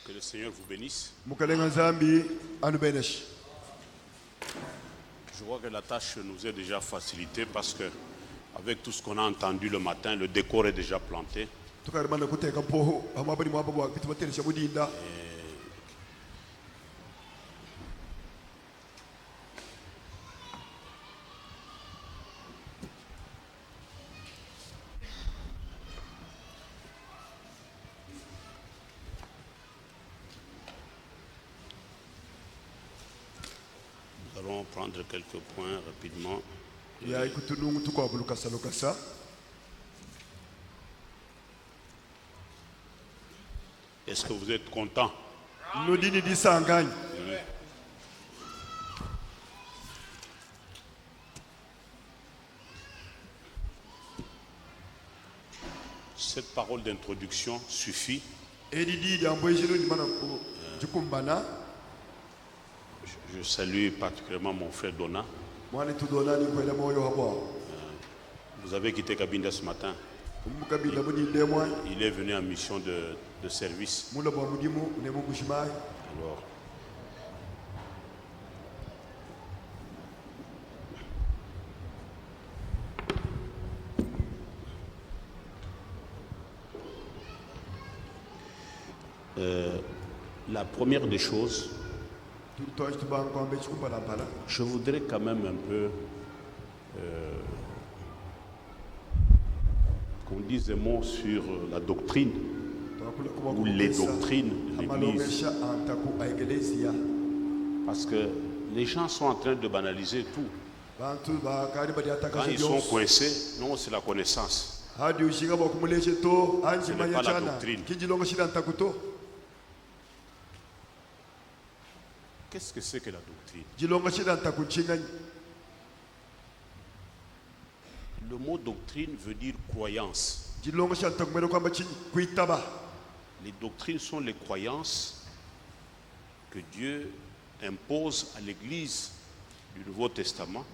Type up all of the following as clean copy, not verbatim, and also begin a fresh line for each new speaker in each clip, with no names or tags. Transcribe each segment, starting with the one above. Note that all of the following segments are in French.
Que le Seigneur vous bénisse. Je vois que la tâche nous est déjà facilitée parce que, avec tout ce qu'on a entendu le matin, le décor est déjà planté. Nous allons prendre quelques points rapidement. Est-ce que vous êtes content? Cette parole d'introduction suffit. Je salue particulièrement mon frère Donna. Vous avez quitté Kabinda ce matin. Il est venu en mission de service. Alors, la première des choses, je voudrais quand même un peu qu'on dise un mot sur la doctrine ou les doctrines de l'Église. Parce que les gens sont en train de banaliser tout. Quand ils sont coincés, non, c'est la connaissance. Ce n'est pas la doctrine. Qu'est-ce que c'est que la doctrine? Le mot doctrine veut dire croyance. Les doctrines sont les croyances que Dieu impose à l'Église du Nouveau Testament.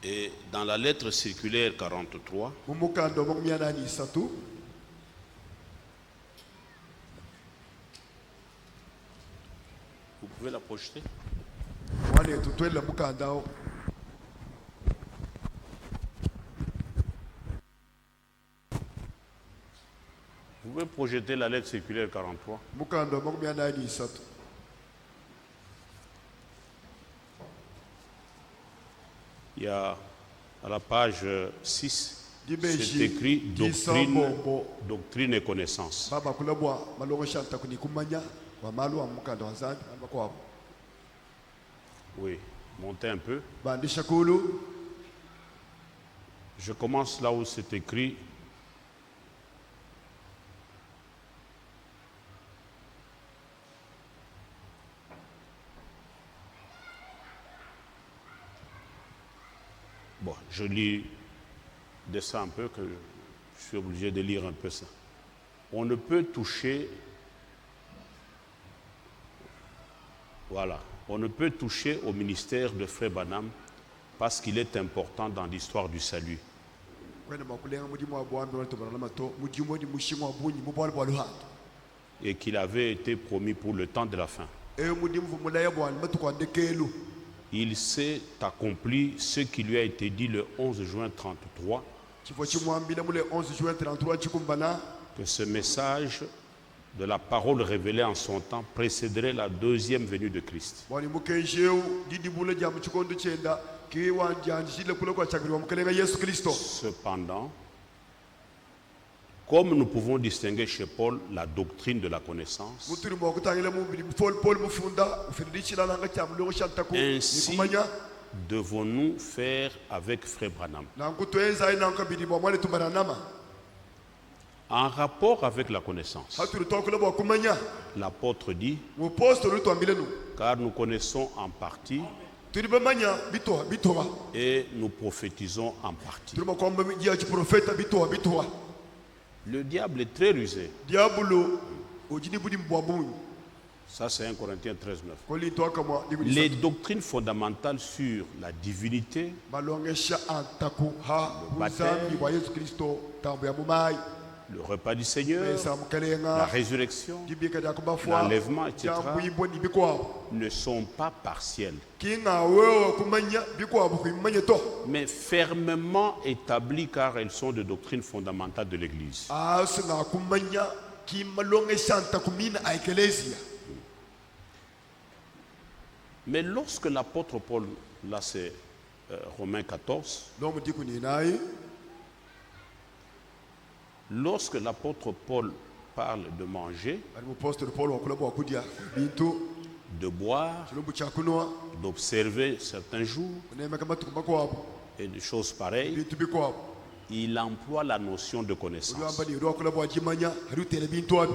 Et dans la lettre circulaire 43, vous pouvez la projeter? Vous pouvez projeter la lettre circulaire 43. Il y a à la page 6, c'est écrit doctrine et connaissance. Oui, montez un peu. Je commence là où c'est écrit. Bon, je lis, descends un peu, que je suis obligé de lire un peu ça. On ne peut toucher, voilà, on ne peut toucher au ministère de Frère Branham parce qu'il est important dans l'histoire du salut. Et qu'il avait été promis pour le temps de la fin. Il s'est accompli ce qui lui a été dit le 11 juin 1933, que ce message de la parole révélée en son temps précéderait la deuxième venue de Christ. Cependant, comme nous pouvons distinguer chez Paul la doctrine de la connaissance, ainsi devons-nous faire avec Frère Branham. En rapport avec la connaissance, l'apôtre dit, car nous connaissons en partie et nous prophétisons en partie. Le diable est très rusé. Ça, c'est 1 Corinthiens 13, 9.
Korinto akamwa likuni
Les doctrines fondamentales sur la divinité,
malongesha antaku ha
baptême,
uzambi wa Yesu Kristo tambo ya mumai
le repas du Seigneur,
mesa
la
mukelenga
résurrection,
kibika lya kubafwa
l'enlèvement, etc.,
jambo ibwo ni bikwabo
ne sont pas partiels,
kinga wewe kumanya bikwabo kumanya to
mais fermement établies car elles sont de doctrines fondamentales de l'Église.
asinga kumanya kimalongesha antaku mina a eklesia.
Mais lorsque l'apôtre Paul, là c'est Romains 14,
no mudiku ni nayi
lorsque l'apôtre Paul parle de manger,
ali mupostoli Paul wakula bwa kudya bintu
de boire,
chilumbu chakunwa
d'observer certains jours
unemeka matuku makwabo
et des choses pareilles,
bintu bikwabo
il emploie la notion de connaissance.
ulwamba ni lwakula bwa jimanya ali utele bintu abi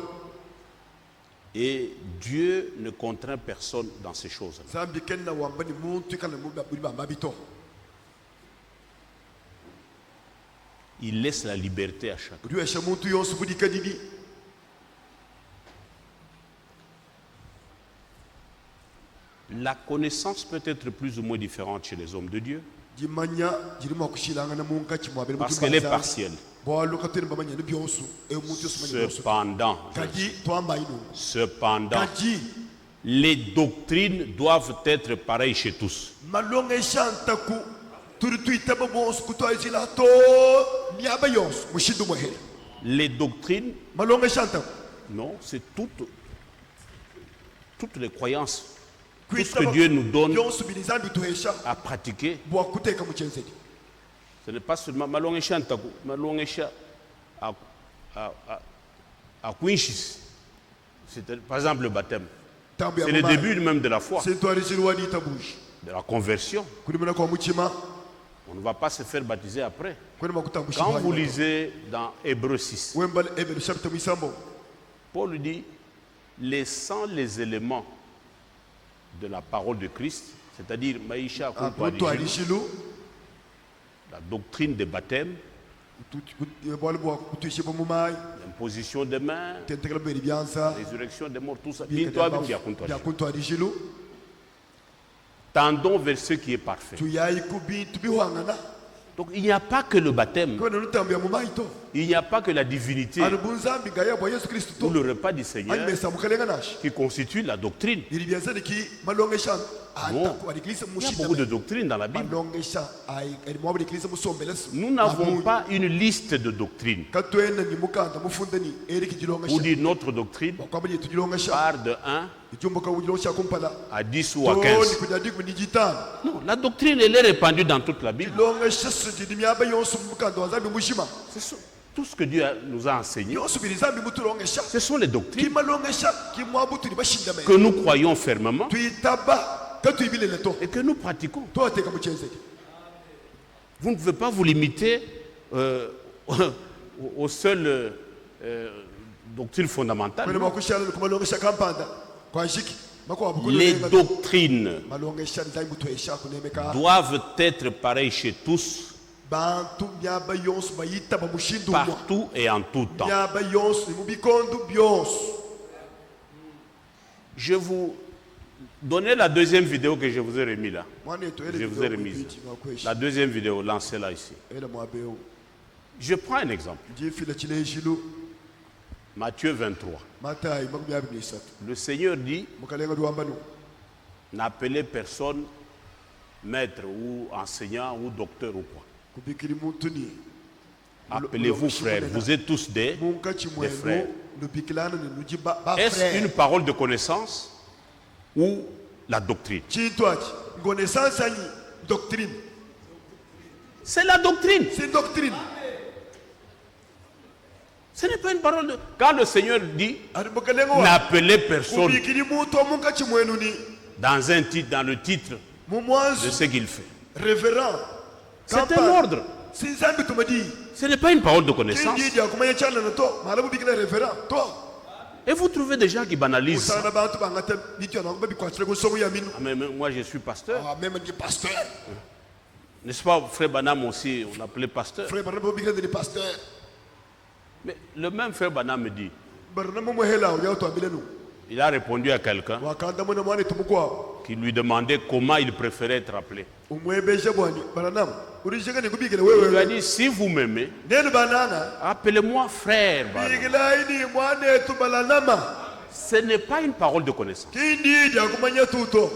Et Dieu ne contraint personne dans ces choses-là.
zambi kenna wamba ni muntu kana mubuli bamba bito
Il laisse la liberté à chacun.
uliwesha muntu yonse budi kadidi
La connaissance peut être plus ou moins différente chez les hommes de Dieu
jimanya jirimo kushilanga na munka chimwabele
parce qu'elle est partielle.
bwaluka tene bamanya ni byonso e muntu yose manya byonso
Cependant,
kadi twamba ino
cependant,
kadi
les doctrines doivent être pareilles chez tous.
malonga shantaku turi tuitaba bonso kutwazila to myaba yonso mushindu mwehere
Les doctrines,
malonga shantaku
non, c'est toutes les croyances, tout ce que Dieu nous donne
byonso bilizambi tuhesha
à pratiquer.
bwa kuteka mu chenzedi
Ce n'est pas seulement malongesha ntaku, malongesha à Quinchis. Par exemple le baptême.
tambo ya
C'est le
mama
début même de la foi,
sentwarizirwa ni tabushi
de la conversion.
kulimana kwa muchima
On ne va pas se faire baptiser après.
kwene makutambushi
Quand vous lisez dans Hébreux 6,
wembale ebele chapter misambo
Paul dit, laissant les éléments de la parole de Christ, c'est-à-dire Maïcha,
kutwalishilu
la doctrine des baptêmes,
bwali bwa kutuishiba mumai
l'imposition des mains,
tentekela beri byanza
résurrection des morts, tout ça.
byakuntwalishilu
Tendons vers ce qui est parfait.
tuyayiku bintu bihwangana
Donc il n'y a pas que le baptême,
kwene lutambo ya mumai to
il n'y a pas que la divinité
ali bunzambi gaya bwa Yesu Kristo
ou
to
le repas du Seigneur
alimesa mukalenga nashi
qui constitue la doctrine.
biri byanzani ki malongesha
Non.
ataku aliklisa
Il y a
mushida
beaucoup de doctrines dans la Bible.
malongesha ai ali mwabuli klisa musombelesa
Nous n'avons pas une liste de doctrines.
katwena ni mukanda mufundani eri
Pour
kijilongesha
dire notre doctrine
bakwamba ni tujilongesha
part de 1
ijumboka ujilongesha kumpala
à 10 ou à
to ni
15.
kujadi kunijitana
Non, la doctrine, elle est répandue dans toute la Bible.
longesha sidi myaba yonse mukanda wazambi mushima
Tout ce que Dieu nous a enseigné,
yonse bilizambi mutulongesha
ce sont les doctrines
kimalongesha kimwabutu libashindame
que nous croyons fermement
tuitaba katuibilele to
et que nous pratiquons.
twateka muchenzeki
Vous ne pouvez pas vous limiter aux seules doctrines fondamentales.
kwene makushala kumalongesha kampanda kwa shiki
Les doctrines
malongesha nzai mutwesha kunemeka
doivent être pareilles chez tous,
bantu myaba yonse bayitaba mushindu mwa
partout et en tout temps.
myaba yonse mubikondu byonse.
Je vous donnais la deuxième vidéo que je vous ai remise là.
Mwana eto ele
Je vous ai remise. La deuxième vidéo, lancez-la ici.
ele mwabeo
Je prends un exemple.
jifila chileshilu
Matthieu 23.
Matayi makumi abiri n'esatu
Le Seigneur dit,
mukalenga lwambano
n'appelez personne maître ou enseignant ou docteur ou quoi.
kubikiri muntu ni
Appelez-vous frères. Vous êtes tous des
munka
frères.
chimwenu lubikilana ni luji ba
Est-ce une
frère
parole de connaissance ou la doctrine?
chintu achi ngonesansi anyi doctrine
C'est la doctrine.
c'est doctrine
Ce n'est pas une parole de... Quand le Seigneur dit,
ari mukalenga wa
n'appelez personne
kubikiri muntu munka chimwenu ni
dans un titre, dans le titre de
mumwanzu
ce qu'il fait.
révérend
C'est un ordre.
sinzambi tumadi
Ce n'est pas une parole de connaissance.
kindi ya kumanya chana na to mala bubikira révérend to
Et vous trouvez des gens qui banalisent ça.
usana bantu bangata nitu yana babikwatira kusomo ya minu
Ah, mais moi je suis pasteur.
ah même ni pasteur
N'est-ce pas, frère Banam aussi, on l'appelait pasteur.
frère barna bubikira ni pasteur
Mais le même frère Banam me dit,
barna mo hela ya to abilenu
Il a répondu à quelqu'un
wakandamuna mwana tumukwao
qui lui demandait comment il préférait être appelé.
umwebeshe bwani baranama urishaka nikubikile
Il lui a
wewe
dit, si vous m'aimez,
nene banana
appelez-moi frère. Baranama.
bikilaini mwana etu balanama
Ce n'est pas une parole de connaissance.
kindi kumanya tuto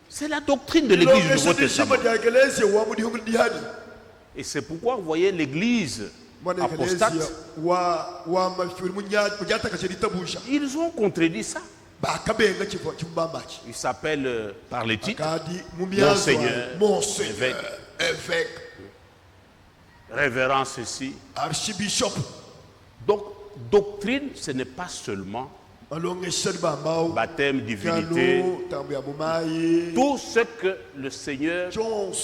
C'est la doctrine de l'Église du Nouveau Testament.
ya ekelezia wa mudihungu dihadi
Et c'est pourquoi vous voyez l'Église
mwana
apostate,
ekelezia wa mafiri munyata kashiritabusha
ils ont contredit ça.
bakabenga chivo chimbambachi
Il s'appelle par les titres
kadi mumyazo
Monseigneur,
Monseigneur évêque
révérend ceci.
archbishop
Donc, doctrine, ce n'est pas seulement
alongesha bambao
baptême, divinité,
Piano, tambo ya mumai
tout ce que le Seigneur,
Jones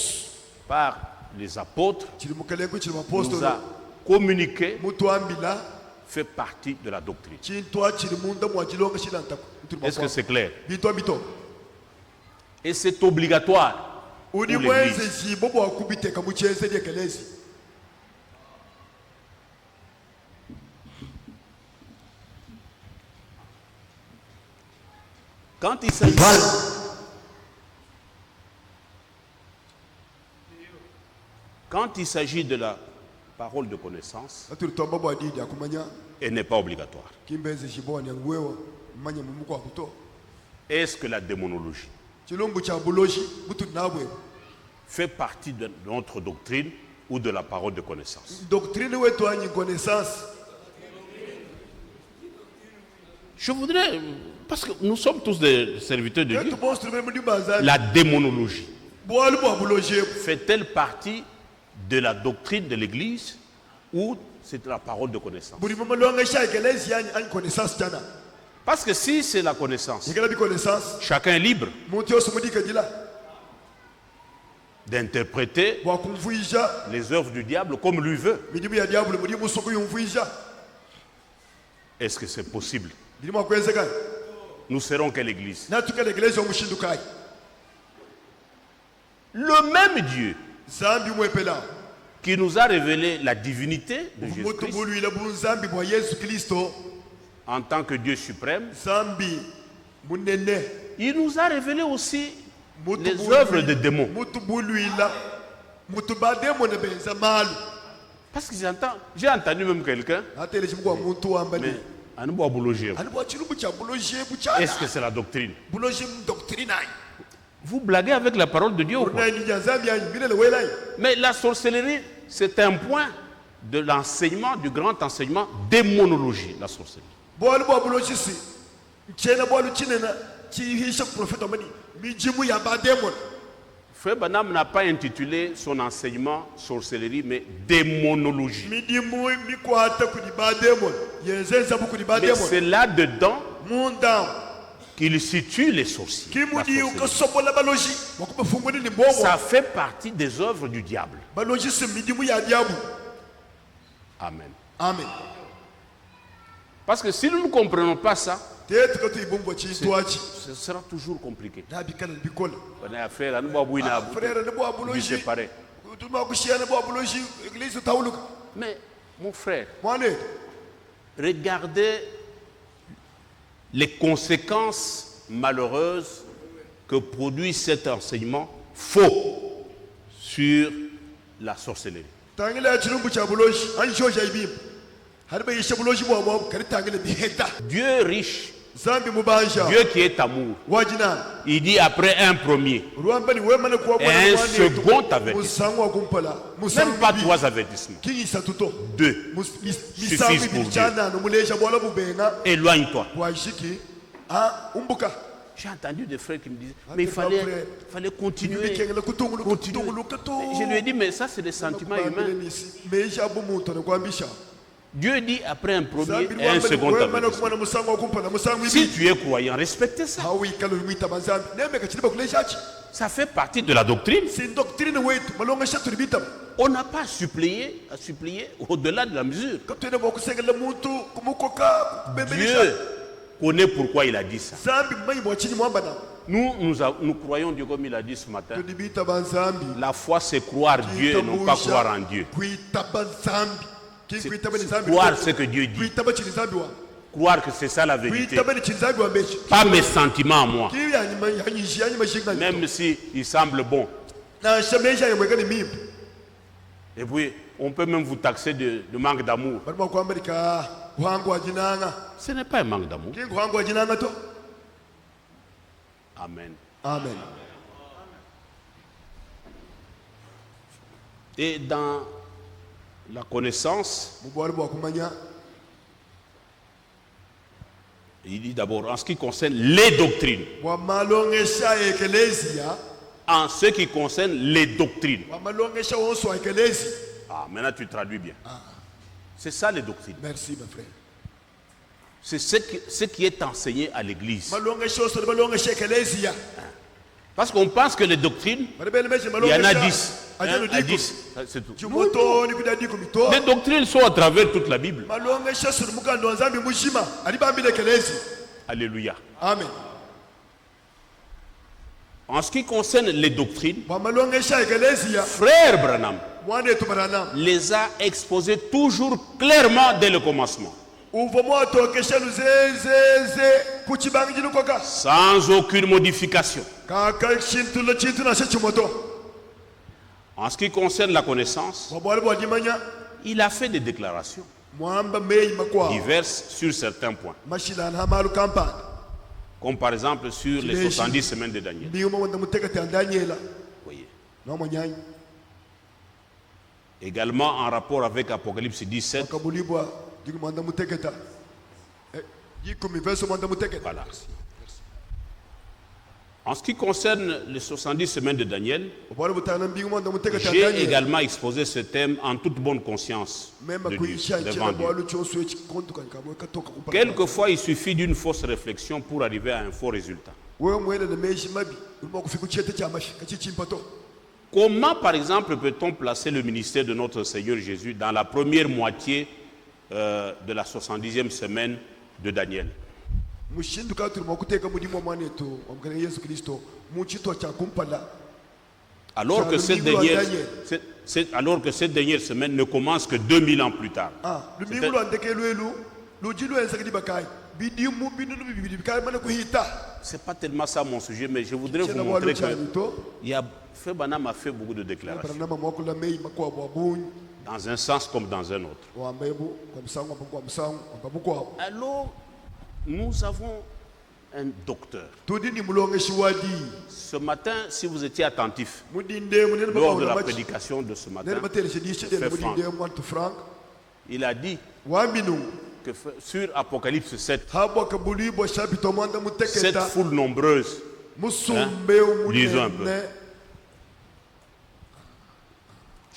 par les apôtres,
chiri mukalengo chiri
nous
apostolo
a communiqué,
mutu ambila
fait partie de la doctrine.
chintu chiri munda mwachilonga shilantako
Est-ce que c'est clair?
bito
Et c'est obligatoire pour
uni
l'Église.
mwenze zibo bwakubiteka muchenze lyekelezi
Quand il s'agit de la parole de connaissance,
aturitomba bwadidi akumanya
elle n'est pas obligatoire.
kimbeze shiboni yanguwewa manya mumuko akuto
Est-ce que la démonologie
chilungu cha buloshi mutu nabwe
fait partie de notre doctrine ou de la parole de connaissance?
doctrine wetu anyi connaissance
Je voudrais, parce que nous sommes tous des serviteurs de Dieu,
yetu monstru mwe mudi bazali
la démonologie
bwali bwa buloshi
fait-elle partie de la doctrine de l'Église ou c'est la parole de connaissance?
buli mama longa sha ekelezi anyi connaissance tana
Parce que si c'est la connaissance,
yekela bi connaissance
chacun est libre
muntu yose mudika dila
d'interpréter
bwakumvuisha
les œuvres du diable comme lui veut.
midimu ya diablo mudi musoko yumvuisha
Est-ce que c'est possible?
bilimu akwezekana
Nous serons quelle église?
natukela ekelezi omushindukayi
Le même Dieu
zambi mwepela
qui nous a révélé la divinité de
mutu
Jésus-Christ
bulwila bunzambi bwa yesu kristo
en tant que Dieu suprême,
zambi munene
il nous a révélé aussi
mutu
les
bulwila-
œuvres des démons.
mutu bulwila mutu bademone benza malu
Parce que j'ai entendu même quelqu'un,
atele chimukwa muntu wambani
mais ani bwa bulogie.
ali bwa chilumbu cha buloje buchana
Est-ce que c'est la doctrine?
buloje doctrine ayi
Vous blaguez avec la parole de Dieu ou quoi?
urunani ya zambi ayi bilele welai
Mais la sorcellerie, c'est un point de l'enseignement, du grand enseignement démonologie, la sorcellerie.
bwali bwa buloje si chena bwalu chinena chihisha profeta mani mijimu ya bademone
Frère Banham n'a pas intitulé son enseignement sorcellerie, mais démonologie.
midimu mikwata kudi bademone yenzenza bukudi
Mais
bademone
c'est là-dedans
munda
qu'il situe les sorciers. la
kimudi
sorcellerie.
ukasobola baloji wakuba funguni ni mbobo
Ça fait partie des œuvres du diable.
baloji si midimu ya diabu
Amen.
amen
Parce que si nous ne comprenons pas ça,
tete ko tuibumbo chitwachi
ce sera toujours compliqué.
nabikala bikola
On est affaire à nous, Babouine, à bout,
frère ne bwa
du
buloji
séparé.
tuma kushiana bwa buloji église tauluka
Mais, mon frère,
mwane
regardez les conséquences malheureuses que produit cet enseignement faux sur la sorcellerie.
tangila chilumbu cha buloji anshoja ibimba hariba yisha buloji bwa bwa kari tangila biheta
Dieu riche,
zambi mubanja
Dieu qui est amour,
wajina
il dit après un premier,
ruambani wema ne kwa
un second avertissement,
musangwa kumpala
même pas 3 avertissements,
kingisa tuto
2,
misangu
Suffisent pour
bichana no muleja bwala bubenga
éloigne-toi.
washiki ah umbuka
J'ai entendu des frères qui me disaient, mais il fallait continuer.
bikengela kutungulu
Continuer.
kutungulu kato
Je lui ai dit, mais ça c'est des sentiments humains.
meisha bumuntu ne kwambisha
Dieu dit après un premier
zambi
et un second
wema ne
avertissement.
kumana musangu kumpala musangu
Si
ibi
tu es croyant, respectez ça.
hawi kalo mwita bazambi neme kachiliba kulejachi
Ça fait partie de la doctrine.
si doctrine wetu malonga shatu libita
On n'a pas à supplier au-delà de la mesure.
katwene bokusengela muntu kumukoka kubebelisha
Dieu connaît pourquoi il a dit ça.
zambi mmanyi bwachini mwamba na
Nous croyons Dieu comme il a dit ce matin.
tulibita banzambi
La foi, c'est croire Dieu et non pas croire en Dieu.
kuitaba zambi
C'est
kuitaba ni zambi
croire ce que Dieu dit.
kuitaba chini zambi wa
croire que c'est ça la vérité.
kuitabani chinzagwa mechi
Pas mes sentiments à moi.
kivi yanyi mashinga
Même s'il semble bon.
na shameja yemwekani mimba
Et puis, on peut même vous taxer de manque d'amour.
barimo kwambarika uhangu wa jinanga
Ce n'est pas un manque d'amour.
kingu uhangu wa jinanga to.
Amen.
Amen.
Et dans la connaissance,
mubwali bwa kumanya
il dit d'abord en ce qui concerne les doctrines.
wamalongesha ekelesia
En ce qui concerne les doctrines.
wamalongesha wonso wa ekelesi.
Ah, maintenant tu traduis bien. C'est ça les doctrines.
Merci ma frère.
C'est ce qui est enseigné à l'église.
malongesha wonso balongesha ekelesia
Parce qu'on pense que les doctrines, il y en a 10. Hein, à 10, c'est tout.
jumoto ni kudadi kumito
Les doctrines sont à travers toute la Bible.
malongesha sur mukando nzambi mushima alibambile ekelesi.
Alléluia.
Amen.
En ce qui concerne les doctrines,
wamalongesha ekelesia
frère Branham
mwana etu Branham
les a exposées toujours clairement dès le commencement.
uvo mwatokesha luzezeze kuchibangijilu koka
Sans aucune modification.
kaka chintu nashe chimoto.
En ce qui concerne la connaissance,
wabwali bwadimanya
il a fait des déclarations
mwamba meyi makwa
diverses sur certains points.
mashilana hamalu kampani
Comme par exemple sur les 70 semaines de Daniel.
mbiyuma wanda mutekati andanyela
Voyez.
nomwanyanyi
Également en rapport avec Apocalypse 17.
wakabulibwa jigi mwanda muteketa jikumi verso mwanda muteketa.
Voilà. En ce qui concerne les 70 semaines de Daniel,
wabwali butana mbiyuma wanda muteketa
j'ai
andanyela
également exposé ce thème en toute bonne conscience
memba
de Dieu,
kuisha
devant
chela
Dieu.
bwalu chonso echikonto kankabwe katoka kupala
Quelquefois, il suffit d'une fausse réflexion pour arriver à un faux résultat.
wewe mwene na meshi mabi ulimo kufika chete cha mashi kachichimpato.
Comment, par exemple, peut-on placer le ministère de notre Seigneur Jésus dans la première moitié de la 70e semaine de Daniel?
mushinduka tulimo kuteka mulimo mwanetu wamkana Yesu Kristo muchito cha kumpala
Alors que, alors que cette dernière semaine ne commence que 2000 ans plus tard.
lumingu lwandeke lwelu luji lwensakidi bakai bidimu binunu bibidi bikai mana kuhita
C'est pas tellement ça mon sujet, mais je voudrais vous
chela
montrer
bwalu
que
chanito
Frère Branham a fait beaucoup de déclarations,
Branham mwakula mei makwa bwabunyi
dans un sens comme dans un autre.
wambebu kwa msangu kwa msangu kwa
Alors, nous avons un docteur.
tudi ni mulongeshi wadi
Ce matin, si vous étiez attentif,
mudinde munene
lors de la
bakwa
prédication de ce matin,
nene batele shedishe de
Frère
mudinde mwantu Frank
il a dit
wambinu
que sur Apocalypse 7,
habwa kabulibwa shabito mwanda
cette
muteketa
foule nombreuse,
musumbe
Lisons un peu.
umunene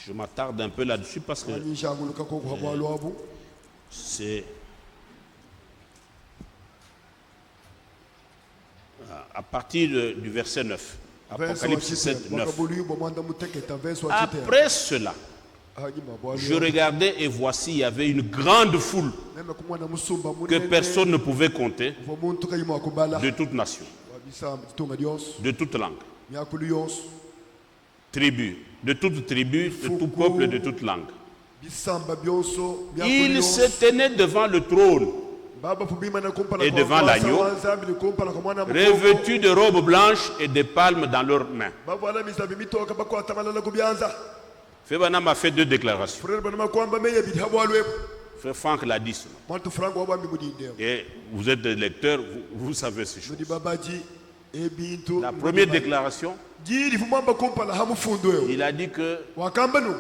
je m'attarde un peu là-dessus parce que
anyishanguluka ko kwa bwalu abu
c'est à partir du verset 9. Apocalypse 7, 9.
wakabulibwa mwanda muteketa verse wa chitera
Après cela,
hanyuma bwalu
je regardais et voici, il y avait une grande foule
neme kumwana musumba
que
munene
personne ne pouvait compter,
uvo muntu kayima wakubala
de toute nation,
wabisamba titunga lyonso
de toute langue,
myakulu yonso
tribu, de toute tribu, de tout peuple, de toute langue.
bisamba byonso myakulu
Ils
yonso
se tenaient devant le trône,
baba fubima na kumpala
Et
kwa
devant
kwasa
l'agneau,
wanzambi ni kumpala kwa mwana mkongo
revêtus de robes blanches et de palmes dans leurs mains.
bavala misabi mitoka bakwata malala kubyanza
Frère Branham a fait deux déclarations.
frere bana makwamba meye bidi habwalwe
Frère Franck l'a dit cela.
mwantu frango wabambi mudinde
Et vous êtes des lecteurs, vous savez ces choses.
mudi babaji ebintu
La première déclaration,
jiri fumamba kumpala hamufundo
il a dit que
wakamba nu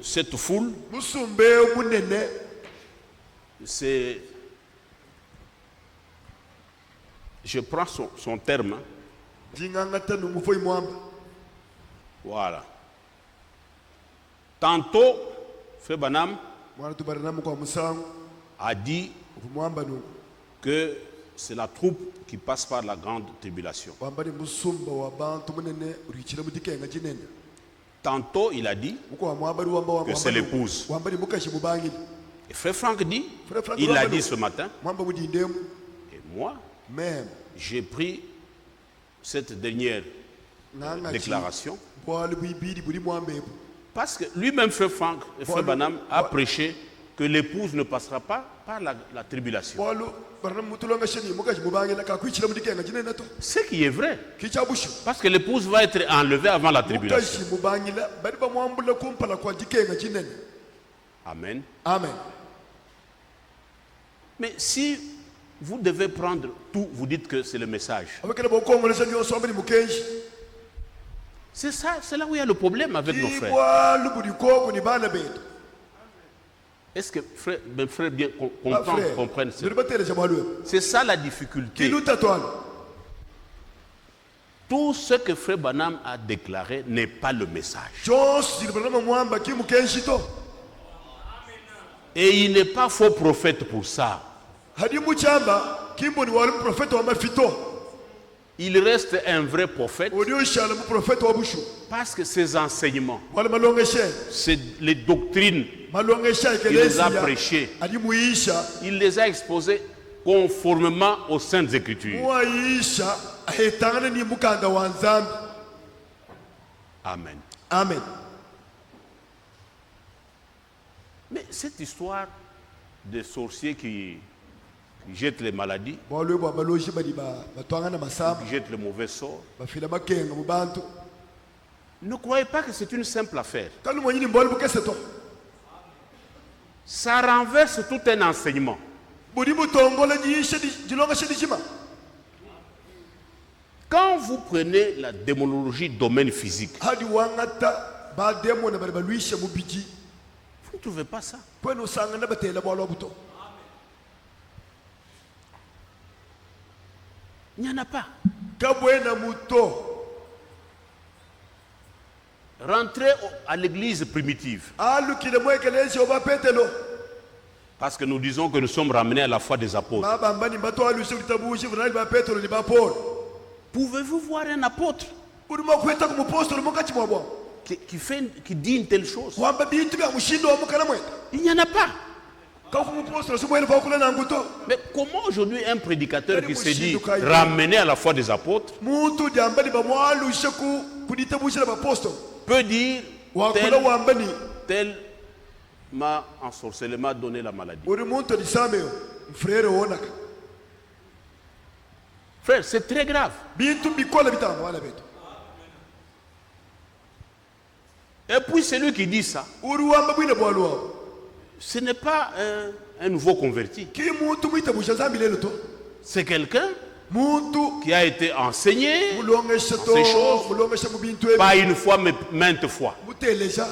cette foule,
musumbe munene
c'est... Je prends son terme. Hein.
jingangata nu mufoi mwamba
Voilà. Tantôt, Frère Branham
mwana tubaranamu kwa musangu
a dit
mwamba nu
que c'est la troupe qui passe par la grande tribulation.
wamba ni musumba wa bantu munene urikira mudikenga jinene
Tantôt, il a dit
muko wa mwamba wamba
que c'est l'épouse.
wamba ni mukashi mubangili
Et Frère Franck dit,
Frère Franck
il l'a
wamba
dit
nu
ce matin,
mwamba mudindemu
et moi,
même
j'ai pris cette dernière
nanga
déclaration
bwali bibidi buli mwambepo
parce que lui-même, Frère Franck et Frère Branham a prêché que l'épouse ne passera pas par la tribulation.
bolu barna mutulonga sheni mukaji mubangela kakwikira muri kenga jinena to
Ce qui est vrai.
kichabusho
Parce que l'épouse va être enlevée avant la tribulation.
mukaji mubangela bari bamwambula kumpala kwa jikenga jinena.
Amen.
Amen.
Mais si vous devez prendre tout, vous dites que c'est le message.
abakela bokongolesa nyo sombali mukenji
C'est ça, c'est là où il y a le problème avec nos frères.
ibwa lubudi koko ni bana betu.
Est-ce que mes frères bien comprennent ça?
Ndiribateleja bwalu
C'est ça la difficulté.
kiluta twala
Tout ce que Frère Branham a déclaré n'est pas le message.
chose zilibarama mwamba kimukenji to
Et il n'est pas faux prophète pour ça.
hadi muchamba kimbo ni wali profeta wa mafito
Il reste un vrai prophète
odio shala mu profeta wa bushu
parce que ses enseignements,
wala malongeshe
les doctrines,
malongeshe
il les a
ekelesi
prêchées,
adi muisha
il les a exposées conformément aux Saintes Écritures.
muisha ahetangana ni mukanda wa nzambi.
Amen.
Amen.
Mais cette histoire des sorciers qui jettent les maladies,
bwalu bwa baloji bali batwangana masamba
qui jettent le mauvais sort,
bafila makenga mu bantu
ne croyez pas que c'est une simple affaire.
kalu mwanyini mboli bukese to
Ça renverse tout un enseignement.
budi butongola jishe jilonga shedi jima.
Quand vous prenez la démonologie domaine physique,
hadi wangata ba demo na bali balwishe mu biji
vous ne trouvez pas ça.
kwenu sangana batela bwalo buto
Il n'y en a pas.
kabwena muto
Rentrez à l'église primitive.
alukile mwekelezi oba petelo
Parce que nous disons que nous sommes ramenés à la foi des apôtres.
baba mbani bato alushe kitabushi vunali ba petelo ni ba paul
Pouvez-vous voir un apôtre
budi makweta ku mupostolo mukati mwabwa
qui dit une telle chose?
kwamba bintu bya mushindo wa mukana mweta
Il n'y en a pas.
kafu mupostolo simwele fa kula nanguto
Mais comment aujourd'hui un prédicateur qui se dit ramené à la foi des apôtres
muntu jambali ba mwalushe ku ditabushi la bapostolo
peut dire
wakula wambani
tel m'a ensorcelé, m'a donné la maladie?
uri muntu lisameyo frere wonaka
Frère, c'est très grave.
bintu bikola bitamba wala betu
Et puis celui qui dit ça,
uri wamba bwine bwalu wao
ce n'est pas un nouveau converti.
ki muntu mwitabusha nzambi lelo to
C'est quelqu'un
muntu
qui a été enseigné,
mulongeshe to
Ces choses.
mulongeshe mu bintu ebi
pas une fois mais maintes fois.
kuteleja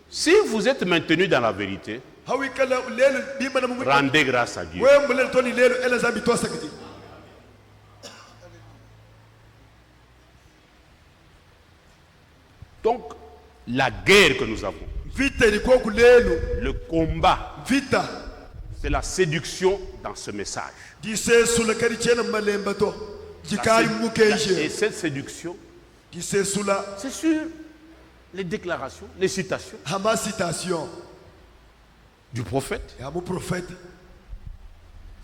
Si vous êtes maintenu dans la vérité,
hawikala lelo bimana mu
rendez grâce à Dieu.
wembulelo to ni lelo ela zambi to sakati
Donc, la guerre que nous avons,
vita ilikuwa kulelo
le combat,
vita
c'est la séduction dans ce message.
disesula kali chena malemba to jikali
Et
mukenje
cette séduction,
disesula
c'est sur les déclarations, les citations
hama citation
du prophète.
ya mu prophète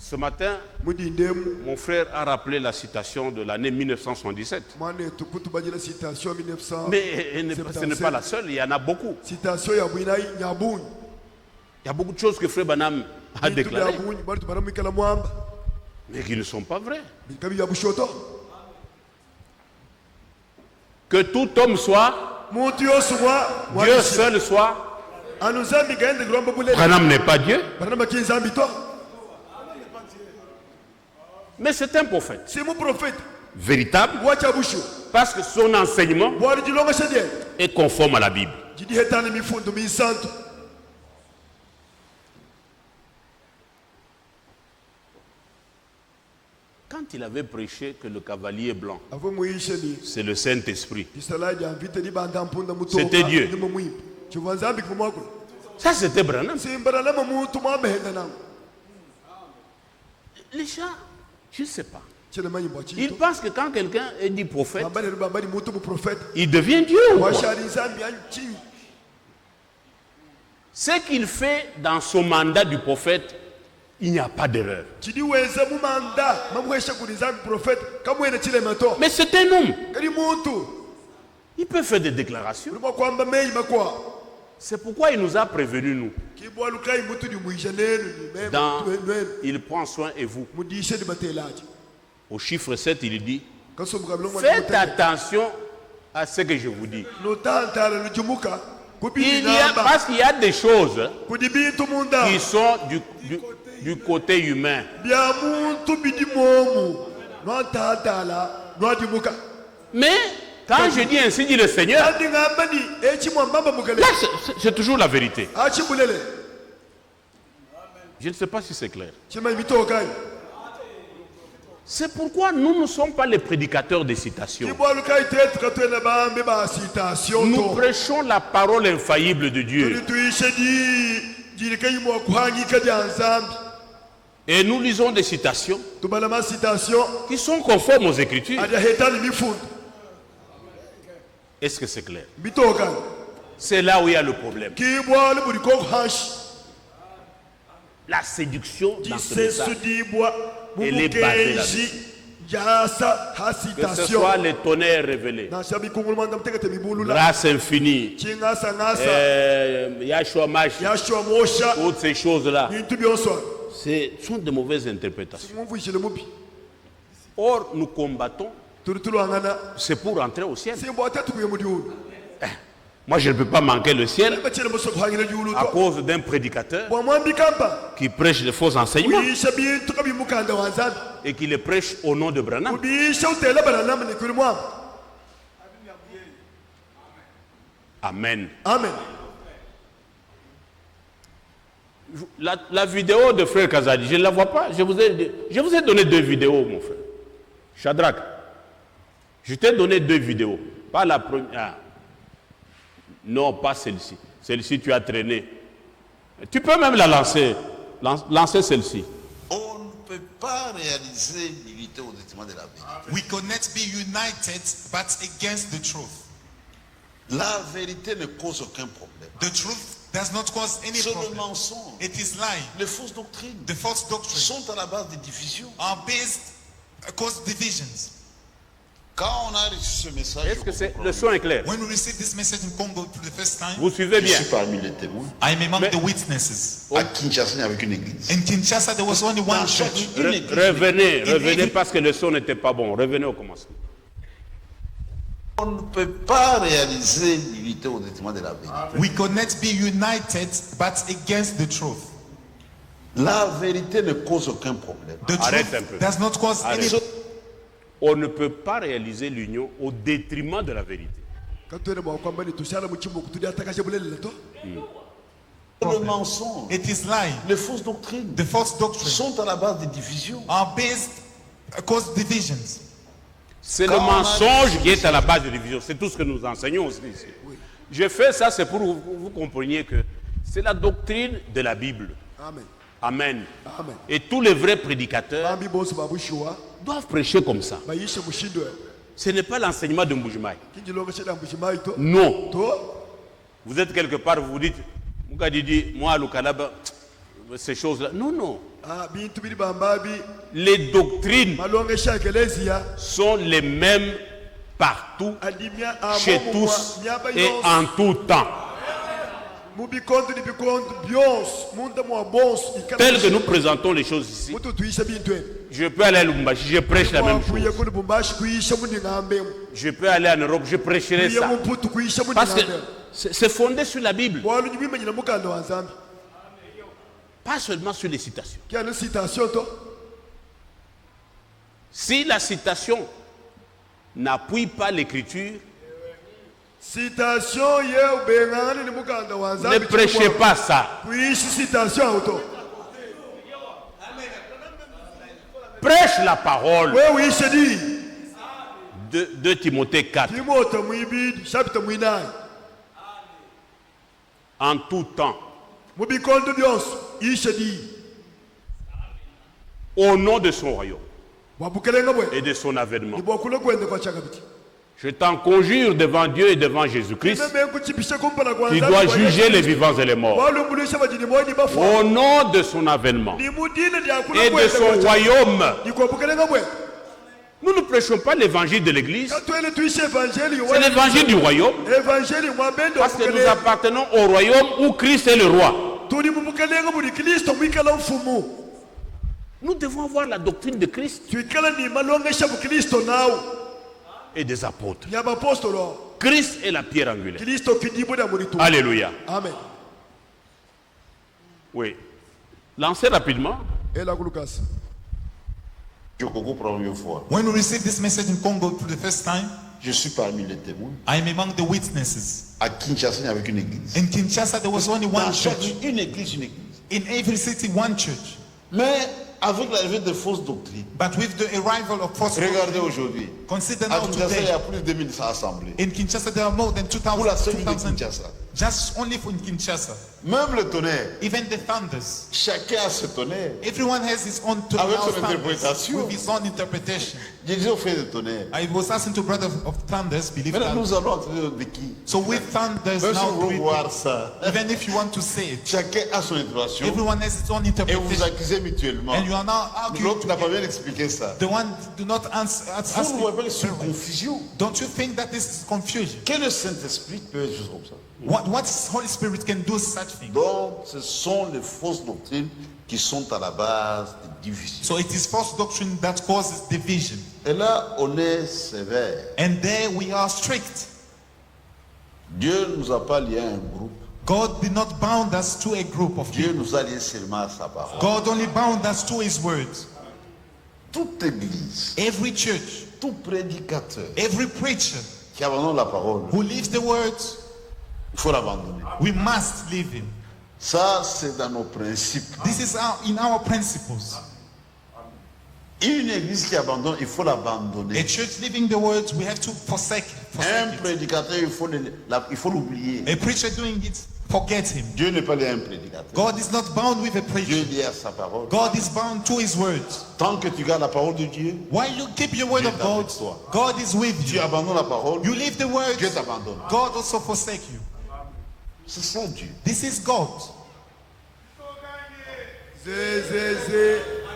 Ce matin,
mudindemu
mon frère a rappelé la citation de l'année 1977.
mwane tukutu bajira citation 1900
Mais ce n'est pas la seule, il y en a beaucoup.
citation ya bwinai nyabuni
Il y a beaucoup de choses que Frère Branham a déclarées,
nyabuni bali baramikala mwamba
mais qui ne sont pas vraies.
bikabi ya bushoto
Que tout homme soit,
muntu yosubwa
Dieu seul soit,
anu zambi gaende gromba bulele
Branham n'est pas Dieu,
barama kinzambi to
mais c'est un prophète
si mu prophète
véritable
wacha bushu
parce que son enseignement
bwali jilonga shedie
est conforme à la Bible.
jidi hetana mifundo misantu
Quand il avait prêché que le cavalier blanc,
avo muishe ni
c'est le Saint-Esprit,
disalaji amvite di banda mpunda muto
C'était Dieu.
ni mumwi chuva zambi kumwako
ça c'était Branham.
simbara lama muntu mwabehenda nangu
Les gens, je ne sais pas.
chele manyi bwa
Ils
chito
pensent que quand quelqu'un est dit prophète,
bambali bambali muntu mu prophète
il devient Dieu. ou quoi?
washari zambi anchi
Ce qu'il fait dans son mandat du prophète, il n'y a pas d'erreur.
chidi weza mu manda mamwesha kuli zambi prophète kamwene chile mato
Mais c'est un homme.
kali muntu
Il peut faire des déclarations.
Uluma kwamba mei makwa.
C'est pourquoi il nous a prévenus, nous.
Kibwa lukai mutu ni muijanenu ni mema.
Dans, il prend soin et vous.
Mudishe ni batelaji.
Au chiffre 7, il dit,
Kaso mukabilo mwa
faites attention à ce que je vous dis.
Notantala lujumuka.
Parce qu'il y a des choses
Kudibitu munda.
qui sont du côté humain.
Bia muntu bidimomu. Notantala nodimuka.
Mais quand je dis ainsi, dit le Seigneur, là, c'est toujours la vérité. Je ne sais pas si c'est clair. C'est pourquoi nous ne sommes pas les prédicateurs des citations. Nous prêchons la parole infaillible de Dieu. Et nous lisons des citations qui sont conformes aux Écritures. Est-ce que c'est clair? C'est là où il y a le problème. La séduction dans ce message, elle est basée là-dessus. Que ce soit les tonnerres révélés, grâce infinie, Yahshua Mashiach, toutes ces choses-là, ce sont de mauvaises interprétations. Or, nous combattons, c'est pour entrer au ciel. Moi, je ne peux pas manquer le ciel à cause d'un prédicateur qui prêche de faux enseignements et qui les prêche au nom de Branham. Amen.
Amen.
La vidéo de frère Kazadi, je ne la vois pas. Je vous ai donné 2 vidéos, mon frère. Shadrach, je t'ai donné 2 vidéos. Pas la première. Ah. Non, pas celle-ci. Celle-ci, tu as traîné. Tu peux même la lancer. Lancer celle-ci.
On ne peut pas réaliser l'unité au détriment de la vérité.
We cannot be united but against the truth.
La vérité ne cause aucun problème.
The truth does not cause any
C'est le
problem.
mensonge.
It is lie.
Les fausses doctrines
The false doctrines
sont à la base des divisions.
are based cause divisions.
Quand on a reçu ce message,
Est-ce que le son est clair?
When we received this message in Congo for the first time,
Vous suivez
je
bien?
suis parmi les témoins.
I am among
Mais-
the witnesses.
À Kinshasa, il y avait qu'une église.
In Kinshasa, there was only one
Dans chaque
church.
une église.
Revenez parce que le son n'était pas bon. Revenez au commencement.
On ne peut pas réaliser l'unité au détriment de la vérité.
We cannot be united but against the truth.
La vérité ne cause aucun problème.
The
Arrête un
truth
peu.
does not cause any
Arrête. On ne peut pas réaliser l'union au détriment de la vérité.
Le mensonge,
It is lie.
les fausses doctrines
The false doctrines
sont à la base des divisions.
are based cause divisions.
C'est le
Quand on a-
mensonge qui est à la base de division. C'est tout ce que nous enseignons aussi ici. Je fais ça, c'est pour que vous compreniez que c'est la doctrine de la Bible.
Amen.
Amen.
Amen.
Et tous les vrais prédicateurs
Bambi bosi babushua.
doivent prêcher comme ça.
Bayishe mushindwe.
Ce n'est pas l'enseignement de Mbujimai.
Kinjilonga shela mbushimai to.
Non.
To.
Vous êtes quelque part, vous vous dites, Moukadidi, moi, Lukalaba, ces choses-là. Non, non.
Ah bintu bili bambabi.
Les doctrines
Malonga shakelezia.
sont les mêmes partout,
Adimia
chez tous et en tout temps.
Mubikonde ni bikonde bions. Munda mwa bons.
Tel que nous présentons les choses ici,
Mutu tuisha bintu.
je peux aller à Lubumbashi, je prêche la même chose.
Kuye Bumbashi kuisha muni ngambe.
Je peux aller en Europe, je prêcherai
Kuye
ça.
mputu kuisha muni
Parce que
ngambe.
c'est fondé sur la Bible,
Bwalu nyibime nyina mukanda wa Nzambi.
pas seulement sur les citations.
Qui a une citation to.
Si la citation n'appuie pas l'écriture,
Citation ye ubengani ni mukanda wa
ne
Nzambi.
prêchez pas ça.
Kuishi citation auto.
Prêche la parole
Wewe uishe di.
de Timothée 4
Timote mwibidi chapitre mwinai.
en tout temps,
Mubikonde byonso ishe di.
au nom de son royaume
Wabukelenga bwe.
et de son avènement.
Ibokule kwende kwa chakabiti.
Je t'en conjure devant Dieu et devant Jésus-Christ,
Meme kuchipisha kumpala kwa
qui
Nzambi
doit
kwa
juger
Yesu.
les vivants et les morts,
Walumbulisha bajini moyi bafwa.
au nom de son avènement
Ni mudine dia kula
et de
kwende
son
kwa chakabiti.
royaume.
Ni kwa bukelenga bwe.
Nous ne prêchons pas l'évangile de l'église,
katwele tuishe evangeli
c'est l'évangile du royaume.
evangeli mwabendo
Parce que nous appartenons au royaume où Christ est le roi.
tuli mumukalenga buli kristo mwikala mfumu
Nous devons avoir la doctrine de Christ
twikala ni malongesha bukristo nawo
et des apôtres.
nyabapostolo
Christ est la pierre angulaire.
kristo kidibuda mulitu
Alléluia.
amen
Oui. Lancez rapidement.
ela kulukasa
Congo première fois.
When we received this message in Congo for the first time,
Je suis parmi les témoins.
I am among the witnesses.
À Kinshasa, il n'y avait qu'une église.
In Kinshasa, there was only one
Dans chaque
church.
une église, une église.
In every city, one church.
Mais avec l'arrivée de fausses doctrines,
But with the arrival of false
regardez
doctrine,
aujourd'hui.
consider
À
now
Kinshasa, il y
today,
a plus de 2100 assemblées.
in Kinshasa, there are more than
Pour la seule ville de
2000,
Kinshasa.
just only in Kinshasa.
Même le tonnerre.
Even the thunders.
Chacun a ce tonnerre.
Everyone has his own
Avec son
thunders
interprétation.
with his own interpretation.
Jésus a fait le tonnerre.
I was asking to brother of thunders, believe
Maintenant,
that.
nous allons entrer de qui?
So with thunders
Même si
now,
on veut voir ça,
even if you want to say it,
chacun a son interprétation
everyone has its own
et vous
interpretation.
accusez mutuellement.
And you are now arguing
L'autre n'a pas
together.
bien expliqué ça.
The one do not answer.
Vous ne voyez pas sur confusion.
Don't you think that this is confusion?
Que le Saint-Esprit peut être juste comme ça.
What Holy Spirit can do such thing?
Donc, ce sont les fausses doctrines qui sont à la base des divisions.
So it is false doctrine that causes division.
Et là, on est sévère.
And there we are strict.
Dieu ne nous a pas liés à un groupe.
God did not bound us to a group of
Dieu
people.
nous a liés seulement à sa parole.
God only bound us to His words.
Toute église,
Every church,
tout prédicateur
every preacher
qui abandonne la parole,
who leaves the words,
il faut l'abandonner.
we must leave Him.
Ça, c'est dans nos principes.
This is in our principles.
Une église qui abandonne, il faut
A
l'abandonner.
church leaving the words, we have to forsake
Un
it.
prédicateur, il faut l'oublier.
A preacher doing it, forget him.
Dieu n'est pas lié à un prédicateur.
God is not bound with a
Dieu
preacher.
est lié à sa parole.
God is bound to His words.
Tant que tu gardes la parole de Dieu,
While you keep your word
Dieu
of
est
God,
avec toi.
God is with
tu
you.
abandonnes la parole,
You leave the words,
Dieu t'abandonne.
God also forsake you.
C'est ça Dieu.
This is God.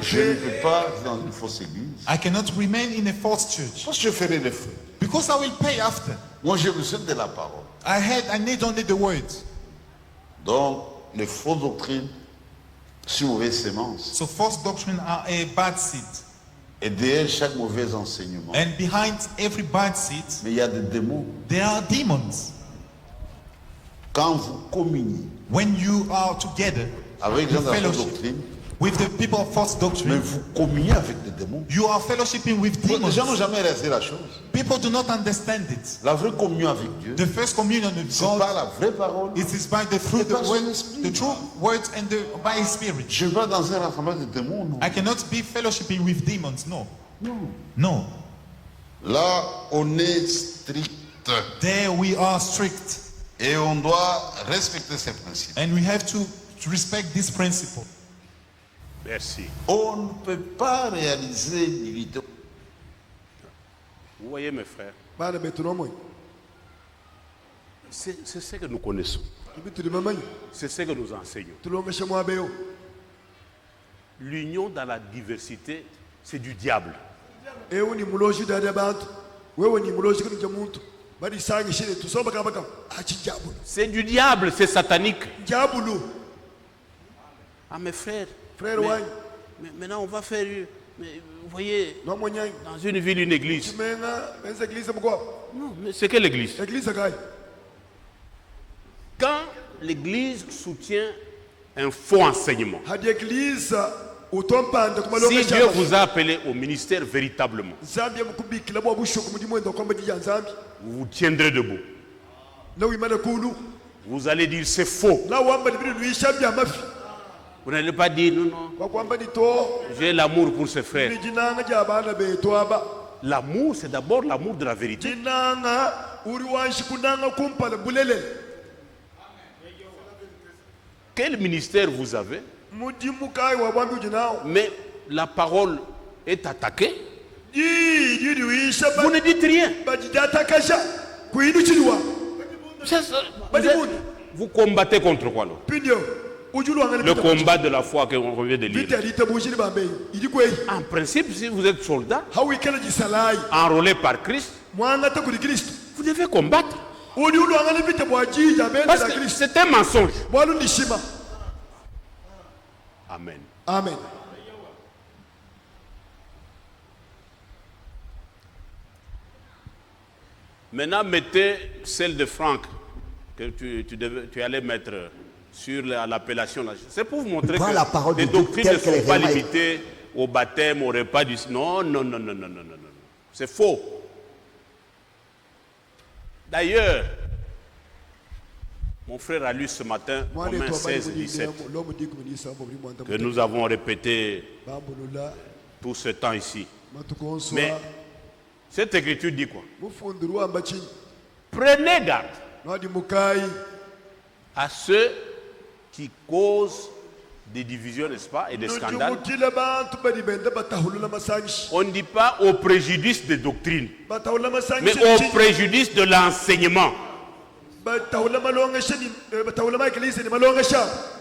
Je ne peux pas être dans une fausse église.
I cannot remain in a false church
Parce que je ferai les feux.
because I will pay after.
Moi, j'ai besoin de la parole.
I need only the words.
Donc, les fausses doctrines, c'est une mauvaise sémence.
So false doctrine are a bad seed.
Et derrière chaque mauvais enseignement,
And behind every bad seed,
mais il y a des démons.
there are demons.
Quand vous communiez
When you are together
avec les gens de la fausse
fellowship
doctrine,
with the people of false
mais
doctrine,
vous communiez avec des démons.
you are fellowshipping with
Les gens n'ont
demons.
jamais réalisé la chose.
People do not understand it.
La vraie communion avec Dieu,
The first communion with
c'est
God,
par la vraie parole.
it is by the fruit,
Et par son
word,
esprit.
the true words, and by His Spirit.
Je ne vais pas dans un rassemblement de démons, non.
I cannot be fellowshipping with demons. No. No.
Là, on est strict.
There we are strict.
Et on doit respecter ces principes.
And we have to respect this principle.
Merci.
On ne peut pas réaliser l'unité.
Vous voyez mes frères,
bana betu nomwe
c'est ce que nous connaissons.
ibi tuli bamanyi
C'est ce que nous enseignons.
tulongesha mwabeyo
L'union dans la diversité, c'est du diable.
ewe ni muloji dada bantu wewe ni muloji kuni muntu bali sangi shine tusomba kabaka achijabulu
C'est du diable, c'est satanique.
jabulu
Ah mes frères,
frère wanyi
mais maintenant on va faire, mais vous voyez,
nomonyai
dans une ville, une église.
menga enza église mkwa
Non, mais c'est quelle église?
église kai
Quand l'église soutient un faux enseignement,
hadi église utompanda
si
kumalongesha
Dieu vous a appelé au ministère véritablement,
zambia mukubikila bwa busho kumudimo ndo kwamba jija nzambi
vous vous tiendrez debout.
na wimana kulu
Vous allez dire c'est faux.
la wamba ni bidu nishabya mafi
Vous n'allez pas dire non, non,
kwa kwamba ni to
j'ai l'amour pour ses frères.
ni jinanga ja bana betu aba
L'amour, c'est d'abord l'amour de la vérité.
jinanga uri wanshi kunanga kumpala bulele
Quel ministère vous avez,
mudimu kai wa bambi jinao
mais la parole est attaquée,
di wisha
vous ne dites rien.
bajidata kasha kuinuchiliwa
Vous combattez contre quoi alors?
pindio
Le combat de la foi qu'on revient de lire. En principe, si vous êtes soldat, enrôlé par Christ, vous devez combattre. Parce que c'est un mensonge. Amen.
Amen.
Maintenant, mettez celle de Franck que tu allais mettre sur l'appellation. C'est pour vous montrer que les doctrines ne sont pas limitées au baptême, au repas du... Non. C'est faux. D'ailleurs, mon frère a lu ce matin, Romains 16-17, que nous avons répété tout ce temps ici. Mais cette écriture dit quoi? Prenez garde à ceux qui causent des divisions, n'est-ce pas, et des scandales. On ne dit pas au préjudice des doctrines, mais au préjudice de l'enseignement.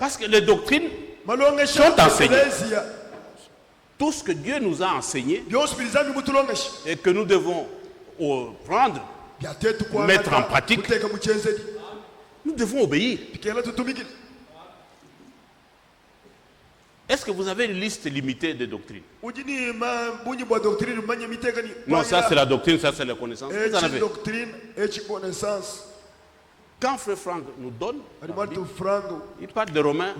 Parce que les doctrines sont enseignées. Tout ce que Dieu nous a enseigné et que nous devons prendre, mettre en pratique, nous devons obéir. Est-ce que vous avez une liste limitée de doctrines? Non, ça c'est la doctrine, ça c'est la connaissance. Vous en avez. Quand Frère Franck nous donne, il parle de Romains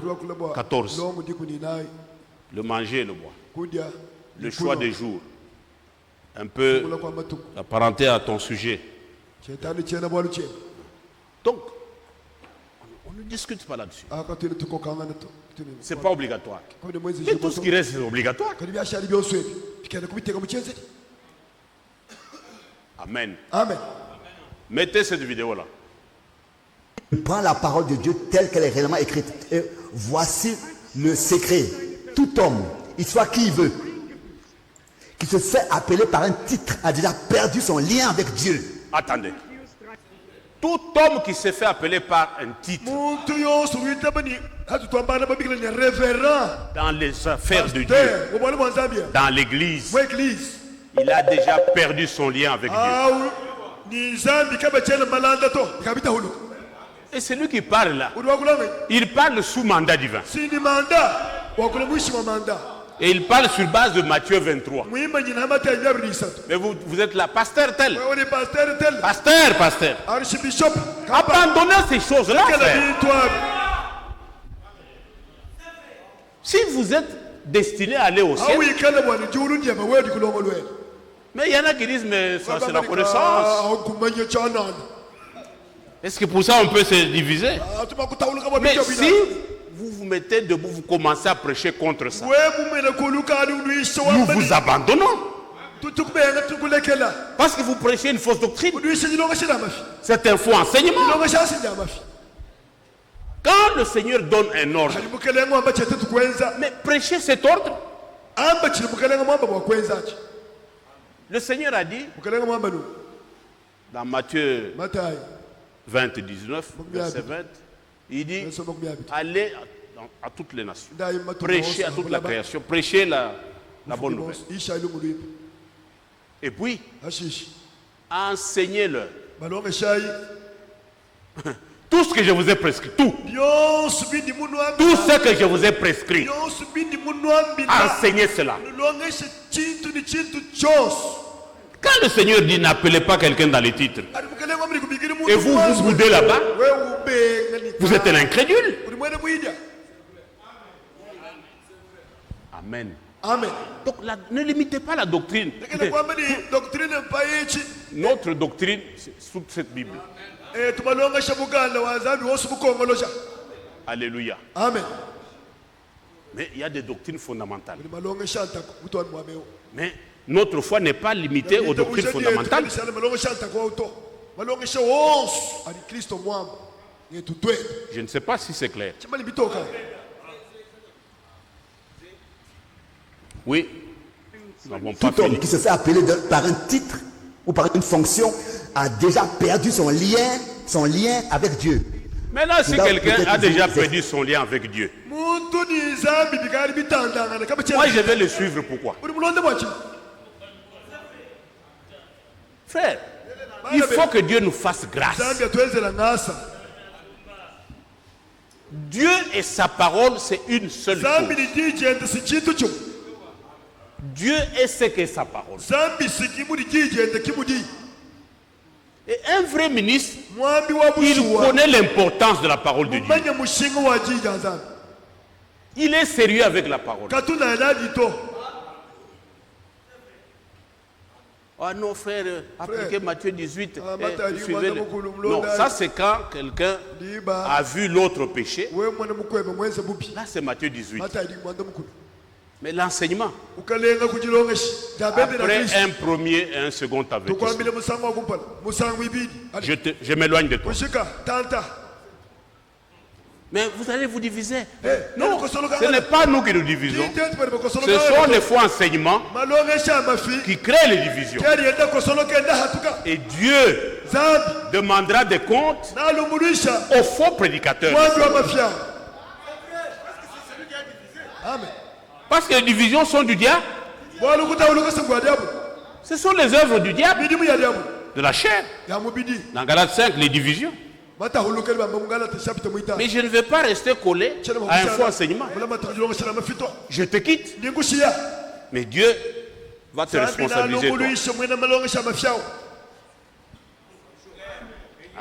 14. Le manger et le boire. Le choix des jours. Un peu apparenté à ton sujet. Donc, on ne discute pas là-dessus. Ce n'est pas obligatoire. Mais tout ce qui reste, c'est obligatoire. Amen.
Amen.
Mettez cette vidéo-là.
Prends la parole de Dieu telle qu'elle est réellement écrite. Et voici le secret. Tout homme, il soit qui il veut, qui se fait appeler par un titre, a déjà perdu son lien avec Dieu.
Attendez. Tout homme qui se fait appeler par un titre dans les affaires de Dieu, dans l'église, il a déjà perdu son lien avec Dieu. Et c'est lui qui parle là. Il parle sous mandat divin. Et il parle sur base de Matthieu 23. Mais vous êtes là, pasteur tel. Pasteur. Abandonnez ces choses-là, frère. Si vous êtes destiné à aller au ciel. Mais il y en a qui disent, mais ça c'est la connaissance. Est-ce que pour ça on peut se diviser? Mais si vous vous mettez debout, vous commencez à prêcher contre ça, nous vous abandonnons. Parce que vous prêchez une fausse doctrine. C'est un faux enseignement. Quand le Seigneur donne un ordre, mais prêchez cet ordre. Le Seigneur a dit dans Matthieu 20, 19, verset 20, il dit, allez à toutes les nations, prêchez à toute la création, prêchez la bonne nouvelle. Et puis, enseignez-leur tout ce que je vous ai prescrit, tout ce que je vous ai prescrit, enseignez cela. Quand le Seigneur dit n'appelez pas quelqu'un dans les titres, et vous vous boudez là-bas, vous êtes un incrédule. Amen.
Amen.
Donc ne limitez pas la doctrine. Notre doctrine, c'est sous cette Bible. Alléluia.
Amen.
Mais il y a des doctrines fondamentales. Mais notre foi n'est pas limitée aux doctrines fondamentales. Je ne sais pas si c'est clair. Oui. Nous n'avons pas
Tout homme
fini.
qui se fait appeler par un titre ou par une fonction a déjà perdu son lien avec Dieu.
Maintenant, si
Là,
quelqu'un
peut-être
a déjà
vous-
perdu son lien avec Dieu,
muntu ni zambi bikali bitandangana kama
moi je vais le suivre. Pourquoi?
uri mulonde bwaki
Frère, il faut que Dieu nous fasse grâce.
zambi atwezela ngasa
Dieu et sa parole, c'est une seule
zambi
chose.
lijigende si kintu kyo
Dieu est ce qu'est sa parole.
zambi si kimu lijigende kimudi
Et un vrai ministre,
mwambi wa
il
bushuwa
connaît l'importance de la parole de Dieu.
mumanye mushinga wa jija zambi
Il est sérieux avec la parole.
katuna yalagito
Ah non, frère, appliquez Matthieu 18.
Ah, Matthieu,
Suivez le...
Matthieu,
Non, ça c'est quand quelqu'un
liba
a vu l'autre péché.
we mwana mukwebe mwenze bubi
Là, c'est Matthieu 18.
matali mwanda mukulu
Mais l'enseignement,
ukalenga kujilongeshi jabende na
après
kristo
un premier et un second avertissement,
tukwambile musango wa kumpala musango ibidi Ali,
je m'éloigne de toi.
kushika tanta
Mais vous allez vous diviser.
Eh,
Non,
eh,
ce n'est pas nous qui nous divisons.
Titete bali bakosolo
Ce sont les faux enseignements
malongeshi amafi
qui créent les divisions.
keri yenda kosolo kenda hatuka
Et Dieu
zambi
demandera des comptes
nalumulisha
aux faux prédicateurs.
mwambi wa mafya amen
Parce que les divisions sont du diable.
bwalukuta ulukose gwa diabu
Ce sont les œuvres du diable,
midimu ya diabu
de la chair.
ya mubidi
Dans Galates 5, les divisions.
matahulukeli bamba mungalata chapita muita
Mais je ne vais pas rester collé à un faux enseignement.
mulama tajilongeshi na mafito
Je te quitte.
ningushia
Mais Dieu va te
zambi
responsabiliser. Toi.
nalumulisha mwena malongeshi amafyao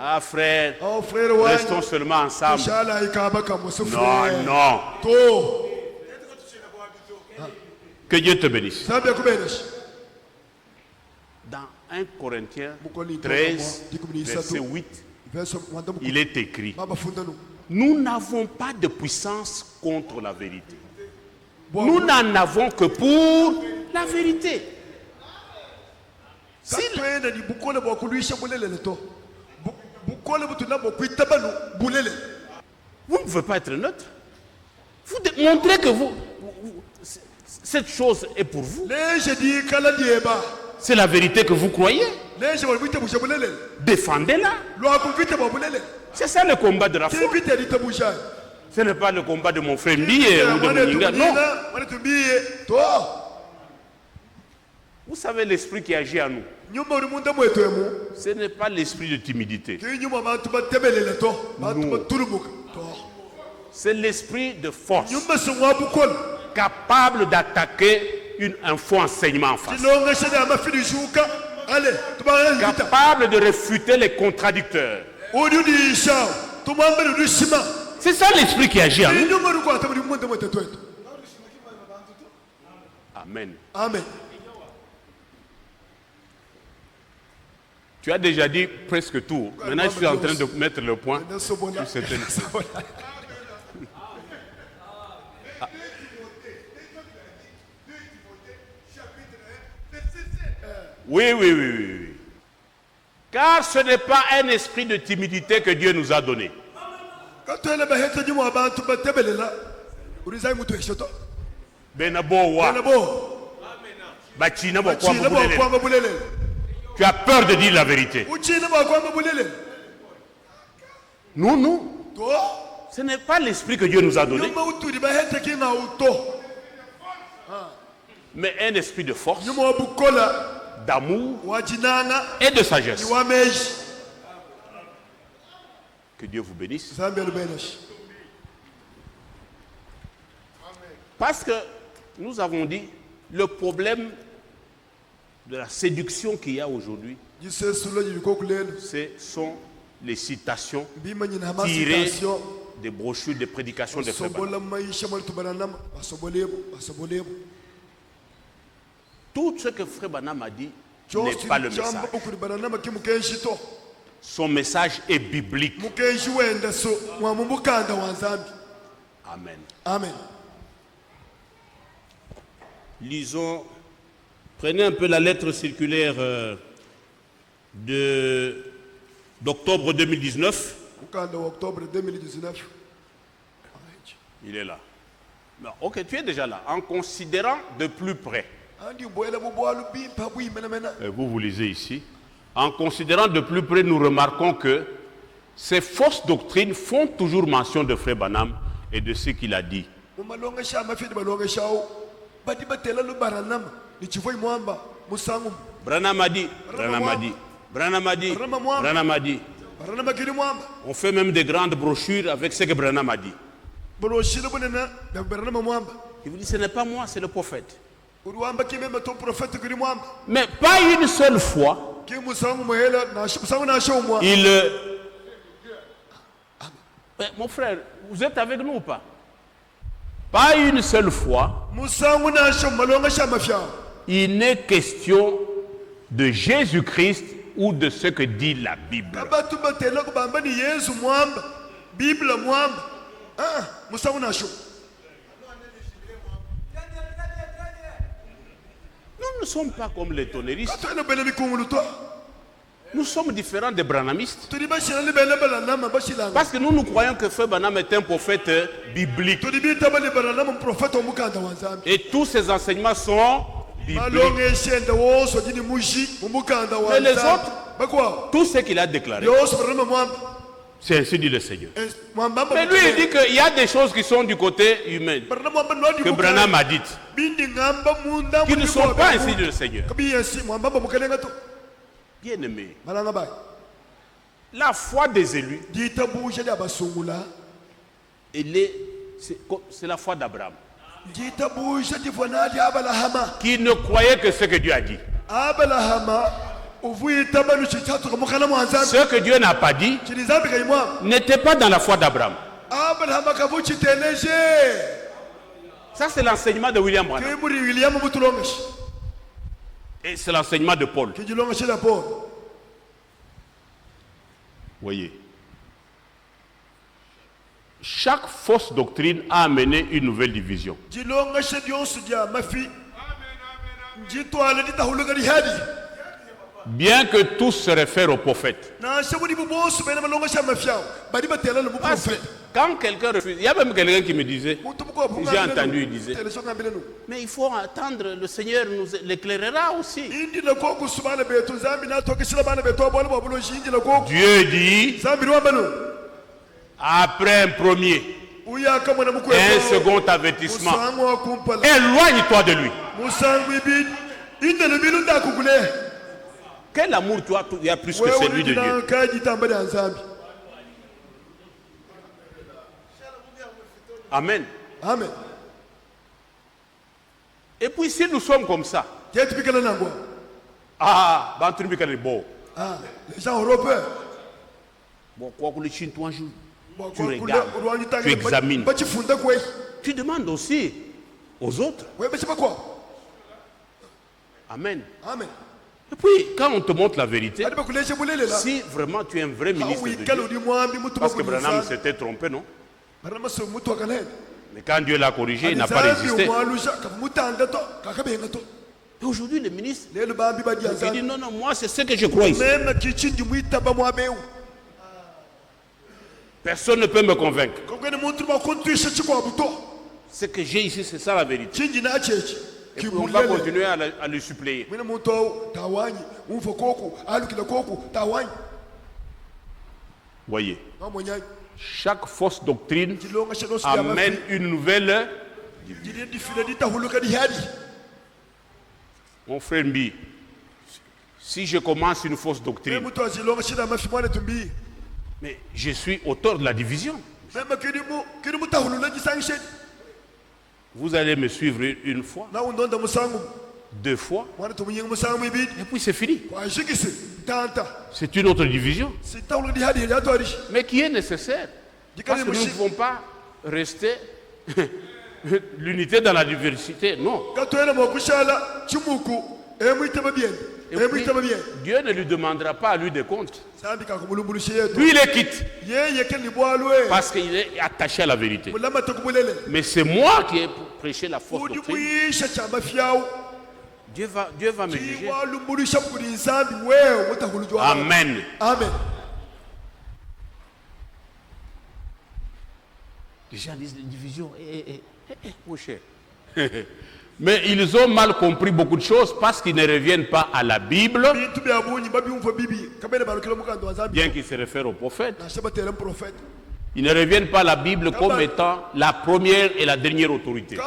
Ah frère,
oh frere wanyu
restons seulement ensemble.
shala ikabaka musu
Non,
frere
non.
to
Que Dieu te bénisse.
zambi akubeneshi
Dans 1 Corinthiens
Mukoli
13,
Dikubuni
verset
Isatu.
8,
verso mwanda mukulu
il est écrit:
baba fundanu
nous n'avons pas de puissance contre la vérité.
Bwa-
Nous n'en avons que pour la vérité. Si
katwenda ni bukole bwakulwisha bulelele to bukole butuna bwokwita banu bulele
vous ne pouvez pas être neutre. Vous montrez que cette chose est pour vous.
leje dikala dieba
C'est la vérité que vous croyez.
leje balibwite busha bulelele
Défendez-la.
lwakuvite bwa bulelele
C'est ça le combat de la foi.
tivite litabusha
Ce n'est pas le combat de mon frère Mbiye ou de Moninga. Non.
mwana tumbiye to
Vous savez l'esprit qui agit en nous.
nyuma uri munda mwetwemu
Ce n'est pas l'esprit de timidité.
kinyuma abantu batebelele to bantu batulumuka to
C'est l'esprit de force,
nyuma singwa bukole
capable d'attaquer un faux enseignement en face.
kilongeshe na mafiri shuka ale tubana vita
Capable de réfuter les contradicteurs.
udisha tumambele udishima
C'est ça l'esprit qui agit en nous.
inyuma uri kwata muri munda mwetwetu
Amen.
amen
Tu as déjà dit presque tout. Maintenant, je suis en train de mettre le point sur certaines choses. Oui, oui, oui, oui, oui. Car ce n'est pas un esprit de timidité que Dieu nous a donné.
katwele bahetse nyuma abantu batebelela urizai mutu eshoto
Benabowa,
nabo
Bachina, Bokwa,
chile bwa
Bobulele.
kwamba bulele
Tu as peur de dire la vérité.
uchile bwa kwamba bulele
Non, non.
to
Ce n'est pas l'esprit que Dieu nous a donné,
nyuma uturi bahetse kinga uto
mais un esprit de force,
nyuma wabukola
d'amour
wajinanga
et de sagesse.
iwameji
Que Dieu vous bénisse.
zambi alubeneshi
Parce que nous avons dit, le problème de la séduction qu'il y a aujourd'hui,
jisesulo jiliko kulelo
ce sont les citations
bimanyi na
tirées
hamasitation
des brochures de prédication de Frère Branham.
sobola maisha mwali tubananama basobolebo
Tout ce que Frère Branham a dit n'est pas le message.
chamba ukuri bananama kimukenshi to
Son message est biblique.
mukenshi wenda so mwamumukanda wa nzambi
Amen.
amen
Lisons, prenez un peu la lettre circulaire d'octobre 2019.
mukanda wa oktobre 2019
Il est là. Non, ok, tu es déjà là. En considérant de plus près,
andi boyela bubwalu bimpa bwimenamena
vous lisez ici, en considérant de plus près, nous remarquons que ces fausses doctrines font toujours mention de Frère Branham et de ce qu'il a dit.
umalongesha amafidi balongeshawo badi batela lubaranama nichivoi mwamba musangu
Branham a dit, Branham a dit, Branham a dit, Branham a dit.
baranama kili mwamba
On fait même des grandes brochures avec ce que Branham a dit.
boloshile bunena na baranama mwamba
Il vous dit, ce n'est pas moi, c'est le prophète.
uruwamba kimema to prophète kili mwamba
Mais pas une seule fois,
ki musangu muhela na musangu na shomwa
il... Mais mon frère, vous êtes avec nous ou pas? Pas une seule fois,
musangu na shomwa longesha mafya
il n'est question de Jésus-Christ ou de ce que dit la Bible.
abatu batela kubamba ni Yesu mwamba Biblia mwamba musangu na shomwa
Nous ne sommes pas comme les tonnéristes.
katwele bele mikungulu to
Nous sommes différents des branhamistes.
tuli bashira libele balanama bashilanga
Parce que nous croyons que Frère Branham est un prophète biblique.
tuli bitaba libaranama prophète omukanda wa Nzambi
Et tous ces enseignements sont bibliques.
malongeshenda woso jini mushi omukanda wa
Mais les
Nzambi
autres,
bakwa
tout ce qu'il a déclaré,
yoso baranama mwamba
c'est ainsi dit le Seigneur.
mwamba
Mais lui, il dit qu'il y a des choses qui sont du côté humain,
baranama mwamba nwadi
que Branham a dites,
bindi ngamba munda
qui ne sont pas ainsi dit le Seigneur.
kabiyesi mwamba mukalenga to
Bien aimé,
malanga bay
la foi des élus,
jitabuje lyabasungula
c'est la foi d'Abraham,
jitabuje tivonali abalahama
qui ne croyait que ce que Dieu a dit.
abalahama uvuyitaba luchichatuka mukana mwa Nzambi
Ce que Dieu n'a pas dit
chili Nzambi kayimwa
n'était pas dans la foi d'Abraham.
abalahama kavuchiteleje
Ça, c'est l'enseignement de William Branham.
kemuri William butulongeshi
Et c'est l'enseignement de Paul.
kijilongeshi la Paul
Voyez. Chaque fausse doctrine a amené une nouvelle division.
jilongeshi lyonse lya mafi njitwale litahuluka lihadi
Bien que tous se réfèrent au prophète.
nashe buli bubosi bene balongeshi amafyawo bali batela le
Parce que
buprofete
quand quelqu'un refuse, il y a même quelqu'un qui me disait,
muntu mukwa
j'ai entendu, il disait,
telesongambile nu
mais il faut attendre, le Seigneur nous l'éclairera aussi.
indila koku subana betu Nzambi natokesila bana betu abole babuloshi indila koku
Dieu dit,
Nzambi liwamba nu
après un premier,
uyaka mwana
un
mukweto
second avertissement,
musangu wakumpala
éloigne-toi de lui.
musangu ibidi indele bilu ndakugule
Quel amour il y a plus que
wewe
celui de Dieu?
ulitinankaji lya Nzambi
Amen.
amen
Et puis si nous sommes comme ça,
jetipikala nangwa
bantu bon.
les gens européens
Bon, quoi que le Chine, toi, un jour, tu
Kule-
regardes,
ulwanyi
tu
tangira
examines.
bachifunda kwei
Tu demandes aussi aux autres.
wewe bachipa kwa
Amen.
amen
Et puis, quand on te montre la vérité,
adi bakuleshe bulelela
si vraiment tu es un vrai ministre de
awikala
Dieu,
uli mwambi mutu
parce que Branham
bakunyisa
s'était trompé, non?
Branham so mutu wakalenda
Mais quand Dieu l'a corrigé, il n'a pas
Nzambi
résisté.
umwalusha kamutanga to kakabenga to
Et aujourd'hui, le ministre,
lelo bambi badi ya
il dit
Nzambi
non, non, moi c'est ce que je crois ici.
meme kichinji mwitaba mwabeu
Personne ne peut me convaincre.
kongene muntu bakuntwisha chikwa buto
Ce que j'ai ici, c'est ça la vérité.
chinji na chechi
Et puis on va continuer à le suppléer.
mwene muntu au tawanyi umfa koku alukila koku tawanyi
Voyez,
mamonyai
chaque fausse doctrine
jilonga shelo
amène une nouvelle.
jili difile ditahuluka dihadi
Mon frère Mbi, si je commence une fausse
meme
doctrine,
mutu azilonga shida mafi mwana tumbi
mais je suis auteur de la division.
meme kiri mutahulula jisangishedi
Vous allez me suivre une fois,
na undonda musangu
deux fois,
mwana tumunyinga musangu ibidi
et puis c'est fini.
kwashikise tanta
C'est une autre division,
sitahuluka dihadi yatwarishi
mais qui est nécessaire. Parce que nous ne pouvons pas rester l'unité dans la diversité. Non.
katwele mokushala chimuku emwitaba bien
Et puis,
emwitaba bien
Dieu ne lui demandera pas à lui des comptes.
sambi kakumulumbulushi yetu
Lui, il est quitte
yeye ke libwalwe
parce qu'il est attaché à la vérité.
mulama tukubulele
Mais c'est moi qui ai prêché la fausse
udi
doctrine.
buyisha chamafyawo
Dieu va me juger.
chiwalumbuluisha kuli nzambi wewe mutahulujwa
Amen.
amen
Les gens disent les divisions. Mon cher. Mais ils ont mal compris beaucoup de choses parce qu'ils ne reviennent pas à la Bible, bien qu'ils se réfèrent au prophète. Ils ne reviennent pas à la Bible comme étant la première et la dernière autorité.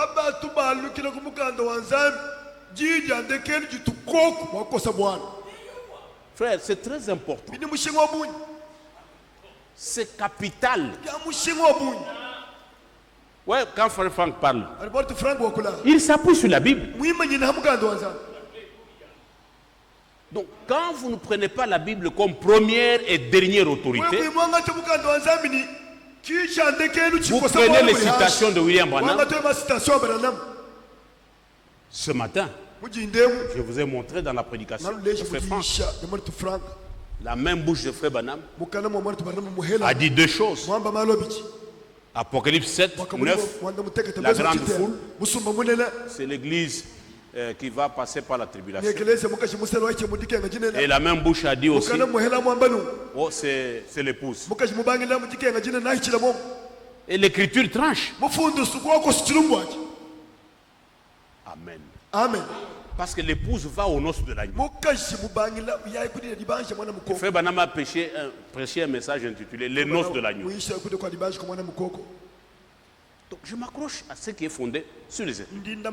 Frère, c'est très important. C'est capital. Ouais, quand Frère Franck parle, il s'appuie sur la Bible. Donc, quand vous ne prenez pas la Bible comme première et dernière autorité, vous prenez les citations de William Branham. Ce matin, je vous ai montré dans la prédication de Frère Franck, la même bouche de Frère Branham a dit deux choses. Apocalypse 7, 9, la grande foule, c'est l'église qui va passer par la tribulation. Et la même bouche a dit aussi, oh, c'est l'épouse. Et l'écriture tranche. Amen.
Amen.
Parce que l'épouse va aux noces de l'agneau. Frère Branham a prêché un message intitulé Les noces de l'agneau. Donc je m'accroche à ce qui est fondé sur les Écritures.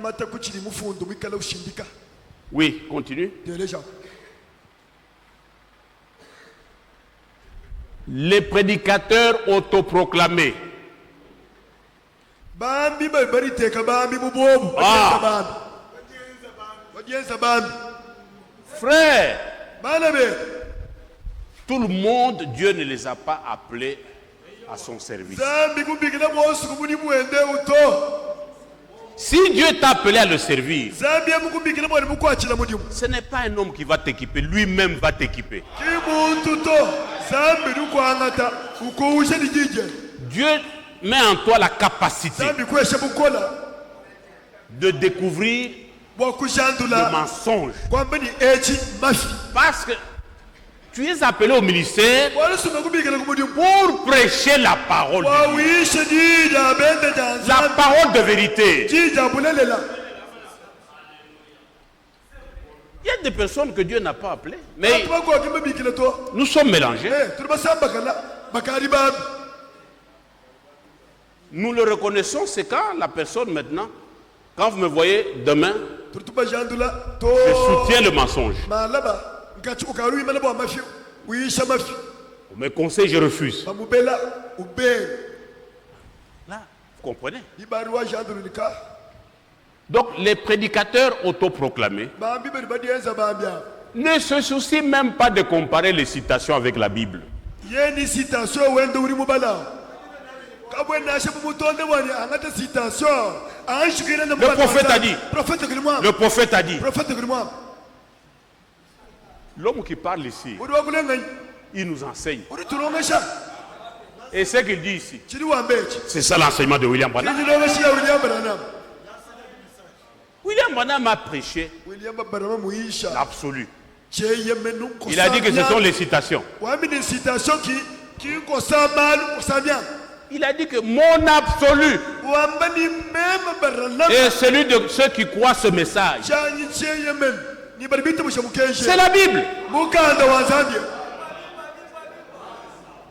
Oui, continue. Les prédicateurs autoproclamés. Frère, tout le monde, Dieu ne les a pas appelés à son service. Si Dieu t'a appelé à le servir, ce n'est pas un homme qui va t'équiper, lui-même va t'équiper. Dieu met en toi la capacité de découvrir le mensonge. Parce que tu es appelé au ministère pour prêcher la parole de Dieu. La parole de vérité. Il y a des personnes que Dieu n'a pas appelées, mais nous sommes mélangés. Nous le reconnaissons, c'est quand la personne maintenant, quand vous me voyez demain, je soutiens le mensonge. On me conseille, je refuse. Là, vous comprenez? Donc les prédicateurs autoproclamés ne se soucient même pas de comparer les citations avec la Bible. Le prophète a dit. Le prophète a dit. L'homme qui parle ici, il nous enseigne. Et ce qu'il dit ici, c'est ça l'enseignement de William Branham. William Branham a prêché l'absolu. Il a dit que ce sont les citations. Il a dit que mon absolu est celui de ceux qui croient ce message. C'est la Bible.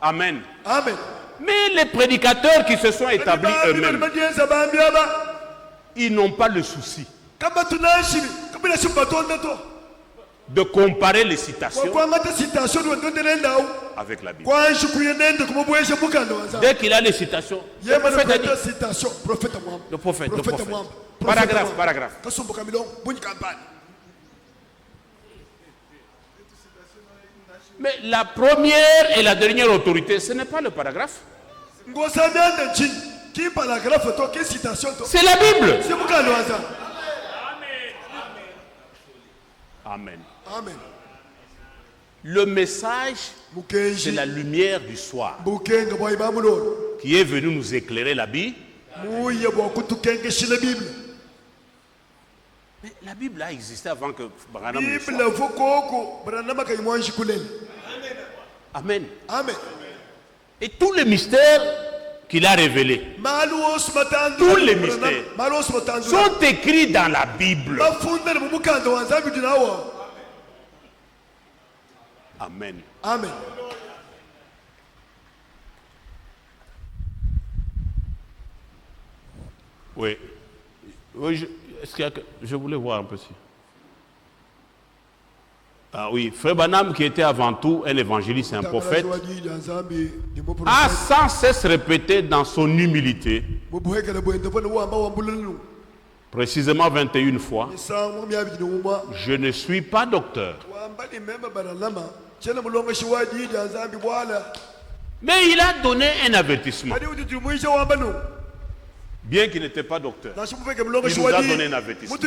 Amen.
Amen.
Mais les prédicateurs qui se sont établis eux-mêmes, ils n'ont pas le souci de comparer les citations avec la Bible. Dès qu'il a les citations, le prophète a dit. Le prophète. Paragraphe. Mais la première et la dernière autorité, ce n'est pas le paragraphe. C'est la Bible. Amen.
Amen.
Le message, c'est la lumière du soir qui est venue nous éclairer la Bible. Mais la Bible a existé avant que Branham ne soit. Amen.
Amen.
Et tous les mystères qu'il a révélés, tous les mystères, sont écrits dans la Bible. Amen.
Amen.
Oui. Oui, est-ce qu'il y a je voulais voir un peu si. Ah oui, Frère Branham, qui était avant tout un évangéliste, un prophète, a sans cesse répété dans son humilité, précisément 21 fois, je ne suis pas docteur. Mais il a donné un avertissement. Bien qu'il n'était pas docteur, il nous a donné un avertissement.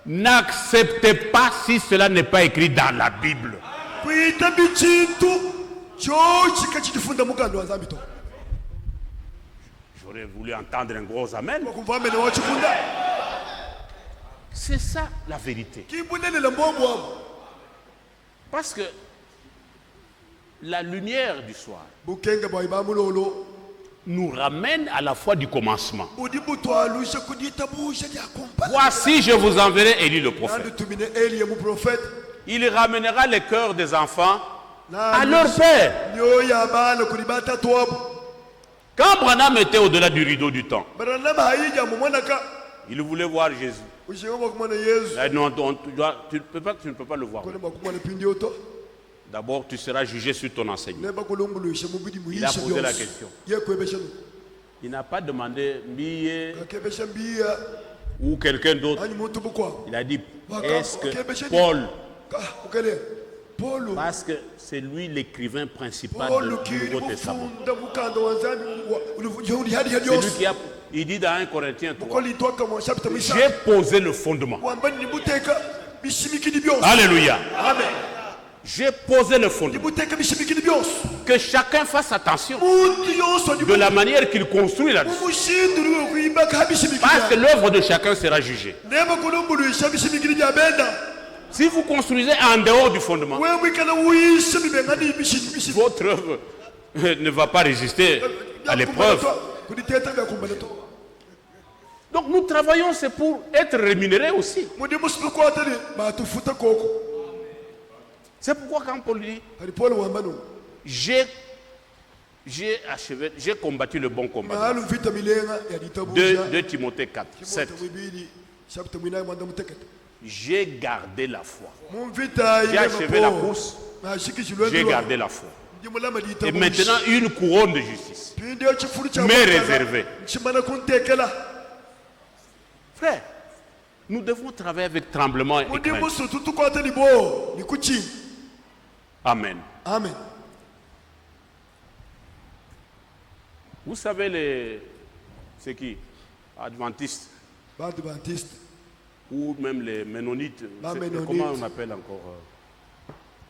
N'acceptez pas si cela n'est pas écrit dans la Bible. J'aurais voulu entendre un gros amen. C'est ça la vérité. Parce que la lumière du soir nous ramène à la foi du commencement. Voici, je vous enverrai Élie le prophète. Il ramènera les cœurs des enfants à leur père. Quand Branham était au-delà du rideau du temps, il voulait voir Jésus. Là, non, tu ne peux pas le voir. D'abord, tu seras jugé sur ton enseignement. Il a posé la question. Il n'a pas demandé ou quelqu'un d'autre. Il a dit, est-ce que Paul, parce que c'est lui l'écrivain principal du Nouveau Testament. C'est lui qui a, il dit dans 1 Corinthiens 3, j'ai posé le fondement. Alléluia. Amen. J'ai posé le fondement. Que chacun fasse attention de la manière qu'il construit là-dessus. Parce que l'œuvre de chacun sera jugée. Si vous construisez en dehors du fondement, votre œuvre ne va pas résister à l'épreuve. Donc nous travaillons, c'est pour être rémunérés aussi. C'est pourquoi quand Paul dit, j'ai combattu le bon combat. 2 Timothée 4, 7. J'ai gardé la foi. J'ai achevé la course. J'ai gardé la foi. Et maintenant, une couronne de justice m'est réservée. Frère, nous devons travailler avec tremblement et crainte. Amen.
Amen.
Vous savez c'est qui? Adventistes. Ou même les Ménonites. Comment on appelle encore?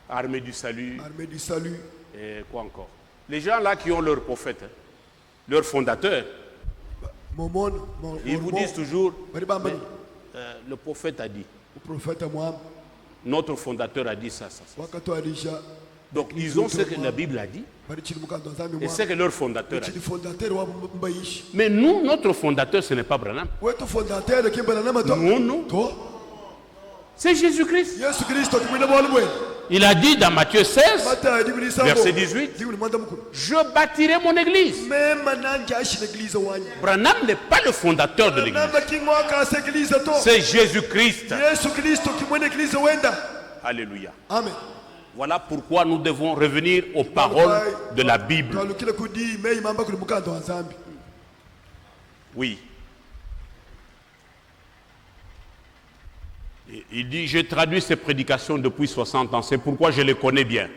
Armée du salut.
Armée du salut.
Et quoi encore? Les gens là qui ont leur prophète, leur fondateur. Ils vous disent toujours, le prophète a dit. Notre fondateur a dit ça. Donc ils ont ce que la Bible a dit et ce que leur fondateur a dit. Mais nous, notre fondateur, ce n'est pas Branham. Non. C'est Jésus-Christ. Il a dit dans Matthieu 16, verset 18, je bâtirai mon église. Branham n'est pas le fondateur de l'église. C'est Jésus-Christ. Alléluia.
Amen.
Voilà pourquoi nous devons revenir aux paroles de la Bible. Oui. Il dit, j'ai traduit ces prédications depuis 60 ans. C'est pourquoi je les connais bien.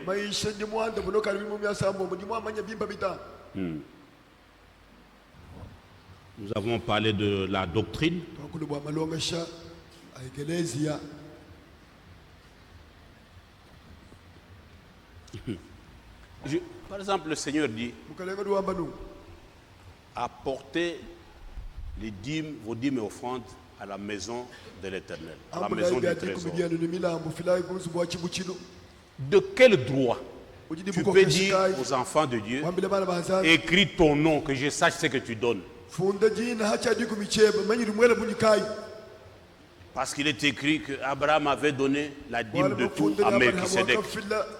Nous avons parlé de la doctrine. Par exemple, le Seigneur dit, apportez les dîmes, vos dîmes et offrandes à la maison de l'Éternel, à la maison du trésor. De quel droit Tu peux dire aux enfants de Dieu, écris ton nom, que je sache ce que tu donnes. Parce qu'il est écrit qu'Abraham avait donné la dîme de tout à Melchisedec.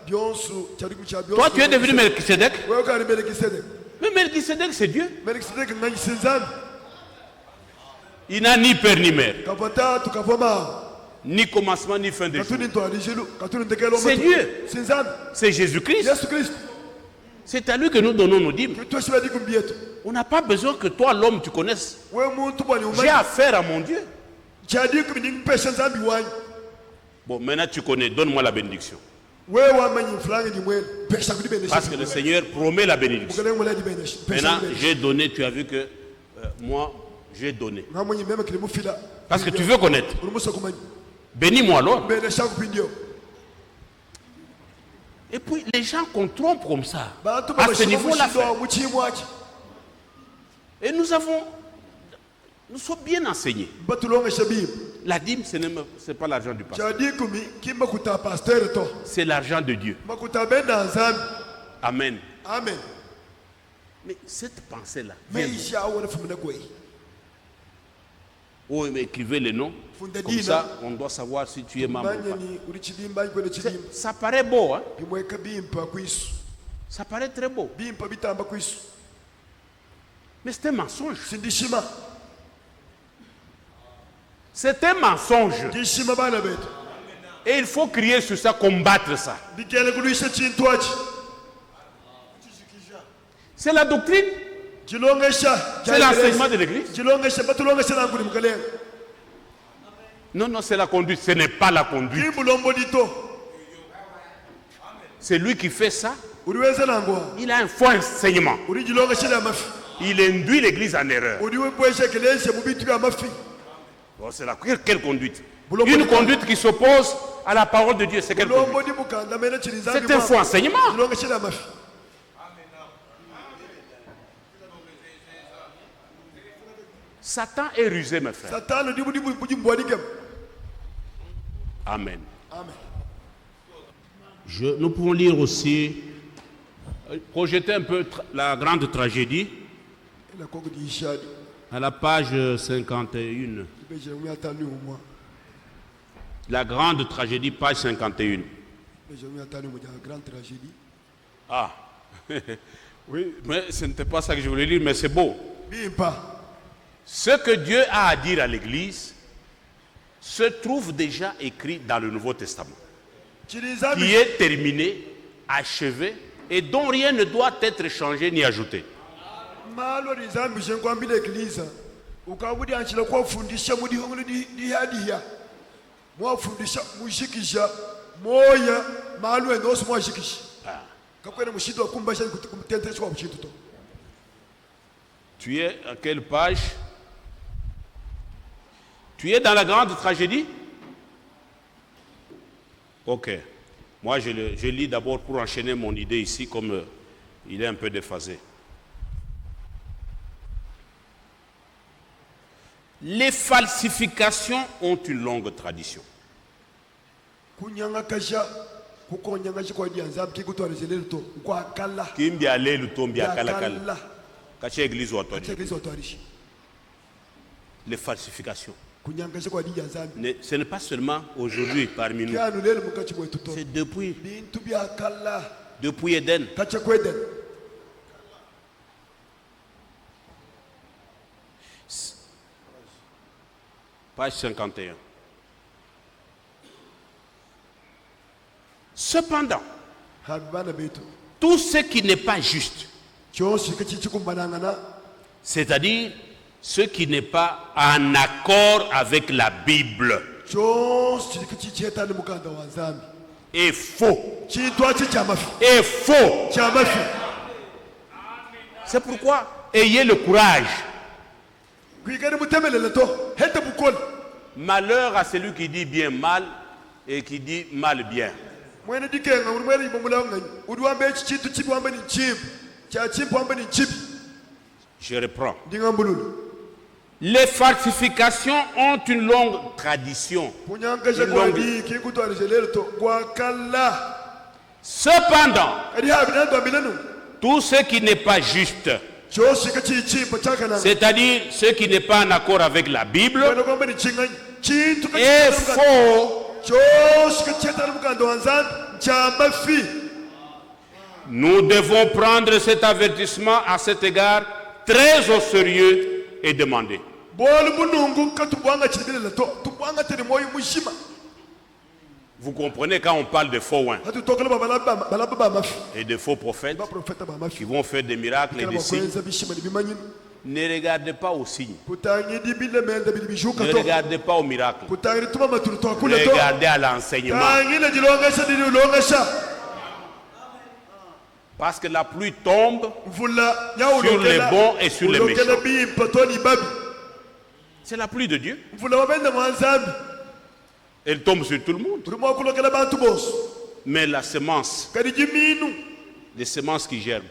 Toi, tu es devenu Melchisedec. Mais Melchisedec, c'est Dieu. Il n'a ni père ni mère, ni commencement ni fin de jour. C'est Dieu. C'est Jésus-Christ. C'est à lui que nous donnons nos dîmes. On n'a pas besoin que toi, l'homme, tu connaisses. J'ai affaire à mon Dieu. Bon, maintenant tu connais. Donne-moi la bénédiction. Parce que le Seigneur promet la bénédiction. Maintenant, j'ai donné. Tu as vu que moi, j'ai donné. Parce que tu veux connaître. Bénis-moi alors. Et puis les gens qu'on trompe comme ça, à ce niveau-là. Et nous sommes bien enseignés. La dîme, ce n'est pas l'argent du pasteur. C'est l'argent de Dieu. Amen.
Amen.
Mais cette pensée-là, oh, mais écrivez les noms. Comme ça, on doit savoir si tu es membre ou pas. Ça paraît beau, hein? Ça paraît très beau. Mais c'est un mensonge. C'est un mensonge. Et il faut crier sur ça, combattre ça. C'est la doctrine. C'est l'enseignement de l'église. Non, non, c'est la conduite. Ce n'est pas la conduite. C'est lui qui fait ça. Il a un faux enseignement. Il induit l'église en erreur. Bon, c'est la quelle conduite? Une conduite qui s'oppose à la parole de Dieu. C'est quelle conduite? C'est un faux enseignement. Satan est rusé, mes frères. Amen. Nous pouvons lire aussi, projeter un peu la grande tragédie à la page 51. La grande tragédie, page 51. Ah, oui, mais ce n'était pas ça que je voulais lire, mais c'est beau. Ce que Dieu a à dire à l'Église se trouve déjà écrit dans le Nouveau Testament, qui est terminé, achevé, et dont rien ne doit être changé ni ajouté. Tu es à quelle page? Tu es dans la grande tragédie? Ok. Moi, je lis d'abord pour enchaîner mon idée ici, comme il est un peu déphasé. Les falsifications ont une longue tradition. Les falsifications. Ce n'est pas seulement aujourd'hui parmi nous. C'est depuis Éden. Page 51. Cependant, tout ce qui n'est pas juste, c'est-à-dire ce qui n'est pas en accord avec la Bible, est faux. Est faux. C'est pourquoi ayez le courage. Malheur à celui qui dit bien mal et qui dit mal bien. Je reprends. Les falsifications ont une longue tradition. Cependant,
kadi habinando amilenu
tout ce qui n'est pas juste,
chose kachichimbo chakana
c'est-à-dire ce qui n'est pas en accord avec la Bible,
bano kwamba ni chinga chintu
est faux.
chose kachetana mukando wanzani chamafi.
Nous devons prendre cet avertissement à cet égard très au sérieux et demander.
bolu munungu katubwanga chibilela to tubwanga tene moyo mushima.
Vous comprenez quand on parle de faux oins
hatutokela balaba bamafi
et de faux prophètes
baprofeta bamafi
qui vont faire des miracles et des signes.
bakwenza bishima nibimanyino
Ne regardez pas aux signes.
kutangidi bilemenda bilibijuka
Ne
to
regardez pas aux miracles.
kutangidi tuma maturu to akula to
Regardez à l'enseignement.
tangile dilongesha dilongesha
Parce que la pluie tombe
mvula
sur les bons et sur les
ulokela
méchants.
bimpatoni babi
C'est la pluie de Dieu.
mvula wabenda mwanzambi
Elle tombe sur tout le monde.
urimo kulokela bantu bose
Mais la semence,
kadi jiminu
les semences qui germent,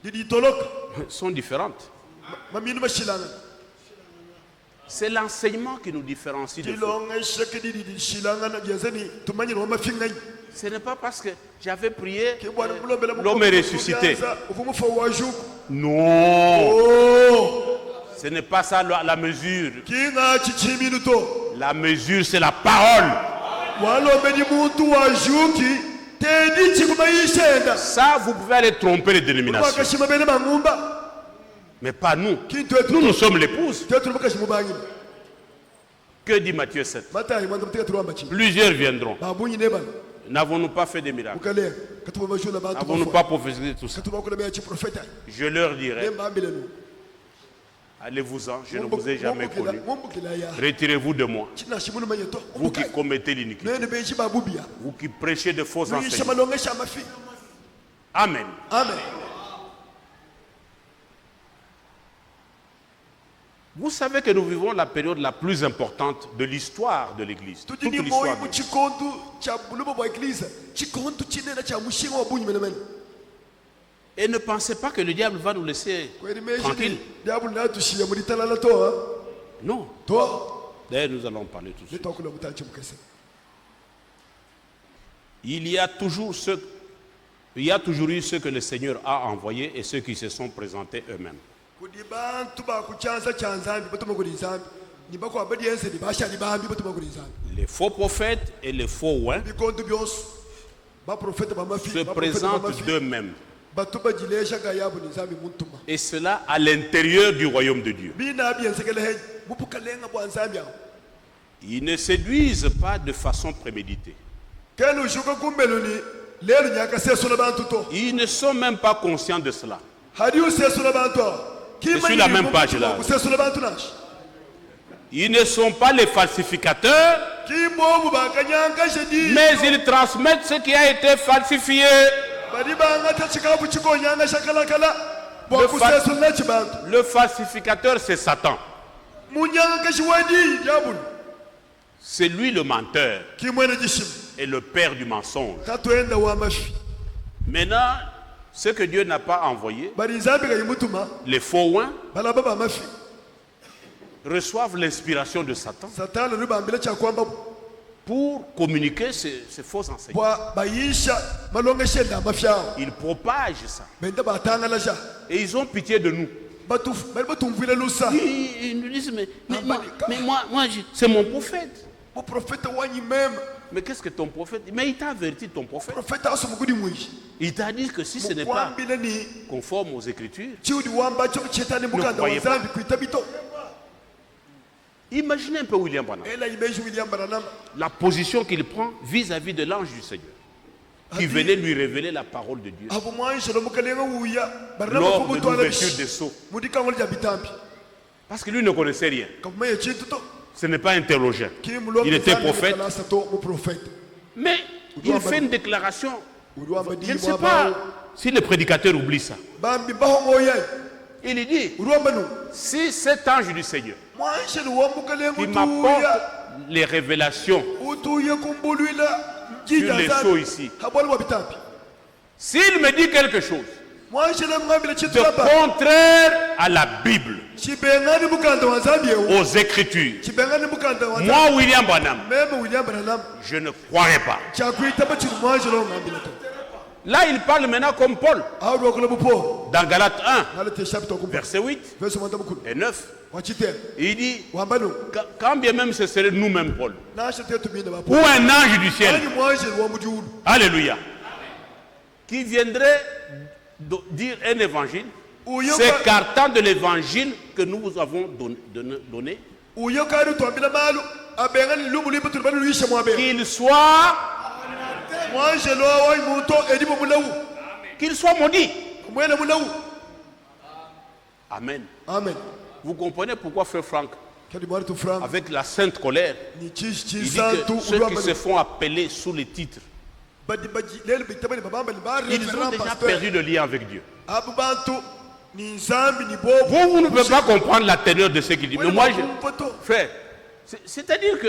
diditoloka
sont différentes.
maminu mashilanga
C'est l'enseignement qui nous différencie de faux.
dilongesha kidi dishilanga na jazeni tumanyira wamafinganyi
Ce n'est pas parce que j'avais prié,
kibwana kulombela
l'homme est ressuscité.
uvumufa wajuku
Non,
oh
ce n'est pas ça la mesure.
kinga chichiminu to
La mesure, c'est la parole.
walombeni muntu wajuki tedi chikumayishenda
Ça, vous pouvez aller tromper les dénominations.
bakashima bene mangumba
Mais pas nous.
kintu
Nous sommes l'épouse.
tetu bakashima bangina
Que dit Matthieu 7?
matayi mwanza muteka turamba chi
Plusieurs viendront.
babunyi nebana
N'avons-nous pas fait des miracles?
ukale katuba majuna bantu
N'avons-nous pas prophétisé tout ça?
katuba kulemea chi profeta
Je leur dirai,
nembambile nu
allez-vous-en, je ne vous ai jamais connu.
mumbukila ya
Retirez-vous de moi,
china shimunu manyeto
vous qui commettez l'iniquité,
nene beji babubia
vous qui prêchez de faux
yisha
enseignements.
malongesha mafi
Amen.
amen
Vous savez que nous vivons la période la plus importante de l'histoire de l'Église. Toute
tudini moyi
l'histoire.
mu chikondu cha bulubo bwa eglise chikondu chinena cha mushinga wa bunyi menemene
Et ne pensez pas que le diable va nous laisser
kweli meji
tranquille.
diabulu natushiya muri talala to ha
Non.
to
D'ailleurs, nous allons en parler tout de suite.
letokula mutachi mukese
Il y a toujours eu ceux que le Seigneur a envoyés et ceux qui se sont présentés eux-mêmes.
kudi bantu bakuchanza chanzambi batuma kuli zambi nibako abadi yense nibashali bambi batuma kuli zambi
Les faux prophètes et les faux oins
bikondu byose baprofeta bamafi
se présentent d'eux-mêmes.
batu bajilesha ga yabo ni zambi muntuma
Et cela à l'intérieur du royaume de Dieu.
bina byensekele henyi bupukalenga bwa nzambi awo
Ils ne séduisent pas de façon préméditée.
kelu shuka kumbeluni lelu nyaka sesula bantu to
Ils ne sont même pas conscients de cela.
hadi usesula bantu awo
sur la même page là.
usesula bantu nashi
Ils ne sont pas les falsificateurs,
kimbobu bakanyanga shedi
mais ils transmettent ce qui a été falsifié.
badi banga tachikabu chikonyanga shakalakala bwa kusesula chibantu
Le falsificateur, c'est Satan.
munyanga kashiwadi diabulu
C'est lui le menteur
kimwene jishimu
et le père du mensonge.
katwenda wa mafi
Maintenant, ce que Dieu n'a pas envoyé,
bali nzambi kayimutuma
les faux oins,
balaba bamafi
reçoivent l'inspiration de Satan
satana lubambila chakwamba
pour communiquer ces faux enseignements.
bwa bayisha malongeshenda amafi awo
Ils propagent ça.
benda batangalasha
Et ils ont pitié de nous.
bali batumvile lusa
Ils nous disent, mais moi c'est mon prophète.
muprofeta wanyi mema
Mais qu'est-ce que ton prophète dit? Mais il t'a averti, ton prophète.
profeta asomugudi mwishi
Il t'a dit que si ce n'est pas
mukwambile ni
conforme aux Écritures,
chiudi wamba cho chetani mukanda wa
croyez pas.
nzambi kuita bito
imaginez un peu William Branham.
ela imeji William Branham
La position qu'il prend vis-à-vis de l'ange du Seigneur, qui venait lui révéler la parole de Dieu
abo mwanshi lo mukalenga uya Branham
lors de
kumutwala
l'ouverture
bishi
des sceaux.
mudikangol ja bitambi
Parce que lui ne connaissait rien.
kamumaye chintu to
Ce n'est pas un théologien.
kimulo
Il était prophète.
to mu prophète
Mais il fait une déclaration.
uruamba
Je ne
di
sais
mwa
pas
bao
si le prédicateur oublie ça.
bambi bahongo yai
Il dit,
uruamba nu
si cet ange du Seigneur
mwanshi lo wamukalenga
qui
utuya
m'apporte les révélations
utuye kumbulwila
sur
jija
les sceaux ici,
habwali wa bitambi
s'il me dit quelque chose
mwanshi lo mwambile
de
chintu hapa
contraire à la Bible,
chibengani mukanda wa nzambi ewo
aux Écritures,
chibengani mukanda wa nzambi
moi, William Branham,
meme William Branham
je ne croirais pas.
chakuita bachiri mwanshi lo mwambile to
Là, il parle maintenant comme Paul.
awo ko labu po
Dans Galates 1,
ala te chapitre ko
verset 8
verset mo ndamukulu
et 9.
wachite
Il dit,
wambano
quand bien même ce serait nous-mêmes, Paul,
na chete to bina ba
ou un ange du ciel,
ani mo je wo mudiwulu
alléluia, qui viendrait dire un évangile, s'écartant de l'évangile que nous vous avons donné,
uyo kari to bila malu abengani lumu libutu banu yishe mo abe
qu'il soit
mo je lo wo muto edi mo mulawu
qu'il soit maudit.
mwele mulawu
Amen.
amen
Vous comprenez pourquoi Frère Franck,
kadi mo to franc
avec la sainte colère,
ni chi
il
chi
dit
santu
que ceux qui se font appeler sous les titres,
badi badi lele bitabani babamba ni ba
ils ont déjà perdu le lien avec Dieu.
abu bantu ni nzambi ni bobo
Vous ne pouvez pas comprendre la teneur de ce qu'il dit. Mais moi, frère, c'est-à-dire que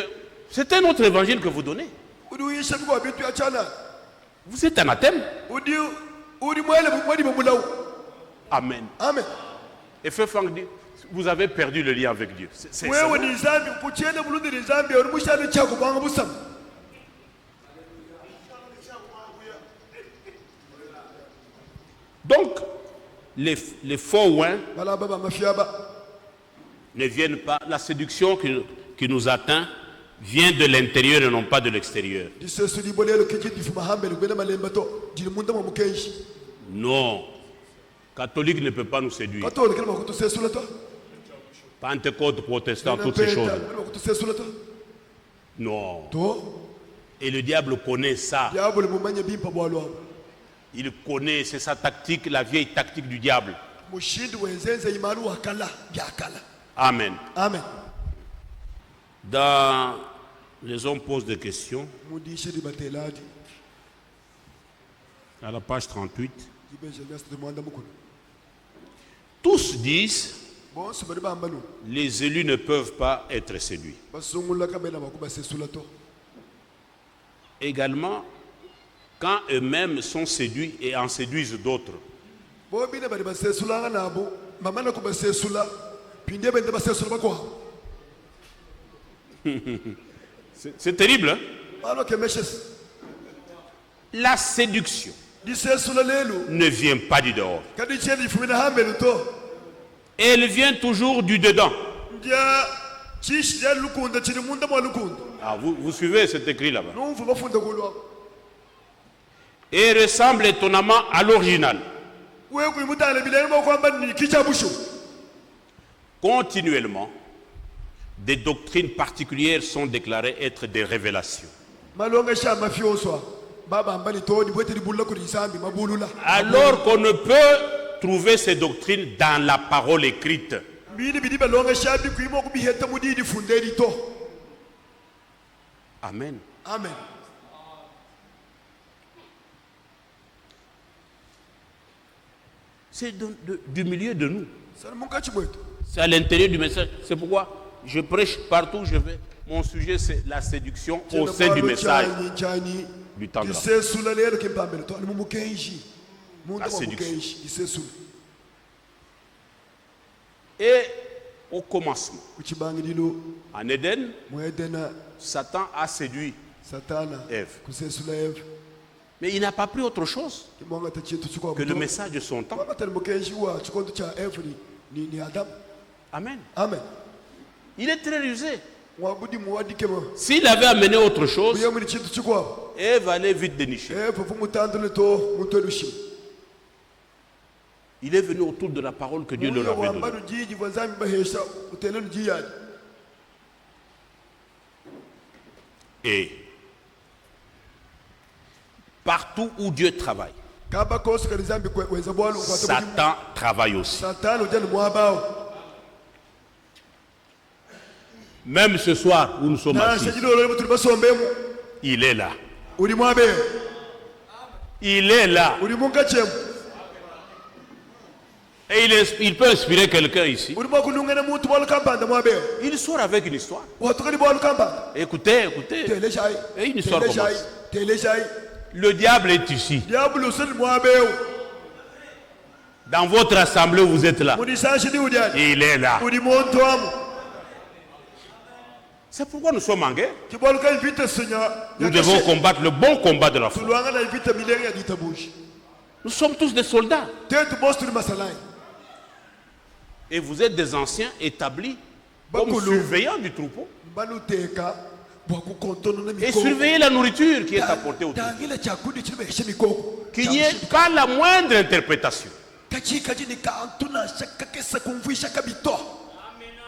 c'est un autre évangile que vous donnez.
udu yishe ko bitu achana
Vous êtes anathème.
udi mwele mwadi mo mulawu
Amen.
amen
Et Frère Franck dit, vous avez perdu le lien avec Dieu.
wewe ni nzambi kuchene bulundi ni nzambi uri mushane chako kwanga busam
Donc, les faux oins
bala baba mafiaba
ne viennent pas. La séduction qui nous atteint vient de l'intérieur et non pas de l'extérieur.
disesu di bolelo kiji di fuma hambe ngwena malemba to di munda mo mukenshi
Non. Catholique ne peut pas nous séduire.
katole kelma kutu sesu la to
Pentecôte, protestant, toutes ces choses.
kutu sesu la to
Non.
to
Et le diable connaît ça.
diabo le mumanye bimpa bwalo
Il connaît, c'est sa tactique, la vieille tactique du diable.
mushindi wenzenze imanu wakala byakala
Amen.
amen
Dans les hommes posent des questions,
mudishi di bateladi
à la page 38,
jibe jeunesse de mwanda mukulu
tous disent
bon subari bambanu
les élus ne peuvent pas être séduits.
basungula kabela bakuba sesu la to
Également, quand eux-mêmes sont séduits et en séduisent d'autres.
bo bina bari basesula nabo mamana kuba sesula pinde bende basesula bakwa
C'est terrible, hein?
alors que meshes
La séduction
di sesula lelu
ne vient pas du dehors.
kadi cheni fumina hambe to
Elle vient toujours du dedans.
ndia chishi ya lukunda chini munda mwa lukunda
Ah, vous suivez cet écrit là-bas.
numva bafunda kulwa
Et ressemble étonnamment à l'original.
we kuimutana bilema kwamba ni kichabusho
Continuellement, des doctrines particulières sont déclarées être des révélations.
malonga sha mafioswa baba ambali to ni bwete libulla kuri sambi mabulula
Alors qu'on ne peut trouver ces doctrines dans la parole écrite.
bidi bidi balonga sha bi kuimo kubiheta mudidi funderi to
Amen.
amen
C'est du milieu de nous.
sana mungachi bwetu
C'est à l'intérieur du message. C'est pourquoi je prêche partout où je vais. Mon sujet, c'est la séduction au sein du message du temps de la fin.
disesula lelo kimpambele to ni mumukenji munda
La
mwa
séduction.
mukenji disesula
Et au commencement,
kuchibangililo
en Éden,
mwedena
Satan a séduit
satana
Ève.
kusesula eve
Mais il n'a pas pris autre chose
kimonga tachitu chukwa
que le message de son temps.
wabatali mukenji wa chikondo cha eve ni adam
Amen.
amen
Il est très rusé.
mwabudi muwadikema
S'il avait amené autre chose,
uye muri chintu chikwa
Ève allait vite dénicher.
eve vumutandule to mutodushi
Il est venu autour de la parole que Dieu leur avait donnée.
wambanu jiji vanzami bahesha utelelu jiyani
Et partout où Dieu travaille,
kaba kosi kalizambi wenza bwalu
Satan travaille aussi.
satana ujani mwabao
Même ce soir où nous sommes
na
assis,
shajilo lolo tuli basombemu
il est là.
uli mwabe
Il est là.
uli mungachemu
Et il peut inspirer quelqu'un ici.
uli mwakulungana muntu bwalu kambanda mwabe
Il sort avec une histoire.
watukali bwalu kambanda
Écoutez, écoutez.
teleshai
Et une histoire commence.
teleshai
Le diable est ici.
diablo sel mwabe
Dans votre assemblée, vous êtes là.
mudi sashi ni ujani
Il est là.
uli muntu wamu
C'est pourquoi nous sommes en guerre.
Kibolka invite Seigneur.
Nous devons combattre le bon combat de la foi.
Tuluanga na invite milenge ya ditabuji.
Nous sommes tous des soldats.
Tete bostu ni masalai.
Et vous êtes des anciens établis comme
Bakulu.
surveillants du troupeau.
Baluteka bwaku kontono na
Et
mikoko.
surveiller la nourriture qui est apportée au troupeau.
Tangile chakudi chilbe heshe mikoko.
Qu'il n'y ait pas la moindre interprétation.
Kachika jini ka antuna shaka kesa kumvuisha kabito.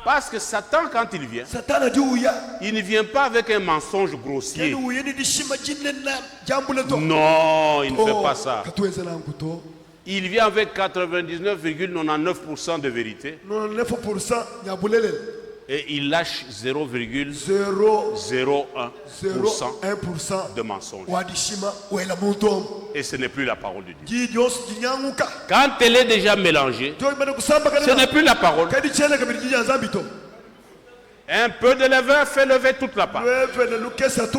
Parce que Satan, quand il vient,
Satana diuya.
il ne vient pas avec un mensonge grossier.
Yenu uyeni dishima jinne na jambule to.
Non, il ne fait pas ça.
Katuweze na nguto.
Il vient avec 99,99% de vérité
9% nyabulele.
et il lâche 0,01%
0,1%
de mensonge.
wadishima wela mutom.
Et ce n'est plus la parole de Dieu.
Gidios ginyanguka.
Quand elle est déjà mélangée,
To imene kusamba
ce n'est plus la parole.
Kadi chele kabiri jija zambito.
Un peu de levain fait lever toute la part.
Wewe le kesa tu.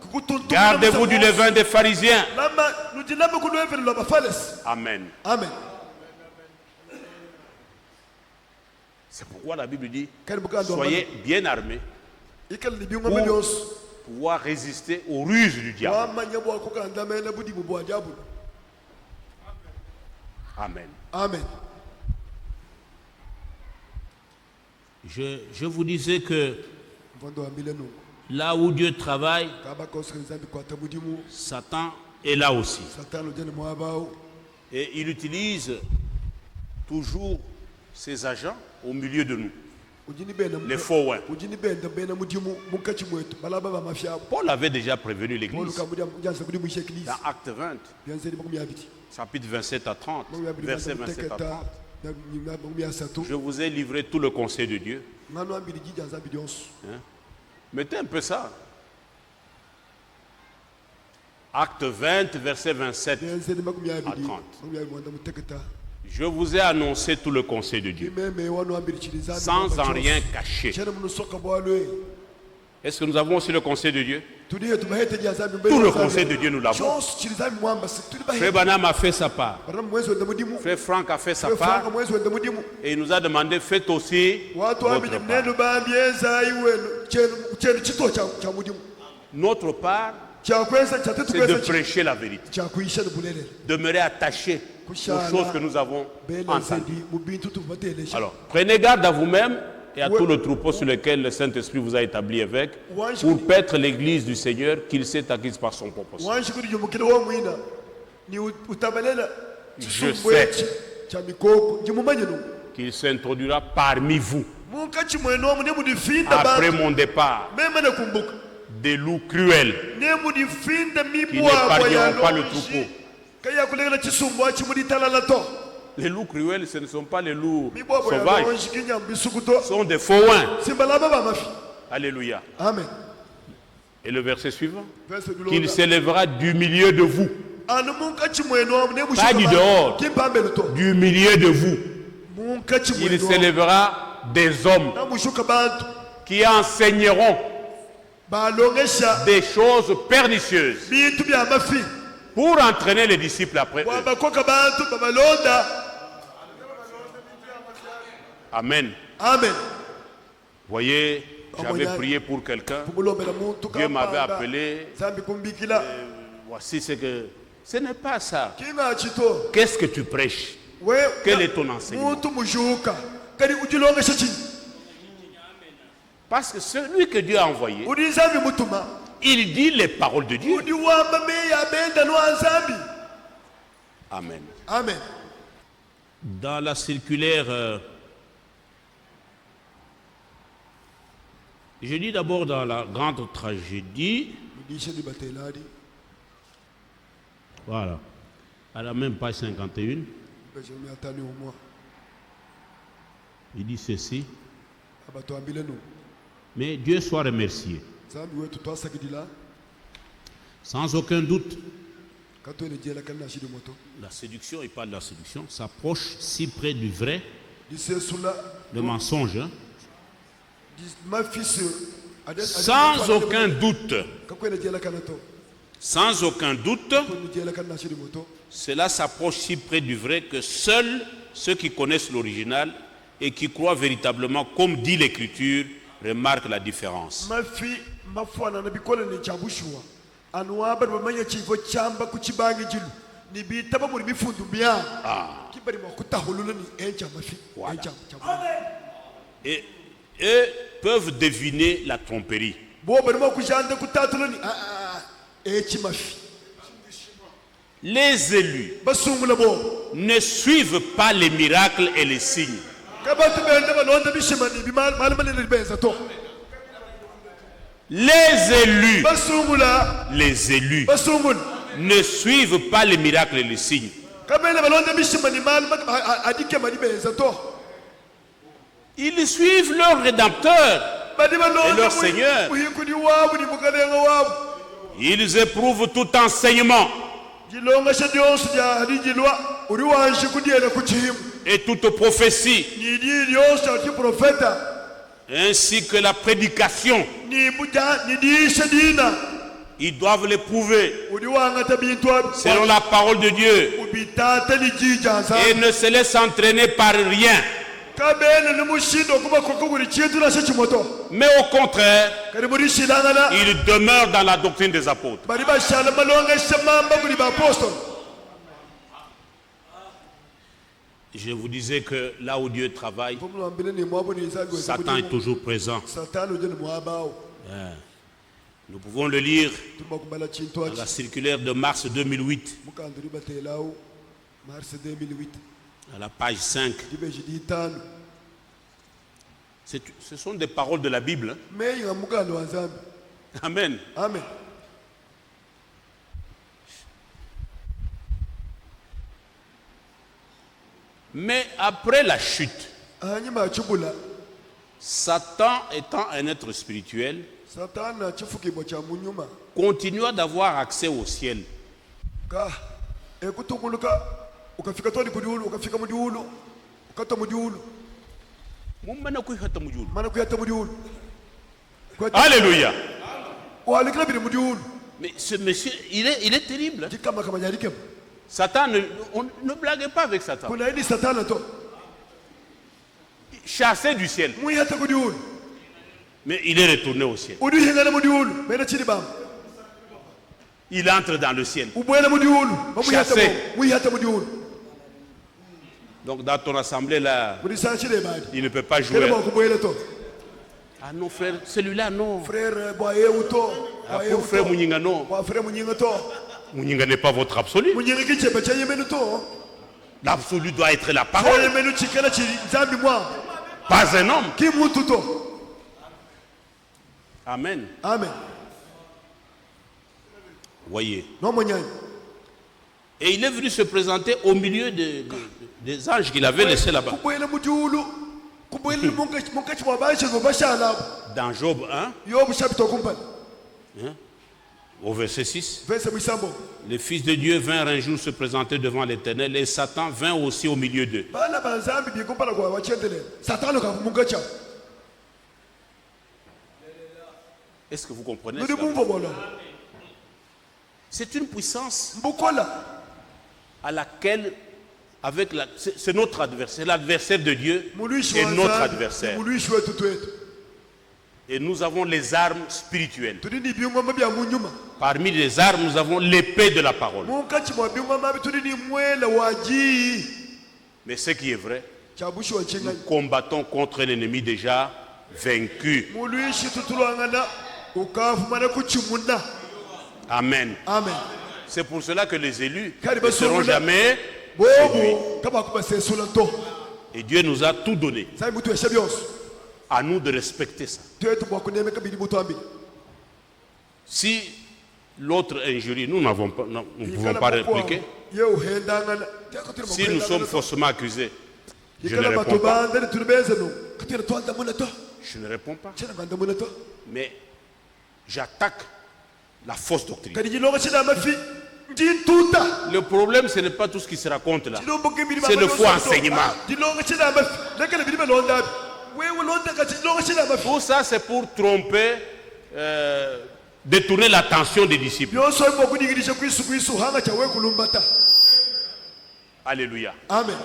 Kukutuntu.
Gardez-vous du levain des pharisiens.
Lama nujilama kunwewe lo bafales.
Amen.
Amen.
C'est pourquoi la Bible dit,
Kadi bukando.
soyez bien armés
Ikal libiunga milios.
pour pouvoir résister aux ruses du diable.
Wama nyabo akukanda mena budi bubu ajabu.
Amen.
Amen.
Je vous disais que
Mvondo ambile nungu.
là où Dieu travaille,
Kaba koska nzambi kwa tamudimu.
Satan est là aussi.
Satano jene mwabao.
Et il utilise toujours ses agents au milieu de nous.
Ujini bena.
Les faux oins.
Ujini benda bena mudimu mukachi mwetu. Balaba ba mafia.
Paul avait déjà prévenu l'église
Moluka mudimu jansa kudimu église.
dans Acte 20,
Bianzeli bakumi abiti.
chapitre 27 à 30, verset 27 à 30.
Je
Je vous ai livré tout le conseil de Dieu. Mettez un peu ça. Acte 20, verset 27 à 30. Je vous ai annoncé tout le conseil de Dieu, sans en rien cacher. Est-ce que nous avons aussi le conseil de Dieu? Tout le conseil de Dieu, nous l'avons. Frère Branham a fait sa part. Frère Franck a fait sa part. Et il nous a demandé, faites aussi votre part. Notre part, c'est de prêcher la vérité. Demeurer attaché aux choses que nous avons entendues. Alors, prenez garde à vous-même et à tout le troupeau sur lequel le Saint-Esprit vous a établi évêque, pour paître l'église du Seigneur qu'il s'est acquise par son propre sang. Je sais qu'il s'introduira parmi vous après mon départ des loups cruels qui n'épargneront pas le troupeau. Les loups cruels, ce ne sont pas les loups sauvages, ce sont des faux oins. Alléluia.
Amen.
Et le verset suivant, qu'il s'élèvera du milieu de vous. Pas du dehors, du milieu de vous. Il s'élèvera des hommes qui enseigneront des choses pernicieuses pour entraîner les disciples après eux. Amen.
Amen.
Voyez, j'avais prié pour quelqu'un. Dieu m'avait appelé. Voici ce que... Ce n'est pas ça. Qu'est-ce que tu prêches? Quel est ton enseignement? Parce que celui que Dieu a envoyé, il dit les paroles de Dieu. Amen.
Amen.
Dans la circulaire, je dis d'abord dans la grande tragédie, voilà, à la même page 51, il dit ceci, mais Dieu soit remercié. Sans aucun doute, la séduction, il parle de la séduction, s'approche si près du vrai, le mensonge, hein. Sans aucun doute, cela s'approche si près du vrai que seuls ceux qui connaissent l'original et qui croient véritablement, comme dit l'Écriture, Remarque la différence.
mafi mafana na bikola ni chabushuwa anuaba bamanya chivo chamba kuchibangi jilu ni bitaba muri bifundu bya kibari makutahulula ni encha mafi
Voilà.
encha chabu
Et eux peuvent deviner la tromperie.
bo bari makujanda kutatula ni echi mafi
Les élus
basungula bo
ne suivent pas les miracles et les signes.
kabatu benda balonda bishimani bimal malmalele benza to
Les élus
basungula
ne suivent pas les miracles et les signes.
kabela balonda bishimani mal adike mali benza to
Ils suivent leur Rédempteur et leur Seigneur.
uyikudi wabu ni mukalenga wabu
Ils éprouvent tout enseignement
jilonga shadionsu ja hadijilwa uri wanshi kudiela kuchihimu
et toute prophétie,
ni di yonsu ati profeta
ainsi que la prédication.
ni buja ni di shadina
Ils doivent l'éprouver
uri wanga tabintwa
selon la parole de Dieu
ubitata ni jijanza
et ne se laissent entraîner par rien.
kabela ni mushindo kuba koko buri kintu nashe kimoto
Mais au contraire,
kari muri shilangana
ils demeurent dans la doctrine des apôtres.
bari bashala malonga shamamba buri ba apostol
Je vous disais que là où Dieu travaille,
pomulambile ni mwabu ni izagwe
Satan est toujours présent.
satani uje ni mwabao
Nous pouvons le lire
tumakubala chintu
dans
achi
la circulaire de mars 2008,
mukanduri batelawo mars 2008
à la page 5.
dibeji ditano
Ce sont des paroles de la Bible. Hein.
meyi nga mukando wa nzambe
Amen.
amen
Mais après la chute,
hanyuma achubula
Satan étant un être spirituel,
satani achifukibwa cha munyuma
continua d'avoir accès au ciel.
ka ekutunguluka ukafika toni kudiulu ukafika mudiulu ukata mudiulu
Mumana kuihata mujulu.
mana kuyata mudiulu
Alléluia.
walikila bili mudiulu
Mais ce monsieur, il est terrible. Hein.
jikama kama nyalikema
Satan, on ne blague pas avec Satan.
kuna ini satana to
Chassé du ciel.
muyata kudiulu
Mais il est retourné au ciel.
uduhingana mudiulu mena chini bam
Il entre dans le ciel.
ubwela mudiulu bamuyata
Chassé.
muyata mudiulu
Donc dans ton assemblée là,
mudisanchile bali
il ne peut pas jouer.
kele bakubwela to
Ah non frère, celui-là non.
frère boye uto
Ah, pour frère Mouninga non.
kwa frère munyinga to
Mouninga n'est pas votre absolu.
munyinga kicheba cha yemenu to
L'absolu doit être la
kwa
parole,
yemenu chikala chiri nzambi mwa
pas un homme.
kimutu to
Amen.
amen
Voyez.
no monyanya
Et il est venu se présenter au milieu des anges qu'il avait laissés là-bas.
kubwela mudiulu kubwela munkachi mwabaishe ngobashala
Dans Job 1,
yobu shabito kumpala
au verset 6,
verse mwisambo
les fils de Dieu vinrent un jour se présenter devant l'Éternel et Satan vint aussi au milieu d'eux.
bana banzambi bikumpala kwa wachendelela satano ka munkacha
Est-ce que vous comprenez
nudi
cela?
mumvo bola
C'est une puissance
mbukola
à laquelle, c'est notre adversaire, l'adversaire de Dieu
muluishi
est
wa
notre
nzambi
adversaire.
muluishi wetu twetu
Et nous avons les armes spirituelles.
tuli ni byungoma bya munyuma
Parmi les armes, nous avons l'épée de la parole.
munkachi mwa byungoma tuli ni mwela waji
Mais ce qui est vrai,
chabushi wa
nous
chenga
combattons contre un ennemi déjà vaincu.
muluishi tutulwangana ukafu mana kuchimuna
Amen.
amen
C'est pour cela que les élus
Kari
ne seront
basungula.
jamais séduits.
bobu kaba kubasesula to
Et Dieu nous a tout donné.
sai mutu yeshe byose
À nous de respecter ça.
twetu bwakunemeka bili mutu ambi
Si l'autre injurie, nous ne pouvons pas répliquer.
ye uhendangana
Si nous sommes faussement accusés, je ne réponds pas.
batubandere tuli beze no katira twandamuna to
Je ne réponds pas.
chena bandamuna to
Mais j'attaque la fausse doctrine.
kadi jilonga chena amafi njituta
Le problème, ce n'est pas tout ce qui se raconte là.
jilomboke bili
C'est le faux enseignement.
jilonga chena amafi lekele bili balonda wewe londa kati jilonga chena amafi
Tout ça, c'est pour tromper, détourner l'attention des disciples.
byonso ibo kudigirisha kwisu hanga cha wewe kulumbata
Alléluia.
amen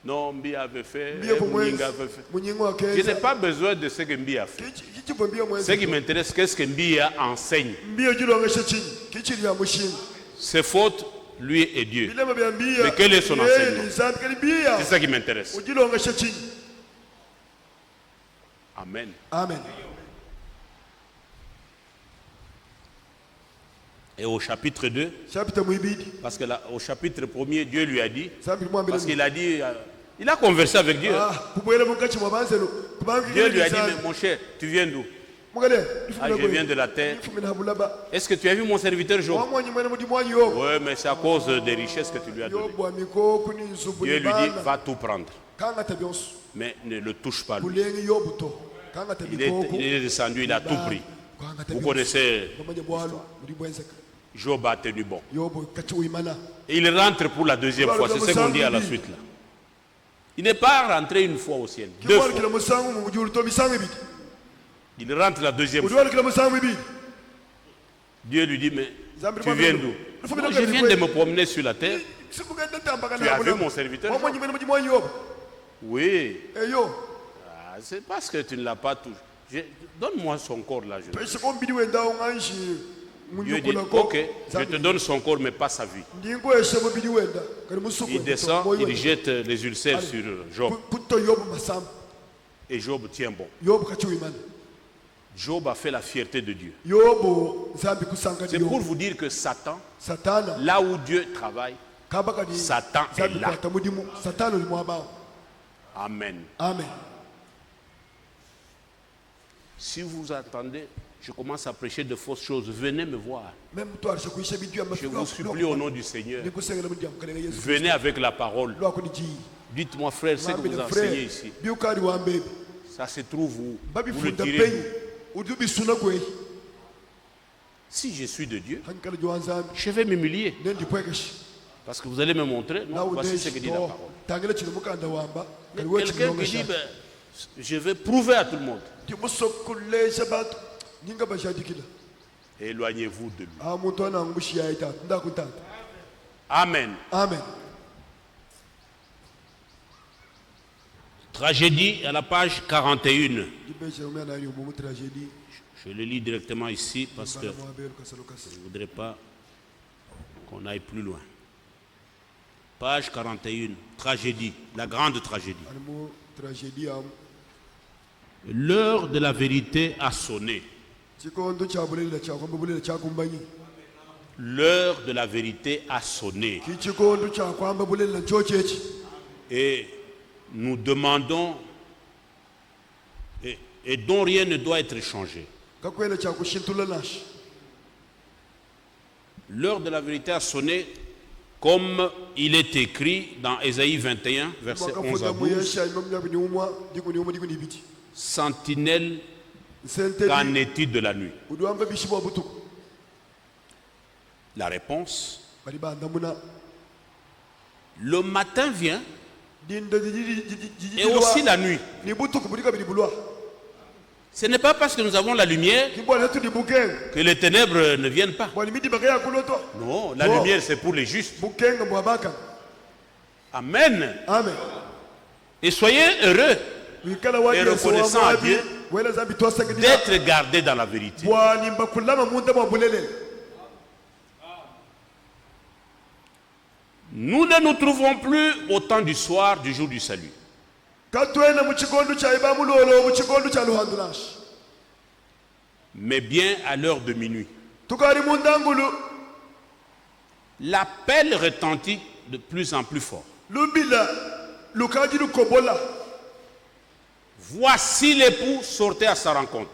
Non, Mbi avait fait,
Mbia pour moi,
Mouninga avait fait.
Mouninga a
Je n'ai
kenza.
pas besoin de ce que Mbi a fait.
Kichi pour Mbia moi.
Ce qui m'intéresse, qu'est-ce que Mbi enseigne.
Mbia jilo ngesha chini. Kichi ya mushinga.
Ses fautes, lui et Dieu.
Bilema bya Mbia.
Mais quel est son enseignement?
Nzambi kali Mbia.
C'est ça qui m'intéresse.
Ujilo ngesha chini.
Amen.
Amen.
Et au chapitre 2,
Chapitre muibidi.
parce que là, au chapitre 1er, Dieu lui a dit,
Zambi mwambele.
parce qu'il a dit, il a conversé avec Dieu.
Ah, kubwela mukachi mwabanzelo. Kubangi.
Dieu lui a dit, mais mon cher, tu viens d'où?
Mugale.
Ah, je viens de la terre.
Ifumina bulaba.
Est-ce que tu as vu mon serviteur Job?
Wamwanyi mwene mudi mwanyi yo.
Oui, mais c'est à cause des richesses que tu lui as données.
Yobu amiko kuni nzubu
Dieu
ni
lui dit,
bana.
va tout prendre,
Kanga tabionsu.
mais ne le touche pas. Lui.
Bulengi yobu to. Kanga
Il est descendu, il a tout pris. Vous connaissez, Job a tenu bon. Et il rentre pour la deuxième fois, c'est ce qu'on dit à la suite là. Il n'est pas rentré une fois au ciel, deux fois. Il rentre la deuxième fois. Dieu lui dit, mais tu viens d'où? Non, je viens de me promener sur la terre. Tu as vu mon serviteur Job? Oui. Ah, c'est parce que tu ne l'as pas touché. Donne-moi son corps là. Dieu dit, ok, je te donne son corps, mais pas sa vie. Il descend, il jette les ulcères sur Job. Et Job tient bon. Job a fait la fierté de Dieu. C'est pour vous dire que Satan, là où Dieu travaille, Satan est là. Amen.
Amen.
Si vous attendez, je commence à prêcher de fausses choses, venez me voir. Je vous supplie au nom du Seigneur. Venez avec la parole. Dites-moi, frère, ce que vous enseignez ici, ça se trouve où? Vous le tirez d'où? Si je suis de Dieu, je vais m'humilier. Parce que vous allez me montrer, non, voici ce que dit la parole. Quelqu'un qui dit, ben, je vais prouver à tout le monde. Éloignez-vous de lui. Amen.
Amen.
Tragédie à la page 41. Je le lis directement ici parce que je ne voudrais pas qu'on aille plus loin. Page 41, tragédie, la grande tragédie. L'heure de la vérité a sonné. L'heure de la vérité a sonné. Et nous demandons, et dont rien ne doit être changé. L'heure de la vérité a sonné, comme il est écrit dans Ésaïe 21, verset 11 à 12. Sentinelle, qu'en est-il de la nuit? La réponse, le matin vient et aussi la nuit. Ce n'est pas parce que nous avons la lumière que les ténèbres ne viennent pas. Non, la lumière c'est pour les justes. Amen.
Amen.
Et soyez heureux et reconnaissant à Dieu d'être gardés dans la vérité. Nous ne nous trouvons plus au temps du soir du jour du salut. Mais bien à l'heure de minuit. L'appel retentit de plus en plus fort. Voici l'époux, sortez à sa rencontre.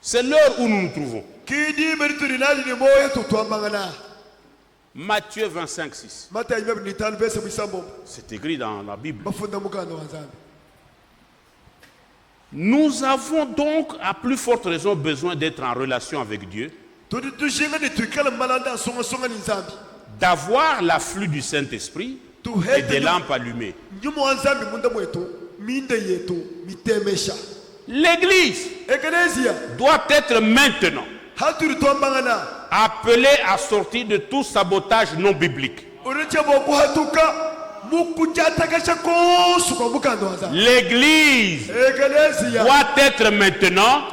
C'est l'heure où nous nous trouvons. Matthieu 25, 6. C'est écrit dans la Bible. Nous avons donc à plus forte raison besoin d'être en relation avec Dieu, d'avoir l'afflux du Saint-Esprit et des lampes allumées. L'Église doit être maintenant appelés à sortir de tout sabotage non biblique. L'Église doit être maintenant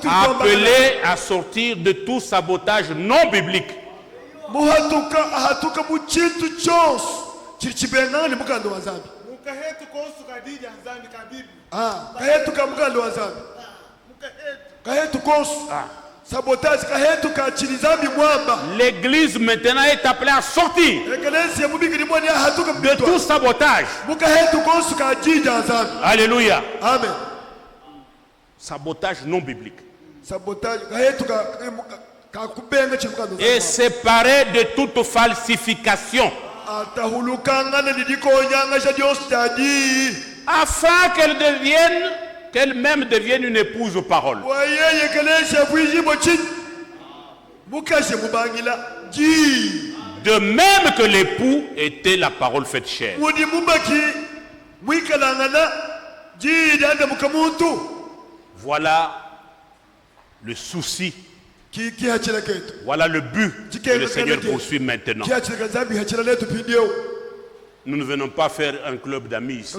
appelée à sortir de tout sabotage non biblique. L'Église maintenant est appelée à sortir de tout sabotage. Alléluia.
Amen.
Sabotage non biblique. Et séparé de toute falsification. Afin qu'elle-même devienne une épouse parole. De même que l'époux était la parole faite chair. Voilà le souci. Voilà le but que le Seigneur poursuit maintenant. Nous ne venons pas faire un club d'amis ici.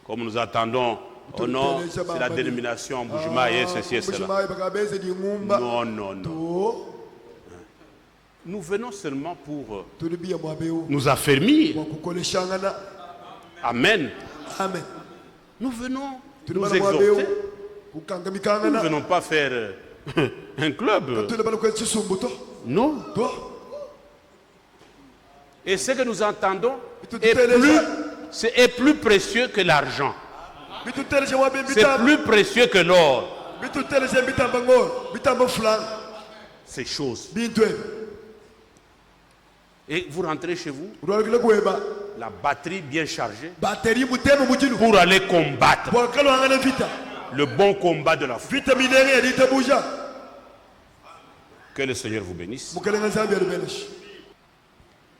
Comme nous attendons, oh non, c'est la dénomination Mboujima et ceci et cela. Non, non, non. Nous venons seulement pour nous affermir. Amen. Nous venons nous exhorter. Nous ne venons pas faire un club. Non. Et ce que nous entendons est plus précieux que l'argent. C'est plus précieux que l'or. Ces choses. Et vous rentrez chez vous, la batterie bien chargée, pour aller combattre le bon combat de la foi. Que le Seigneur vous bénisse.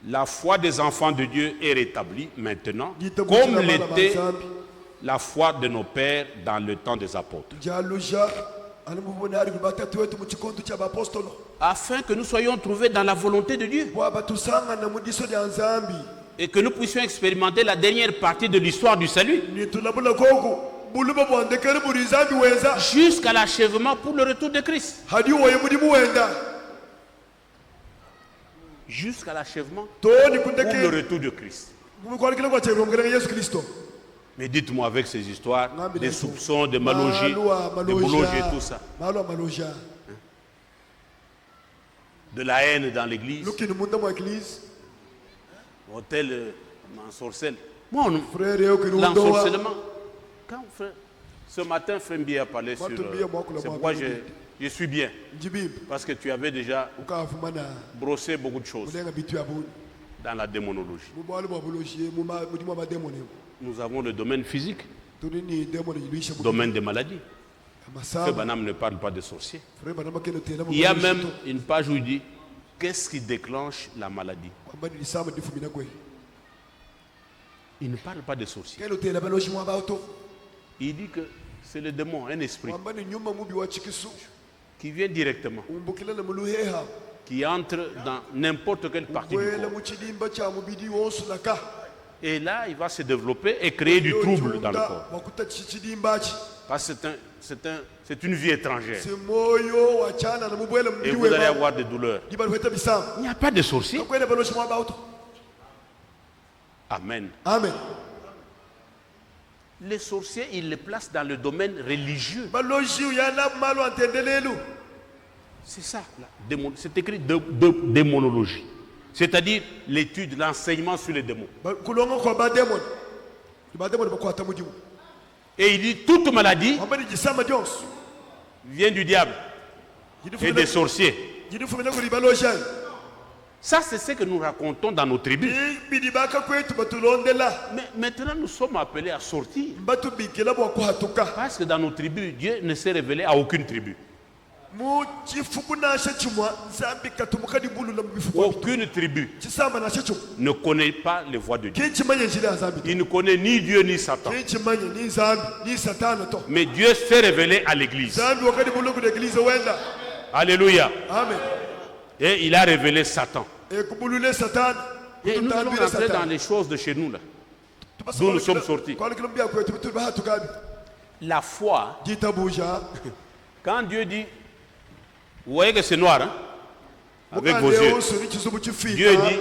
La foi des enfants de Dieu est rétablie maintenant, comme l'était la foi de nos pères dans le temps des apôtres. Afin que nous soyons trouvés dans la volonté de Dieu et que nous puissions expérimenter la dernière partie de l'histoire du salut jusqu'à l'achèvement pour le retour de Christ. Jusqu'à l'achèvement pour le retour de Christ. Mais dites-moi avec ces histoires, des soupçons, des malogies, des boulogies et tout ça. De la haine dans l'église. Hôtel ensorcelle. Moi, l'ensorcellement. Quand ce matin, Frembi a parlé sur... c'est pourquoi je suis bien. Parce que tu avais déjà brossé beaucoup de choses dans la démonologie. Nous avons le domaine physique, le domaine des maladies. Frère Banham ne parle pas de sorciers. Il y a même une page où il dit qu'est-ce qui déclenche la maladie. Il ne parle pas de sorciers. Il dit que c'est le démon, un esprit qui vient directement, qui entre dans n'importe quelle partie du corps. Et là, il va se développer et créer du trouble dans le corps. Parce que c'est une vie étrangère. Et vous allez avoir des douleurs. Il n'y a pas de sorcier. Amen.
Amen.
Les sorciers, ils les placent dans le domaine religieux. C'est ça. C'est écrit démonologie. C'est-à-dire l'étude, l'enseignement sur les démons. Et il dit toute maladie vient du diable et des sorciers. Ça, c'est ce que nous racontons dans nos tribus. Mais maintenant, nous sommes appelés à sortir. Parce que dans nos tribus, Dieu ne s'est révélé à aucune tribu. Aucune tribu ne connaît pas les voies de Dieu. Il ne connaît ni Dieu ni Satan. Mais Dieu s'est révélé à l'église. Alléluia.
Amen.
Et il a révélé Satan.
Ekubulule Satan.
Et nous allons
Kutambire
rentrer
Satan.
dans les choses de chez nous là.
Tubasa
D'où nous
kwalekela-
sommes sortis.
kwalekela mbia kwetu tuba hatukabi.
La foi,
Jitabuja.
quand Dieu dit, vous voyez que c'est noir, hein? Avec vos
Mukande
yeux.
usuri kizubu kifika.
Dieu dit,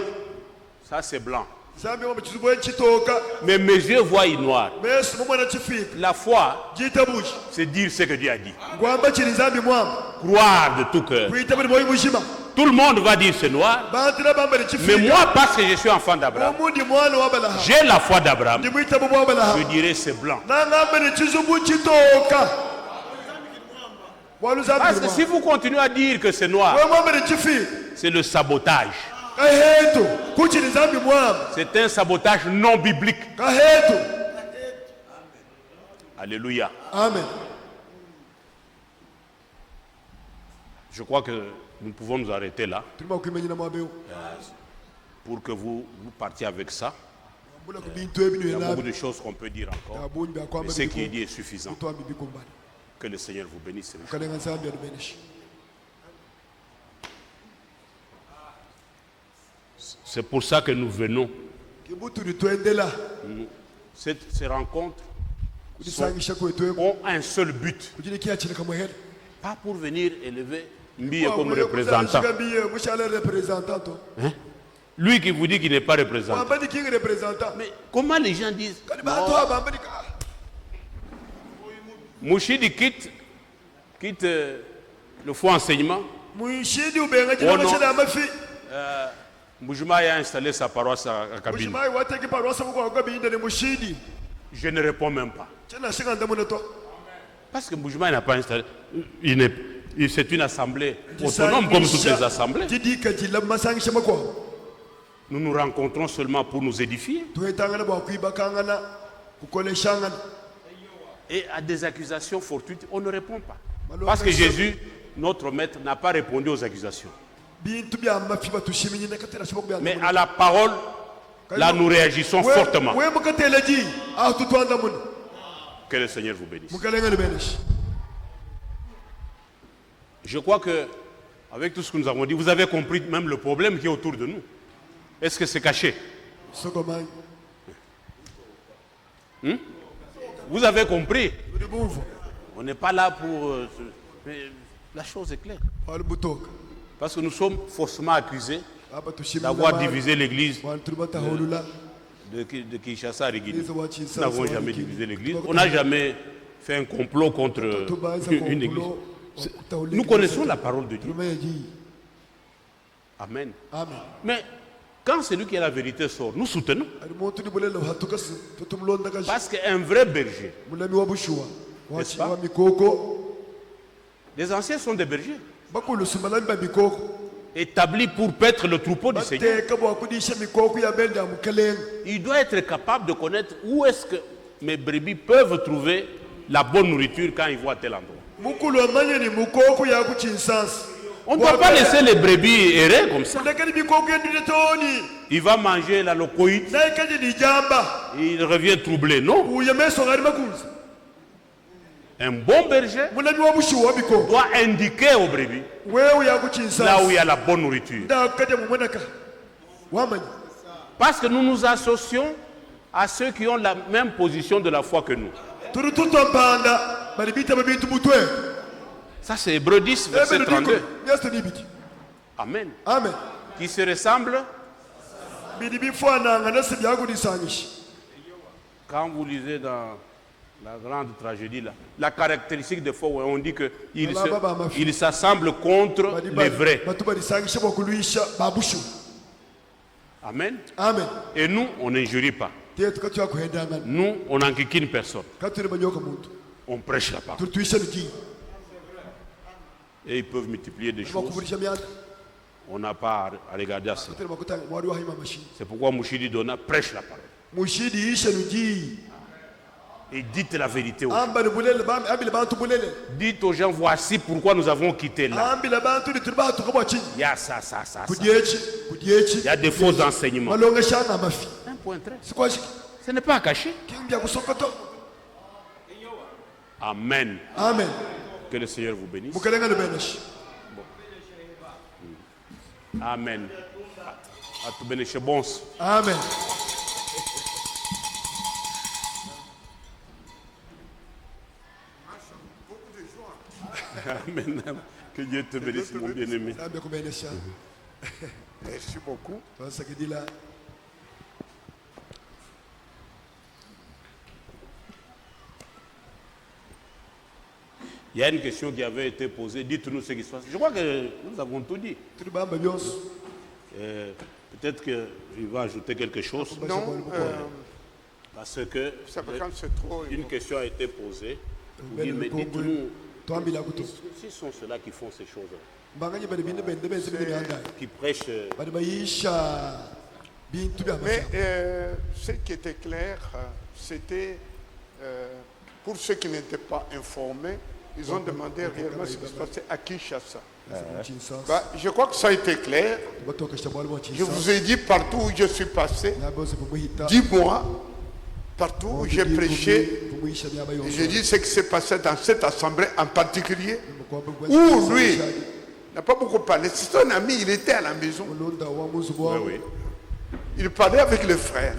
ça c'est blanc.
Sambi wa kizubu ekitoka.
Mais mes yeux voient noir.
Mesu mumwana kifika.
La foi,
Jitabuja.
c'est dire ce que Dieu a dit.
Gwamba kiri zambi mwamba.
Croire de tout cœur.
Kuita buli moyo mushima.
Tout le monde va dire c'est noir.
Bantira bambali
Mais
kifika.
moi, parce que je suis enfant d'Abraham,
Omundi mwana wa Balaha.
j'ai la foi d'Abraham.
Ndimwita bubu wa Balaha.
Je dirais c'est blanc.
Nangamba ne kizubu kitoka. Waluzambi
Parce que
mwamba.
si vous continuez à dire que c'est noir,
Wewe mwamba ne kifika.
c'est le sabotage.
Kahetu. Kuchiri zambi mwamba.
C'est un sabotage non biblique.
Kahetu.
Alléluia.
Amen.
Je crois que nous pouvons nous arrêter là
Tulima kuimenya na mwabeo.
pour que vous partiez avec ça.
Mbula kubintu ebinu
Il y a beaucoup
yelabi.
de choses qu'on peut dire encore.
Abunyi
Mais
bakwamba
ce qui est dit est suffisant.
Kutwambi bikumbali.
Que le Seigneur vous bénisse.
Kalenga zambi adubeneshi.
C'est pour ça que nous venons.
Kibuturi twendela.
Ces rencontres
Kudisangisha kwetu.
ont un seul but.
Kujini kia chile kamwehele.
Pas pour venir élever Mbiye comme représentant.
Mouchala représentant. to.
Lui qui vous dit qu'il n'est pas représentant.
Wambadi king représentant.
Mais comment les gens disent
Kani bato abambadi ka.
Mouchidi quitte le faux enseignement.
Muishidi ubenga
Oh
jina
non.
machana amafi.
Moujouma a installé sa paroisse à Kabine.
Mushimai wateki parosa mko kwa binda ni mushidi.
Je ne réponds même pas.
Chana shinga ndamu neto.
Parce que Moujouma n'a pas installé. C'est une assemblée autonome comme toutes les assemblées.
Jidi kajila masangisha makwa.
Nous nous rencontrons seulement pour nous édifier.
Tuhetangana bwa kuibakangana. Kukoleshangana.
Et à des accusations fortuites, on ne répond pas. Parce que Jésus, notre maître, n'a pas répondu aux accusations.
Bintu bya amafi batushimini nakatera shiboko bya.
Mais à la parole, là nous réagissons fortement.
We mukatela ji. Ah tutwanda mun.
Que le Seigneur vous bénisse.
Mukalenga beneshi.
Je crois que, avec tout ce que nous avons dit, vous avez compris même le problème qui est autour de nous. Est-ce que c'est caché?
Sokomai.
Vous avez compris.
Ulibuvu.
On n'est pas là pour... mais la chose est claire.
Walubutoka.
Parce que nous sommes faussement accusés
Aba tushimini.
d'avoir divisé l'église
Walturubata holula.
de Kinshasa à Rigidi.
Izo wa
Nous
Kinshasa,
n'avons
wa
jamais
Rigidi.
divisé l'église. On n'a jamais fait un complot contre une église. Nous connaissons la parole de Dieu. Amen.
Amen.
Mais quand celui qui a la vérité sort, nous soutenons.
Alimuntu ni bulelo hatukasi tutumlonda kashi.
Parce qu'un vrai berger,
Mulami wa bushuwa.
N'est-ce
Wachi
pas?
wa mikoko.
les anciens sont des bergers,
Bakulu sumalami ba mikoko.
établis pour paître le troupeau du Seigneur.
Bateka bwa kudisha mikoko ya bende ya mukelenga.
Il doit être capable de connaître où est-ce que mes brebis peuvent trouver la bonne nourriture quand ils vont à tel endroit.
Mukulu amanye ni mukoko ya kuchinsansi.
On ne doit pas laisser les brebis errer comme ça.
Ndekani mikoko ya nditoni.
Il va manger la locoïde,
Na ikaje ni jamba.
il revient troublé. Non.
Uyemeso ngari makunzi.
Un bon berger
Mulami wa bushuwa mikoko.
doit indiquer aux brebis
Wewe ya
là où
kuchinsansi.
il y a la bonne nourriture.
Nda kaje mumwenaka. Wamanye.
Parce que nous nous associons à ceux qui ont la même position de la foi que nous.
Turi tutompanda. Bali bita babintu mutwe.
Ça c'est Hébreux 10, verset 32. Amen.
Amen.
Qui se ressemblent.
Bidi bifwananga nasi byakudisangisha.
Quand vous lisez dans la grande tragédie, là, la caractéristique des faux, on dit qu'ils s'assemblent contre les vrais.
Batu badisangisha bakuluisha babushu.
Amen.
Amen.
Et nous, on n'injurie pas.
Tie tukatwa kuhendanga.
Nous, on n'enquiquine personne.
Katuri banyoka muntu.
On prêche la parole.
Tutuisha niki.
Et ils peuvent multiplier des choses.
Bakufurisha myanda.
On n'a pas à regarder à cela.
Katuri bakutanga mwari wa hima machine.
C'est pourquoi Mouchidi Dona prêche la parole.
Mushidi isha nuji.
Et dites la vérité aux gens.
Amba ni bulele bambi ambile bantu bulele.
Dites aux gens, voici pourquoi nous avons quitté là.
Ambile bantu ni turba tukabwa chini.
Il y a ça, ça, ça, ça.
Kudiechi, kudiechi.
Il y a des faux enseignements.
Malonga shana mafi.
Un point très.
Sikwashi.
Ce n'est pas à cacher.
Kimbia kusokoto.
Amen.
Amen.
Que le Seigneur vous bénisse.
Mukalenga lubeneshi.
Bon, Amen. Atubeneshe bonso.
Amen.
Amen. Que Dieu te bénisse, mon bien-aimé.
Nzambe akubenesha.
Merci beaucoup.
Twasakidila.
Il y a une question qui avait été posée. Dites-nous ce qui se passe. Je crois que nous avons tout dit.
Tulibamba byonso.
Peut-être qu'il va ajouter quelque chose.
Non,
Parce que
ça va quand c'est trop.
une question a été posée. Oui, mais
Mbele
dites-nous,
twambila kuto.
si sont ceux-là qui font ces choses,
Mbanganye bali binde bende benze binde byanda.
qui prêchent,
Bali bayisha bintu bya
Mais
masa.
ce qui était clair, c'était pour ceux qui n'étaient pas informés, ils ont demandé réellement ce qui se passait à Kinshasa. Bah, je crois que ça a été clair. Je vous ai dit partout où je suis passé, 10 mois, partout où j'ai prêché, j'ai dit ce qui s'est passé dans cette assemblée en particulier, où lui n'a pas beaucoup parlé. C'est un ami, il était à la maison.
oui.
Il parlait avec les frères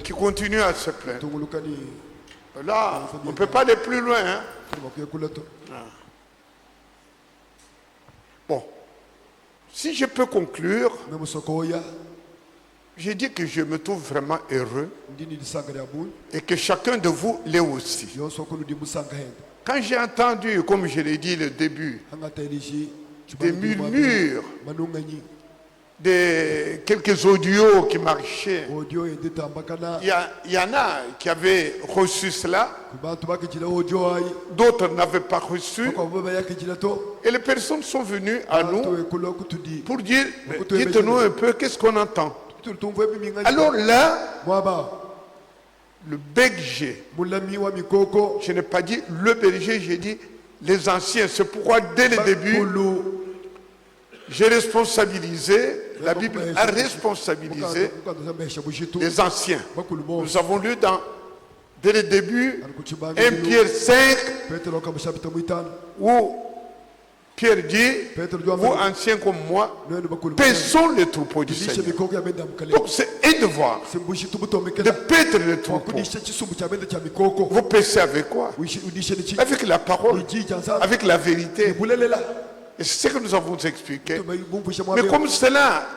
qui continuent à se plaindre. Là, on ne peut pas aller plus loin. Hein? Bon, si je peux conclure, j'ai dit que je me trouve vraiment heureux et que chacun de vous l'est aussi. Quand j'ai entendu, comme je l'ai dit au début, des murmures, quelques audios qui marchaient, il y en a qui avaient reçu cela, d'autres n'avaient pas reçu, et les personnes sont venues à nous pour dire, dites-nous un peu, qu'est-ce qu'on entend? Alors là, le berger, je n'ai pas dit le berger, j'ai dit les anciens. C'est pourquoi dès le début, j'ai responsabilisé, la Bible a responsabilisé les anciens. Nous avons lu dès le début 1 Pierre 5 où Pierre dit, vous anciens comme moi, paissons les troupeaux du Seigneur. Donc c'est un devoir de paître les troupeaux. Vous paissez avec quoi? Avec la parole, avec la vérité. Et c'est ce que nous avons expliqué. Mais comme cela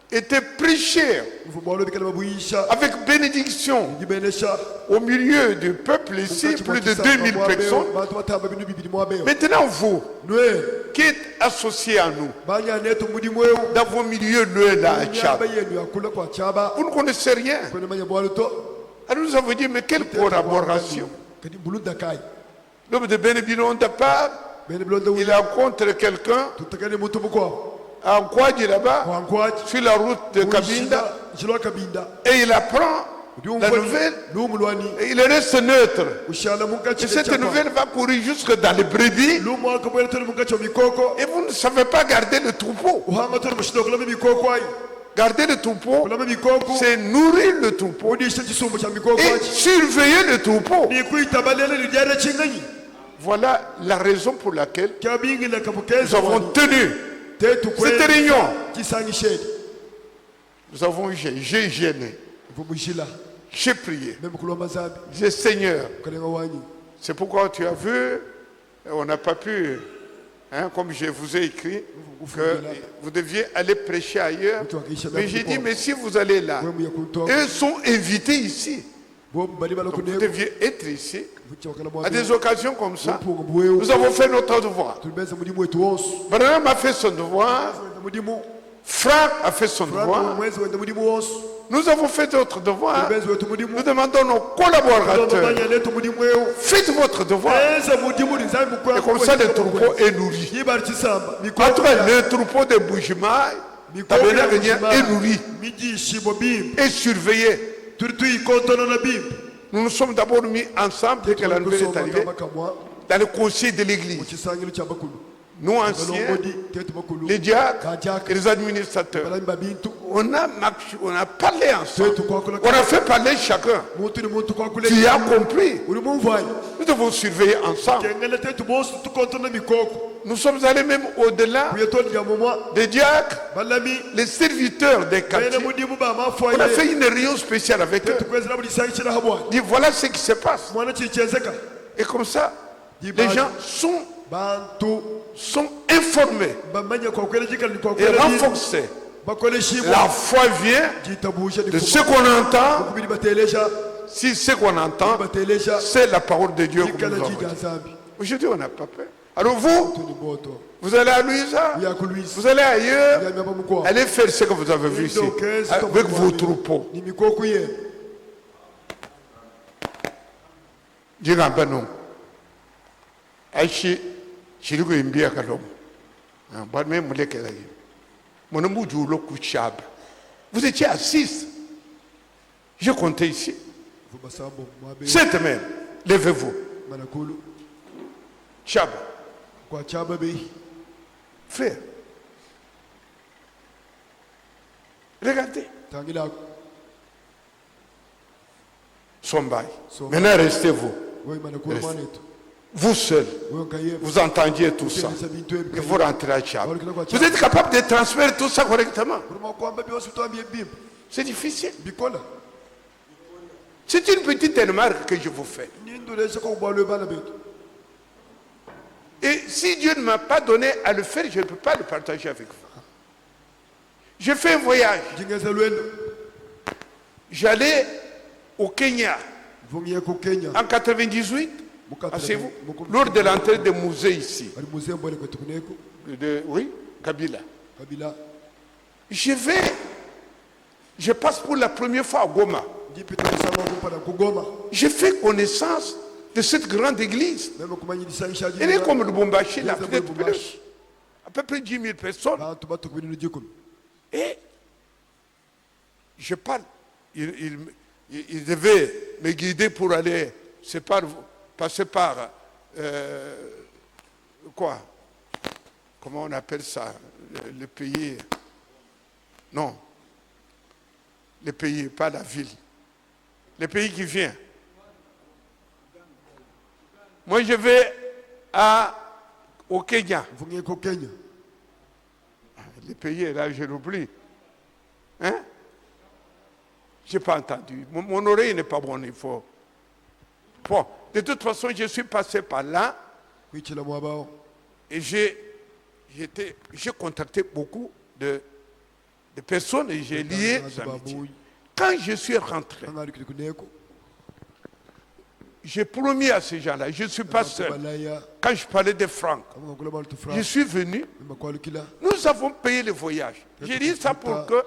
était prêché avec bénédiction au milieu du peuple ici, plus de 2000 personnes. Maintenant vous, qui êtes associés à nous, dans vos milieux, là, à Tchad, vous ne connaissez rien. Alors nous avons dit, mais quelle collaboration? L'homme de Bénébinon de part, il est contre quelqu'un en Kouadji là-bas, sur la route de Kabinda, et il apprend la nouvelle, et il reste neutre. Et cette nouvelle va courir jusque dans les brebis, et vous ne savez pas garder le troupeau. Garder le troupeau, c'est nourrir le troupeau et surveiller le troupeau. Voilà la raison pour laquelle nous avons tenu cette réunion. Nous avons j'ai gêné. J'ai prié. J'ai Seigneur. C'est pourquoi tu as vu, on n'a pas pu, hein, comme je vous ai écrit, que vous deviez aller prêcher ailleurs. Mais j'ai dit, mais si vous allez là, eux sont invités ici. Donc vous deviez être ici. À des occasions comme ça, nous avons fait notre devoir. Branham a fait son devoir. Franck a fait son devoir. Nous avons fait notre devoir. Nous demandons nos collaborateurs, faites votre devoir. Et comme ça, le troupeau est nourri. Entre le troupeau de Bujimaï, est nourri et surveillé. Nous nous sommes d'abord mis ensemble dès que la nouvelle est arrivée dans le conseil de l'église. Nous anciens, les diacres et les administrateurs, on a parlé ensemble. On a fait parler chacun. Tu as compris. Nous devons surveiller ensemble. nous sommes allés même au-delà des diacres, les serviteurs des quartiers. On a fait une réunion spéciale avec eux. Dit voilà ce qui se passe. Et comme ça, les gens sont informés et renforcés. La foi vient de ce qu'on entend. Si ce qu'on entend, c'est la parole de Dieu que nous avons. Aujourd'hui, on n'a pas peur. Alors vous allez à Louisa, vous allez ailleurs, allez faire ce que vous avez vu ici, avec vos troupeaux. Dis-moi, Aïchi, Chirigo Imbia Kalom, Badme Moulekelaï, mon amour du Loku Chab. Vous étiez à 6. Je comptais ici. Cette même, levez-vous. Chab. Frère, regardez. Sombaï. Maintenant, restez-vous. Vous seul, vous entendiez tout ça. Et vous rentrez à Chab. Vous êtes capable de transmettre tout ça correctement. C'est difficile. C'est une petite remarque que je vous fais. Et si Dieu ne m'a pas donné à le faire, je ne peux pas le partager avec vous. J'ai fait un voyage. J'allais au Kenya en 98. Asseyez-vous. Lors de l'entrée des musées ici. Oui, Kabila. Je passe pour la première fois à Goma. J'ai fait connaissance de cette grande église. Elle est comme le Bombashi, là, peut-être plus. À peu près 10 000 personnes. Et je parle. Il devait me guider pour aller passer par quoi? Comment on appelle ça? Le pays. Non. Le pays, pas la ville. Le pays qui vient. Moi, je vais au Kenya. Le pays, là, je l'oublie. Hein? Je n'ai pas entendu. Mon oreille n'est pas bonne, il faut. Bon, de toute façon, je suis passé par là. Et j'ai contacté beaucoup de personnes et j'ai lié des amitiés. Quand je suis rentré, j'ai promis à ces gens-là, je ne suis pas seul. Quand je parlais de Franck, je suis venu, nous avons payé le voyage. J'ai dit ça pour que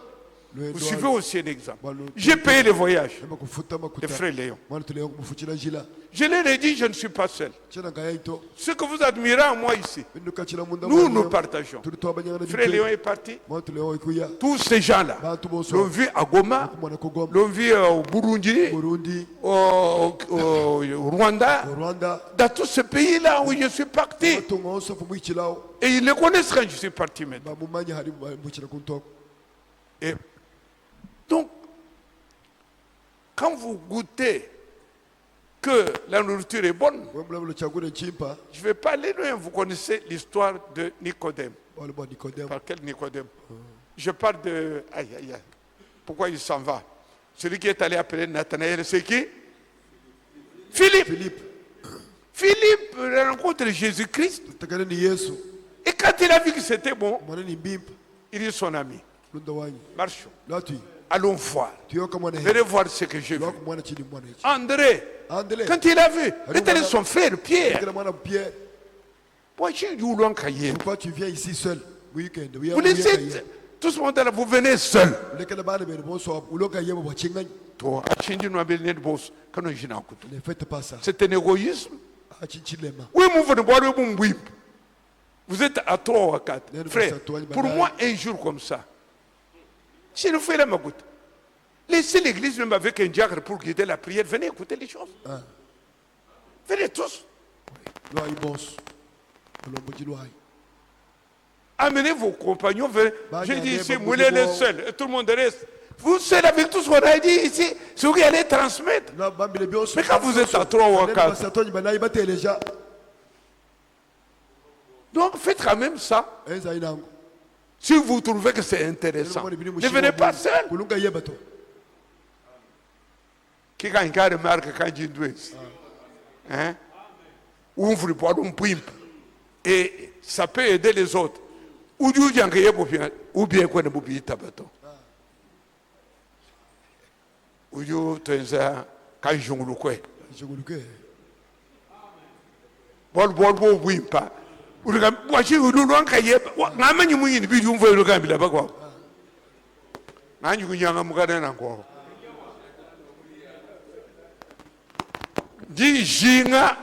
vous suivez aussi un exemple. J'ai payé le voyage de frère Léon. Je leur ai dit, je ne suis pas seul. Ce que vous admirez en moi ici, nous partageons. Frère Léon est parti. Tous ces gens-là l'ont vu à Goma, l'ont vu au Burundi, au Rwanda, dans tous ces pays-là où je suis parti. Et ils le connaissent quand je suis parti maintenant. Et donc, quand vous goûtez que la nourriture est bonne, je ne vais pas aller loin. Vous connaissez l'histoire de Nicodème. Par quel Nicodème? Je parle de... Aïe, aïe, aïe. Pourquoi il s'en va? Celui qui est allé appeler Nathanaël, c'est qui? Philippe. Philippe rencontre Jésus-Christ. Et quand il a vu que c'était bon, il dit son ami. Marchons. Allons voir. Venez voir ce que j'ai vu. André, quand il a vu, il était son frère Pierre.
Pourquoi tu viens ici seul?
Vous laissez tout ce monde-là, vous venez seul.
Ne faites pas ça.
C'est un égoïsme. Oui, vous êtes à 3 ou à 4. Frère, pour moi, un jour comme ça, si nous faisons la goutte, laissez l'église même avec un diacre pour guider la prière. Venez écouter les choses. Venez tous. Amenez vos compagnons. J'ai dit ici, vous êtes les seuls. Et tout le monde reste. Vous seul avec tout ce qu'on a dit ici, c'est vous qui allez transmettre. Mais quand vous êtes à 3 ou à 4, Donc faites quand même ça. Si vous trouvez que c'est intéressant, ne venez pas seul. Qui a une remarque quand je dis, hein? Ouvre pour un pimp. Et ça peut aider les autres. Ou bien qu'on ne peut pas tabato. Ou bien tu es un kanjongulukwe. Bol wimpa. Wachi ululuan kaye. Ngama ni muyini bi yumvo yulukambi la bakwa. Nanyi kunyanga mukade na kwa. Di jinga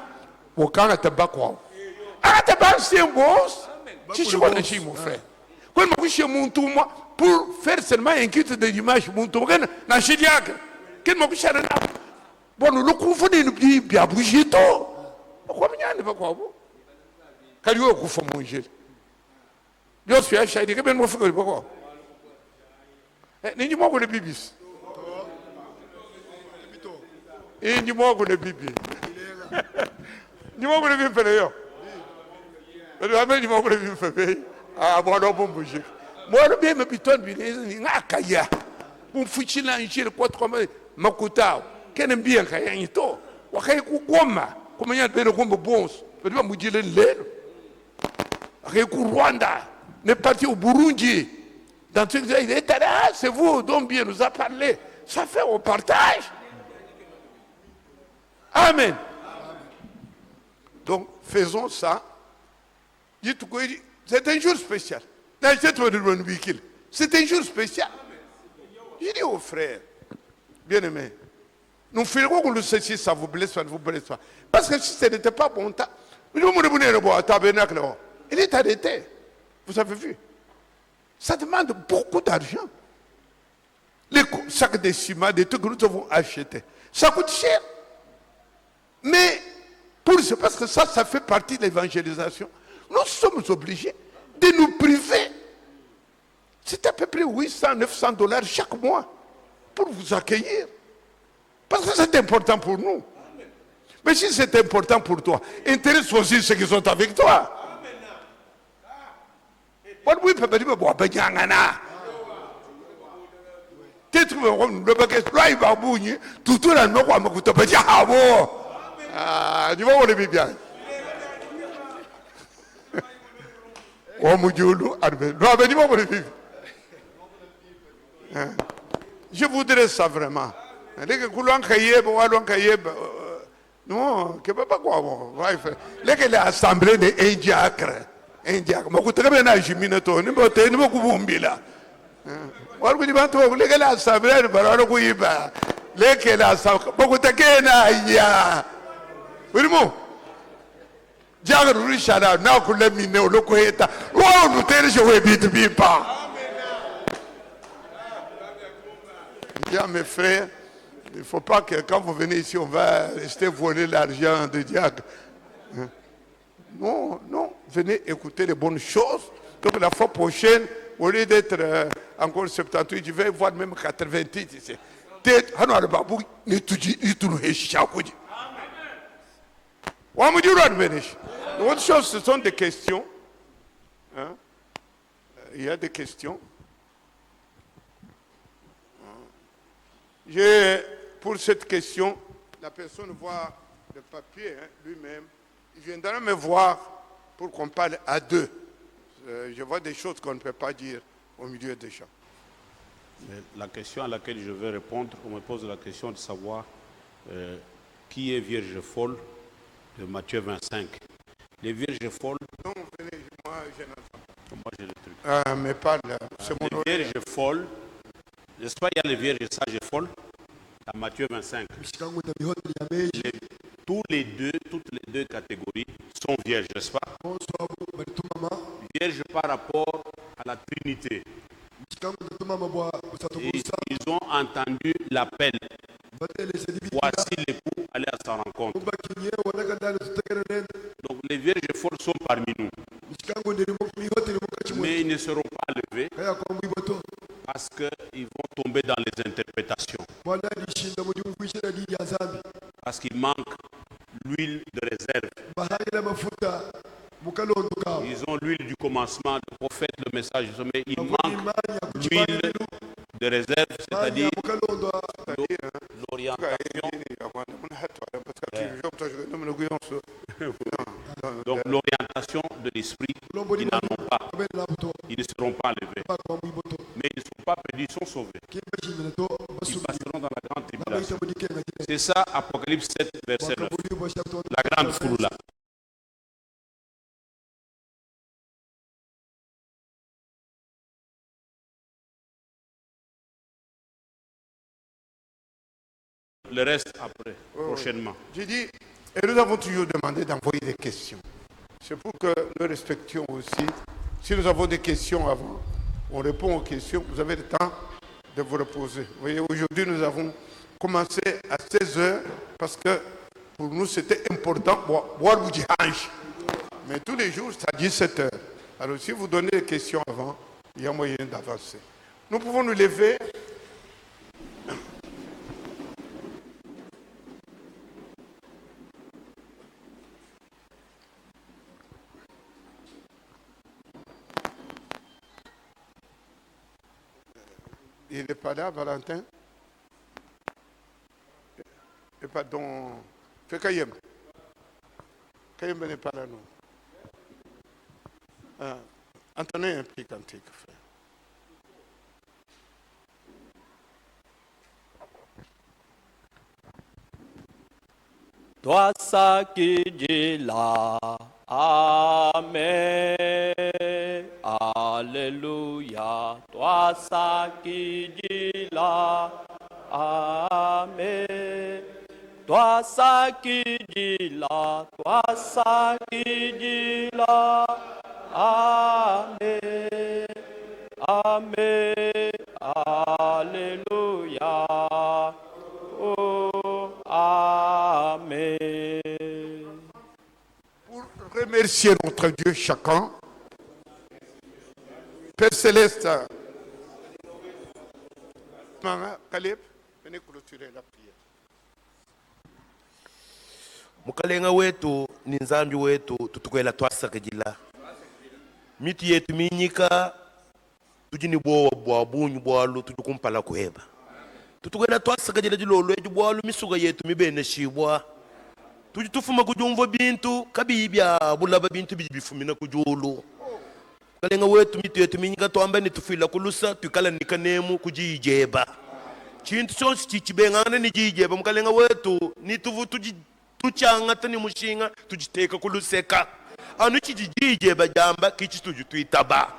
wakanga tabakwa. Ata ba sembos. Chichi kwa na chi mon frère. Quand je suis monté pour faire seulement un culte de dimanche, monté na chidiak. Quand je suis allé bon nous confondons nous bien bouger tout. Pourquoi m'y pas quoi? Quand you go for manger. Bien sûr, je dis que ben moi faut que pourquoi? Ni moi ko le bibis. Ni moi ko le bibi. Ni moi ko le bibi pele yo. Ni moi ko le bibi pele. Ah bon non bon bouger. Moi le bien me piton bi ni ngakaya. Pour fuchila nchile kwa comme makutao. Kene bien kaya nyito. Wakai ku goma. Comme il belo kombo bons. Peut pas mudile lelo. Wakai ku Rwanda. Ne parti au Burundi. Dans tout ça, il est là, c'est vous dont bien nous a parlé. Ça fait au partage. Amen. Donc, faisons ça. C'est un jour spécial. C'est un jour spécial. Je dis aux frères, bien-aimés, nous ferons que le ceci, ça vous blesse, ça ne vous blesse pas. Parce que si ce n'était pas bon temps, il est arrêté. Vous avez vu? Ça demande beaucoup d'argent. Les sacs de ciment, des trucs que nous avons achetés, ça coûte cher. Mais parce que ça fait partie de l'évangélisation. Nous sommes obligés de nous priver. C'est à peu près 800, 900 $ chaque mois pour vous accueillir. Parce que c'est important pour nous. Mais si c'est important pour toi, intéresse aussi ceux qui sont avec toi. Oui, je voudrais ça vraiment. Non, que pas quoi. L'assemblée de Indiacre. India, ma kutere bena jimina to ni bote ni boku bumbila. Waru di bantu leke la sabre bararo ku iba. Leke la sa boku takena ya. Wirimo. Jagaru rishana na ku le mine oloko heta. Wo nu tere je we bit bipa. Bien mes frères, il ne faut pas que quand vous venez ici on va rester voler l'argent de diacre. Non, non, venez écouter les bonnes choses. Donc la fois prochaine, au lieu d'être encore 78, je vais voir même 88. Autre chose, ce sont des questions. Hein? Il y a des questions. Pour cette question, la personne voit le papier hein, lui-même. Il viendra me voir pour qu'on parle à deux. Je vois des choses qu'on ne peut pas dire au milieu des gens.
La question à laquelle je vais répondre, on me pose la question de savoir qui est vierge folle de Matthieu 25. Les vierges folles.
Non, venez, moi j'ai un enfant.
Moi j'ai le truc.
Mais parle, c'est mon
les vierges folles, n'est-ce pas, il y a les vierges sages et folles, à Matthieu 25. Toutes les deux catégories sont vierges, n'est-ce pas? Vierges par rapport à la Trinité. Et ils ont entendu l'appel. Voici l'époux, allez à sa rencontre. Donc les vierges folles sont parmi nous. Mais ils ne seront pas levés parce qu'ils vont tomber dans les interprétations. Parce qu'il manque l'huile de réserve. Ils l'huile du commencement, le prophète, le message, mais il manque l'huile de réserve, c'est-à-dire l'orientation. Donc l'orientation de l'esprit, ils n'en ont pas. Ils ne seront pas enlevés. Mais ils ne sont pas perdus, ils sont sauvés. Ils passeront dans la grande tribulation. C'est ça, Apocalypse 7, verset 9. La grande foule là. Le reste après, prochainement.
J'ai dit, et nous avons toujours demandé d'envoyer des questions. C'est pour que nous respections aussi. Si nous avons des questions avant, on répond aux questions. Vous avez le temps de vous reposer. Vous voyez, aujourd'hui, nous avons commencé à 16h parce que pour nous, c'était important boire le djihaj. Mais tous les jours, ça dit 7h. Alors, si vous donnez des questions avant, il y a moyen d'avancer. Nous pouvons nous lever. Il n'est pas là, Valentin. Et pardon. Fais Kayem. Kayem n'est pas là, non. Antonin implique antique, frère.
Toi ça qui dit là, Amen, Alléluia. Toi ça qui dit là, Amen. Toi ça qui dit là, toi ça qui dit là, Amen, Amen, Alléluia. Oh, Amen.
Pour remercier notre Dieu chacun, Père Céleste, Caleb, venez clôturer la prière.
Mukalenga wetu ni nzambi wetu tutukwela twasakajila mitu yetu minyika tujini bwa bunyu bwalu tujukumpala kuheba tutukwela twasakajila jilolo eju bwalu misuga yetu mibene shibwa tujitufuma kujumva bintu kabibya bulaba bintu bijibifumina kujulu kalenga wetu mitu yetu minyika twamba ni tufila kulusa tukala nikanemu kujijeba chintu chonsi chichibengana ni jijeba mukalenga wetu ni tuvu tuchanga tani mushinga tujiteka kuluseka anu chijije bajamba kichi tujitwitaba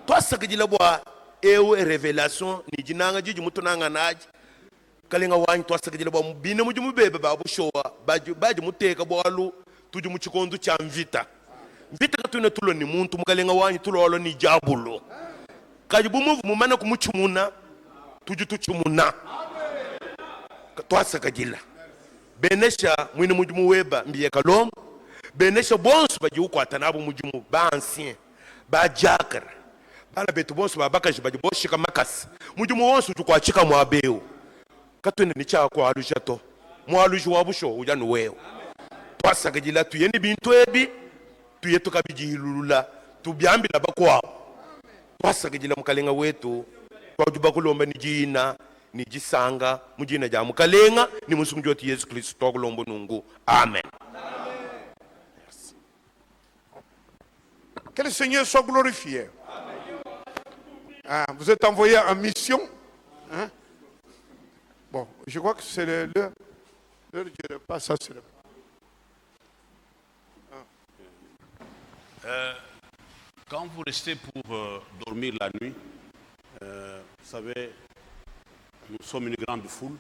twasakajila bwa ewe revelation ni jinanga jiji mutunanga naji kalenga wanyi twasakajila bwa mubine mujumu bebe babushowa baji muteka bwalu tuju muchikondo cha mvita katuna tulo ni muntu mukalenga wanyi tulolo ni jabulo kajibu muvu mumana kumuchumuna tuju tuchumuna twasakajila benesha mwini mujumu weba mbiye kalom benesha bonsu baji ukwata nabo mujumu ba ancien ba jakar bala betu bonsu ba bakaji baji boshika makasi mujumu wonsu tukwachika mwabeo katwene ni cha kwa alujato mwaluju wabusho ujanu weo twasakajila tuyeni bintu ebi tuyetu kabijihilulula tubyambila bakwao twasakajila mukalenga wetu twajuba kulomba ni jina ni jisanga mujina ja mukalenga ni musungu joti Yesu Kristo tokulombo nungu amen.
Merci. Que le Seigneur soit glorifié. Ah, vous êtes envoyé en mission, hein? Bon, je crois que c'est l'heure du repas, ça c'est le...
Quand vous restez pour dormir la nuit, vous savez, nous sommes une grande foule.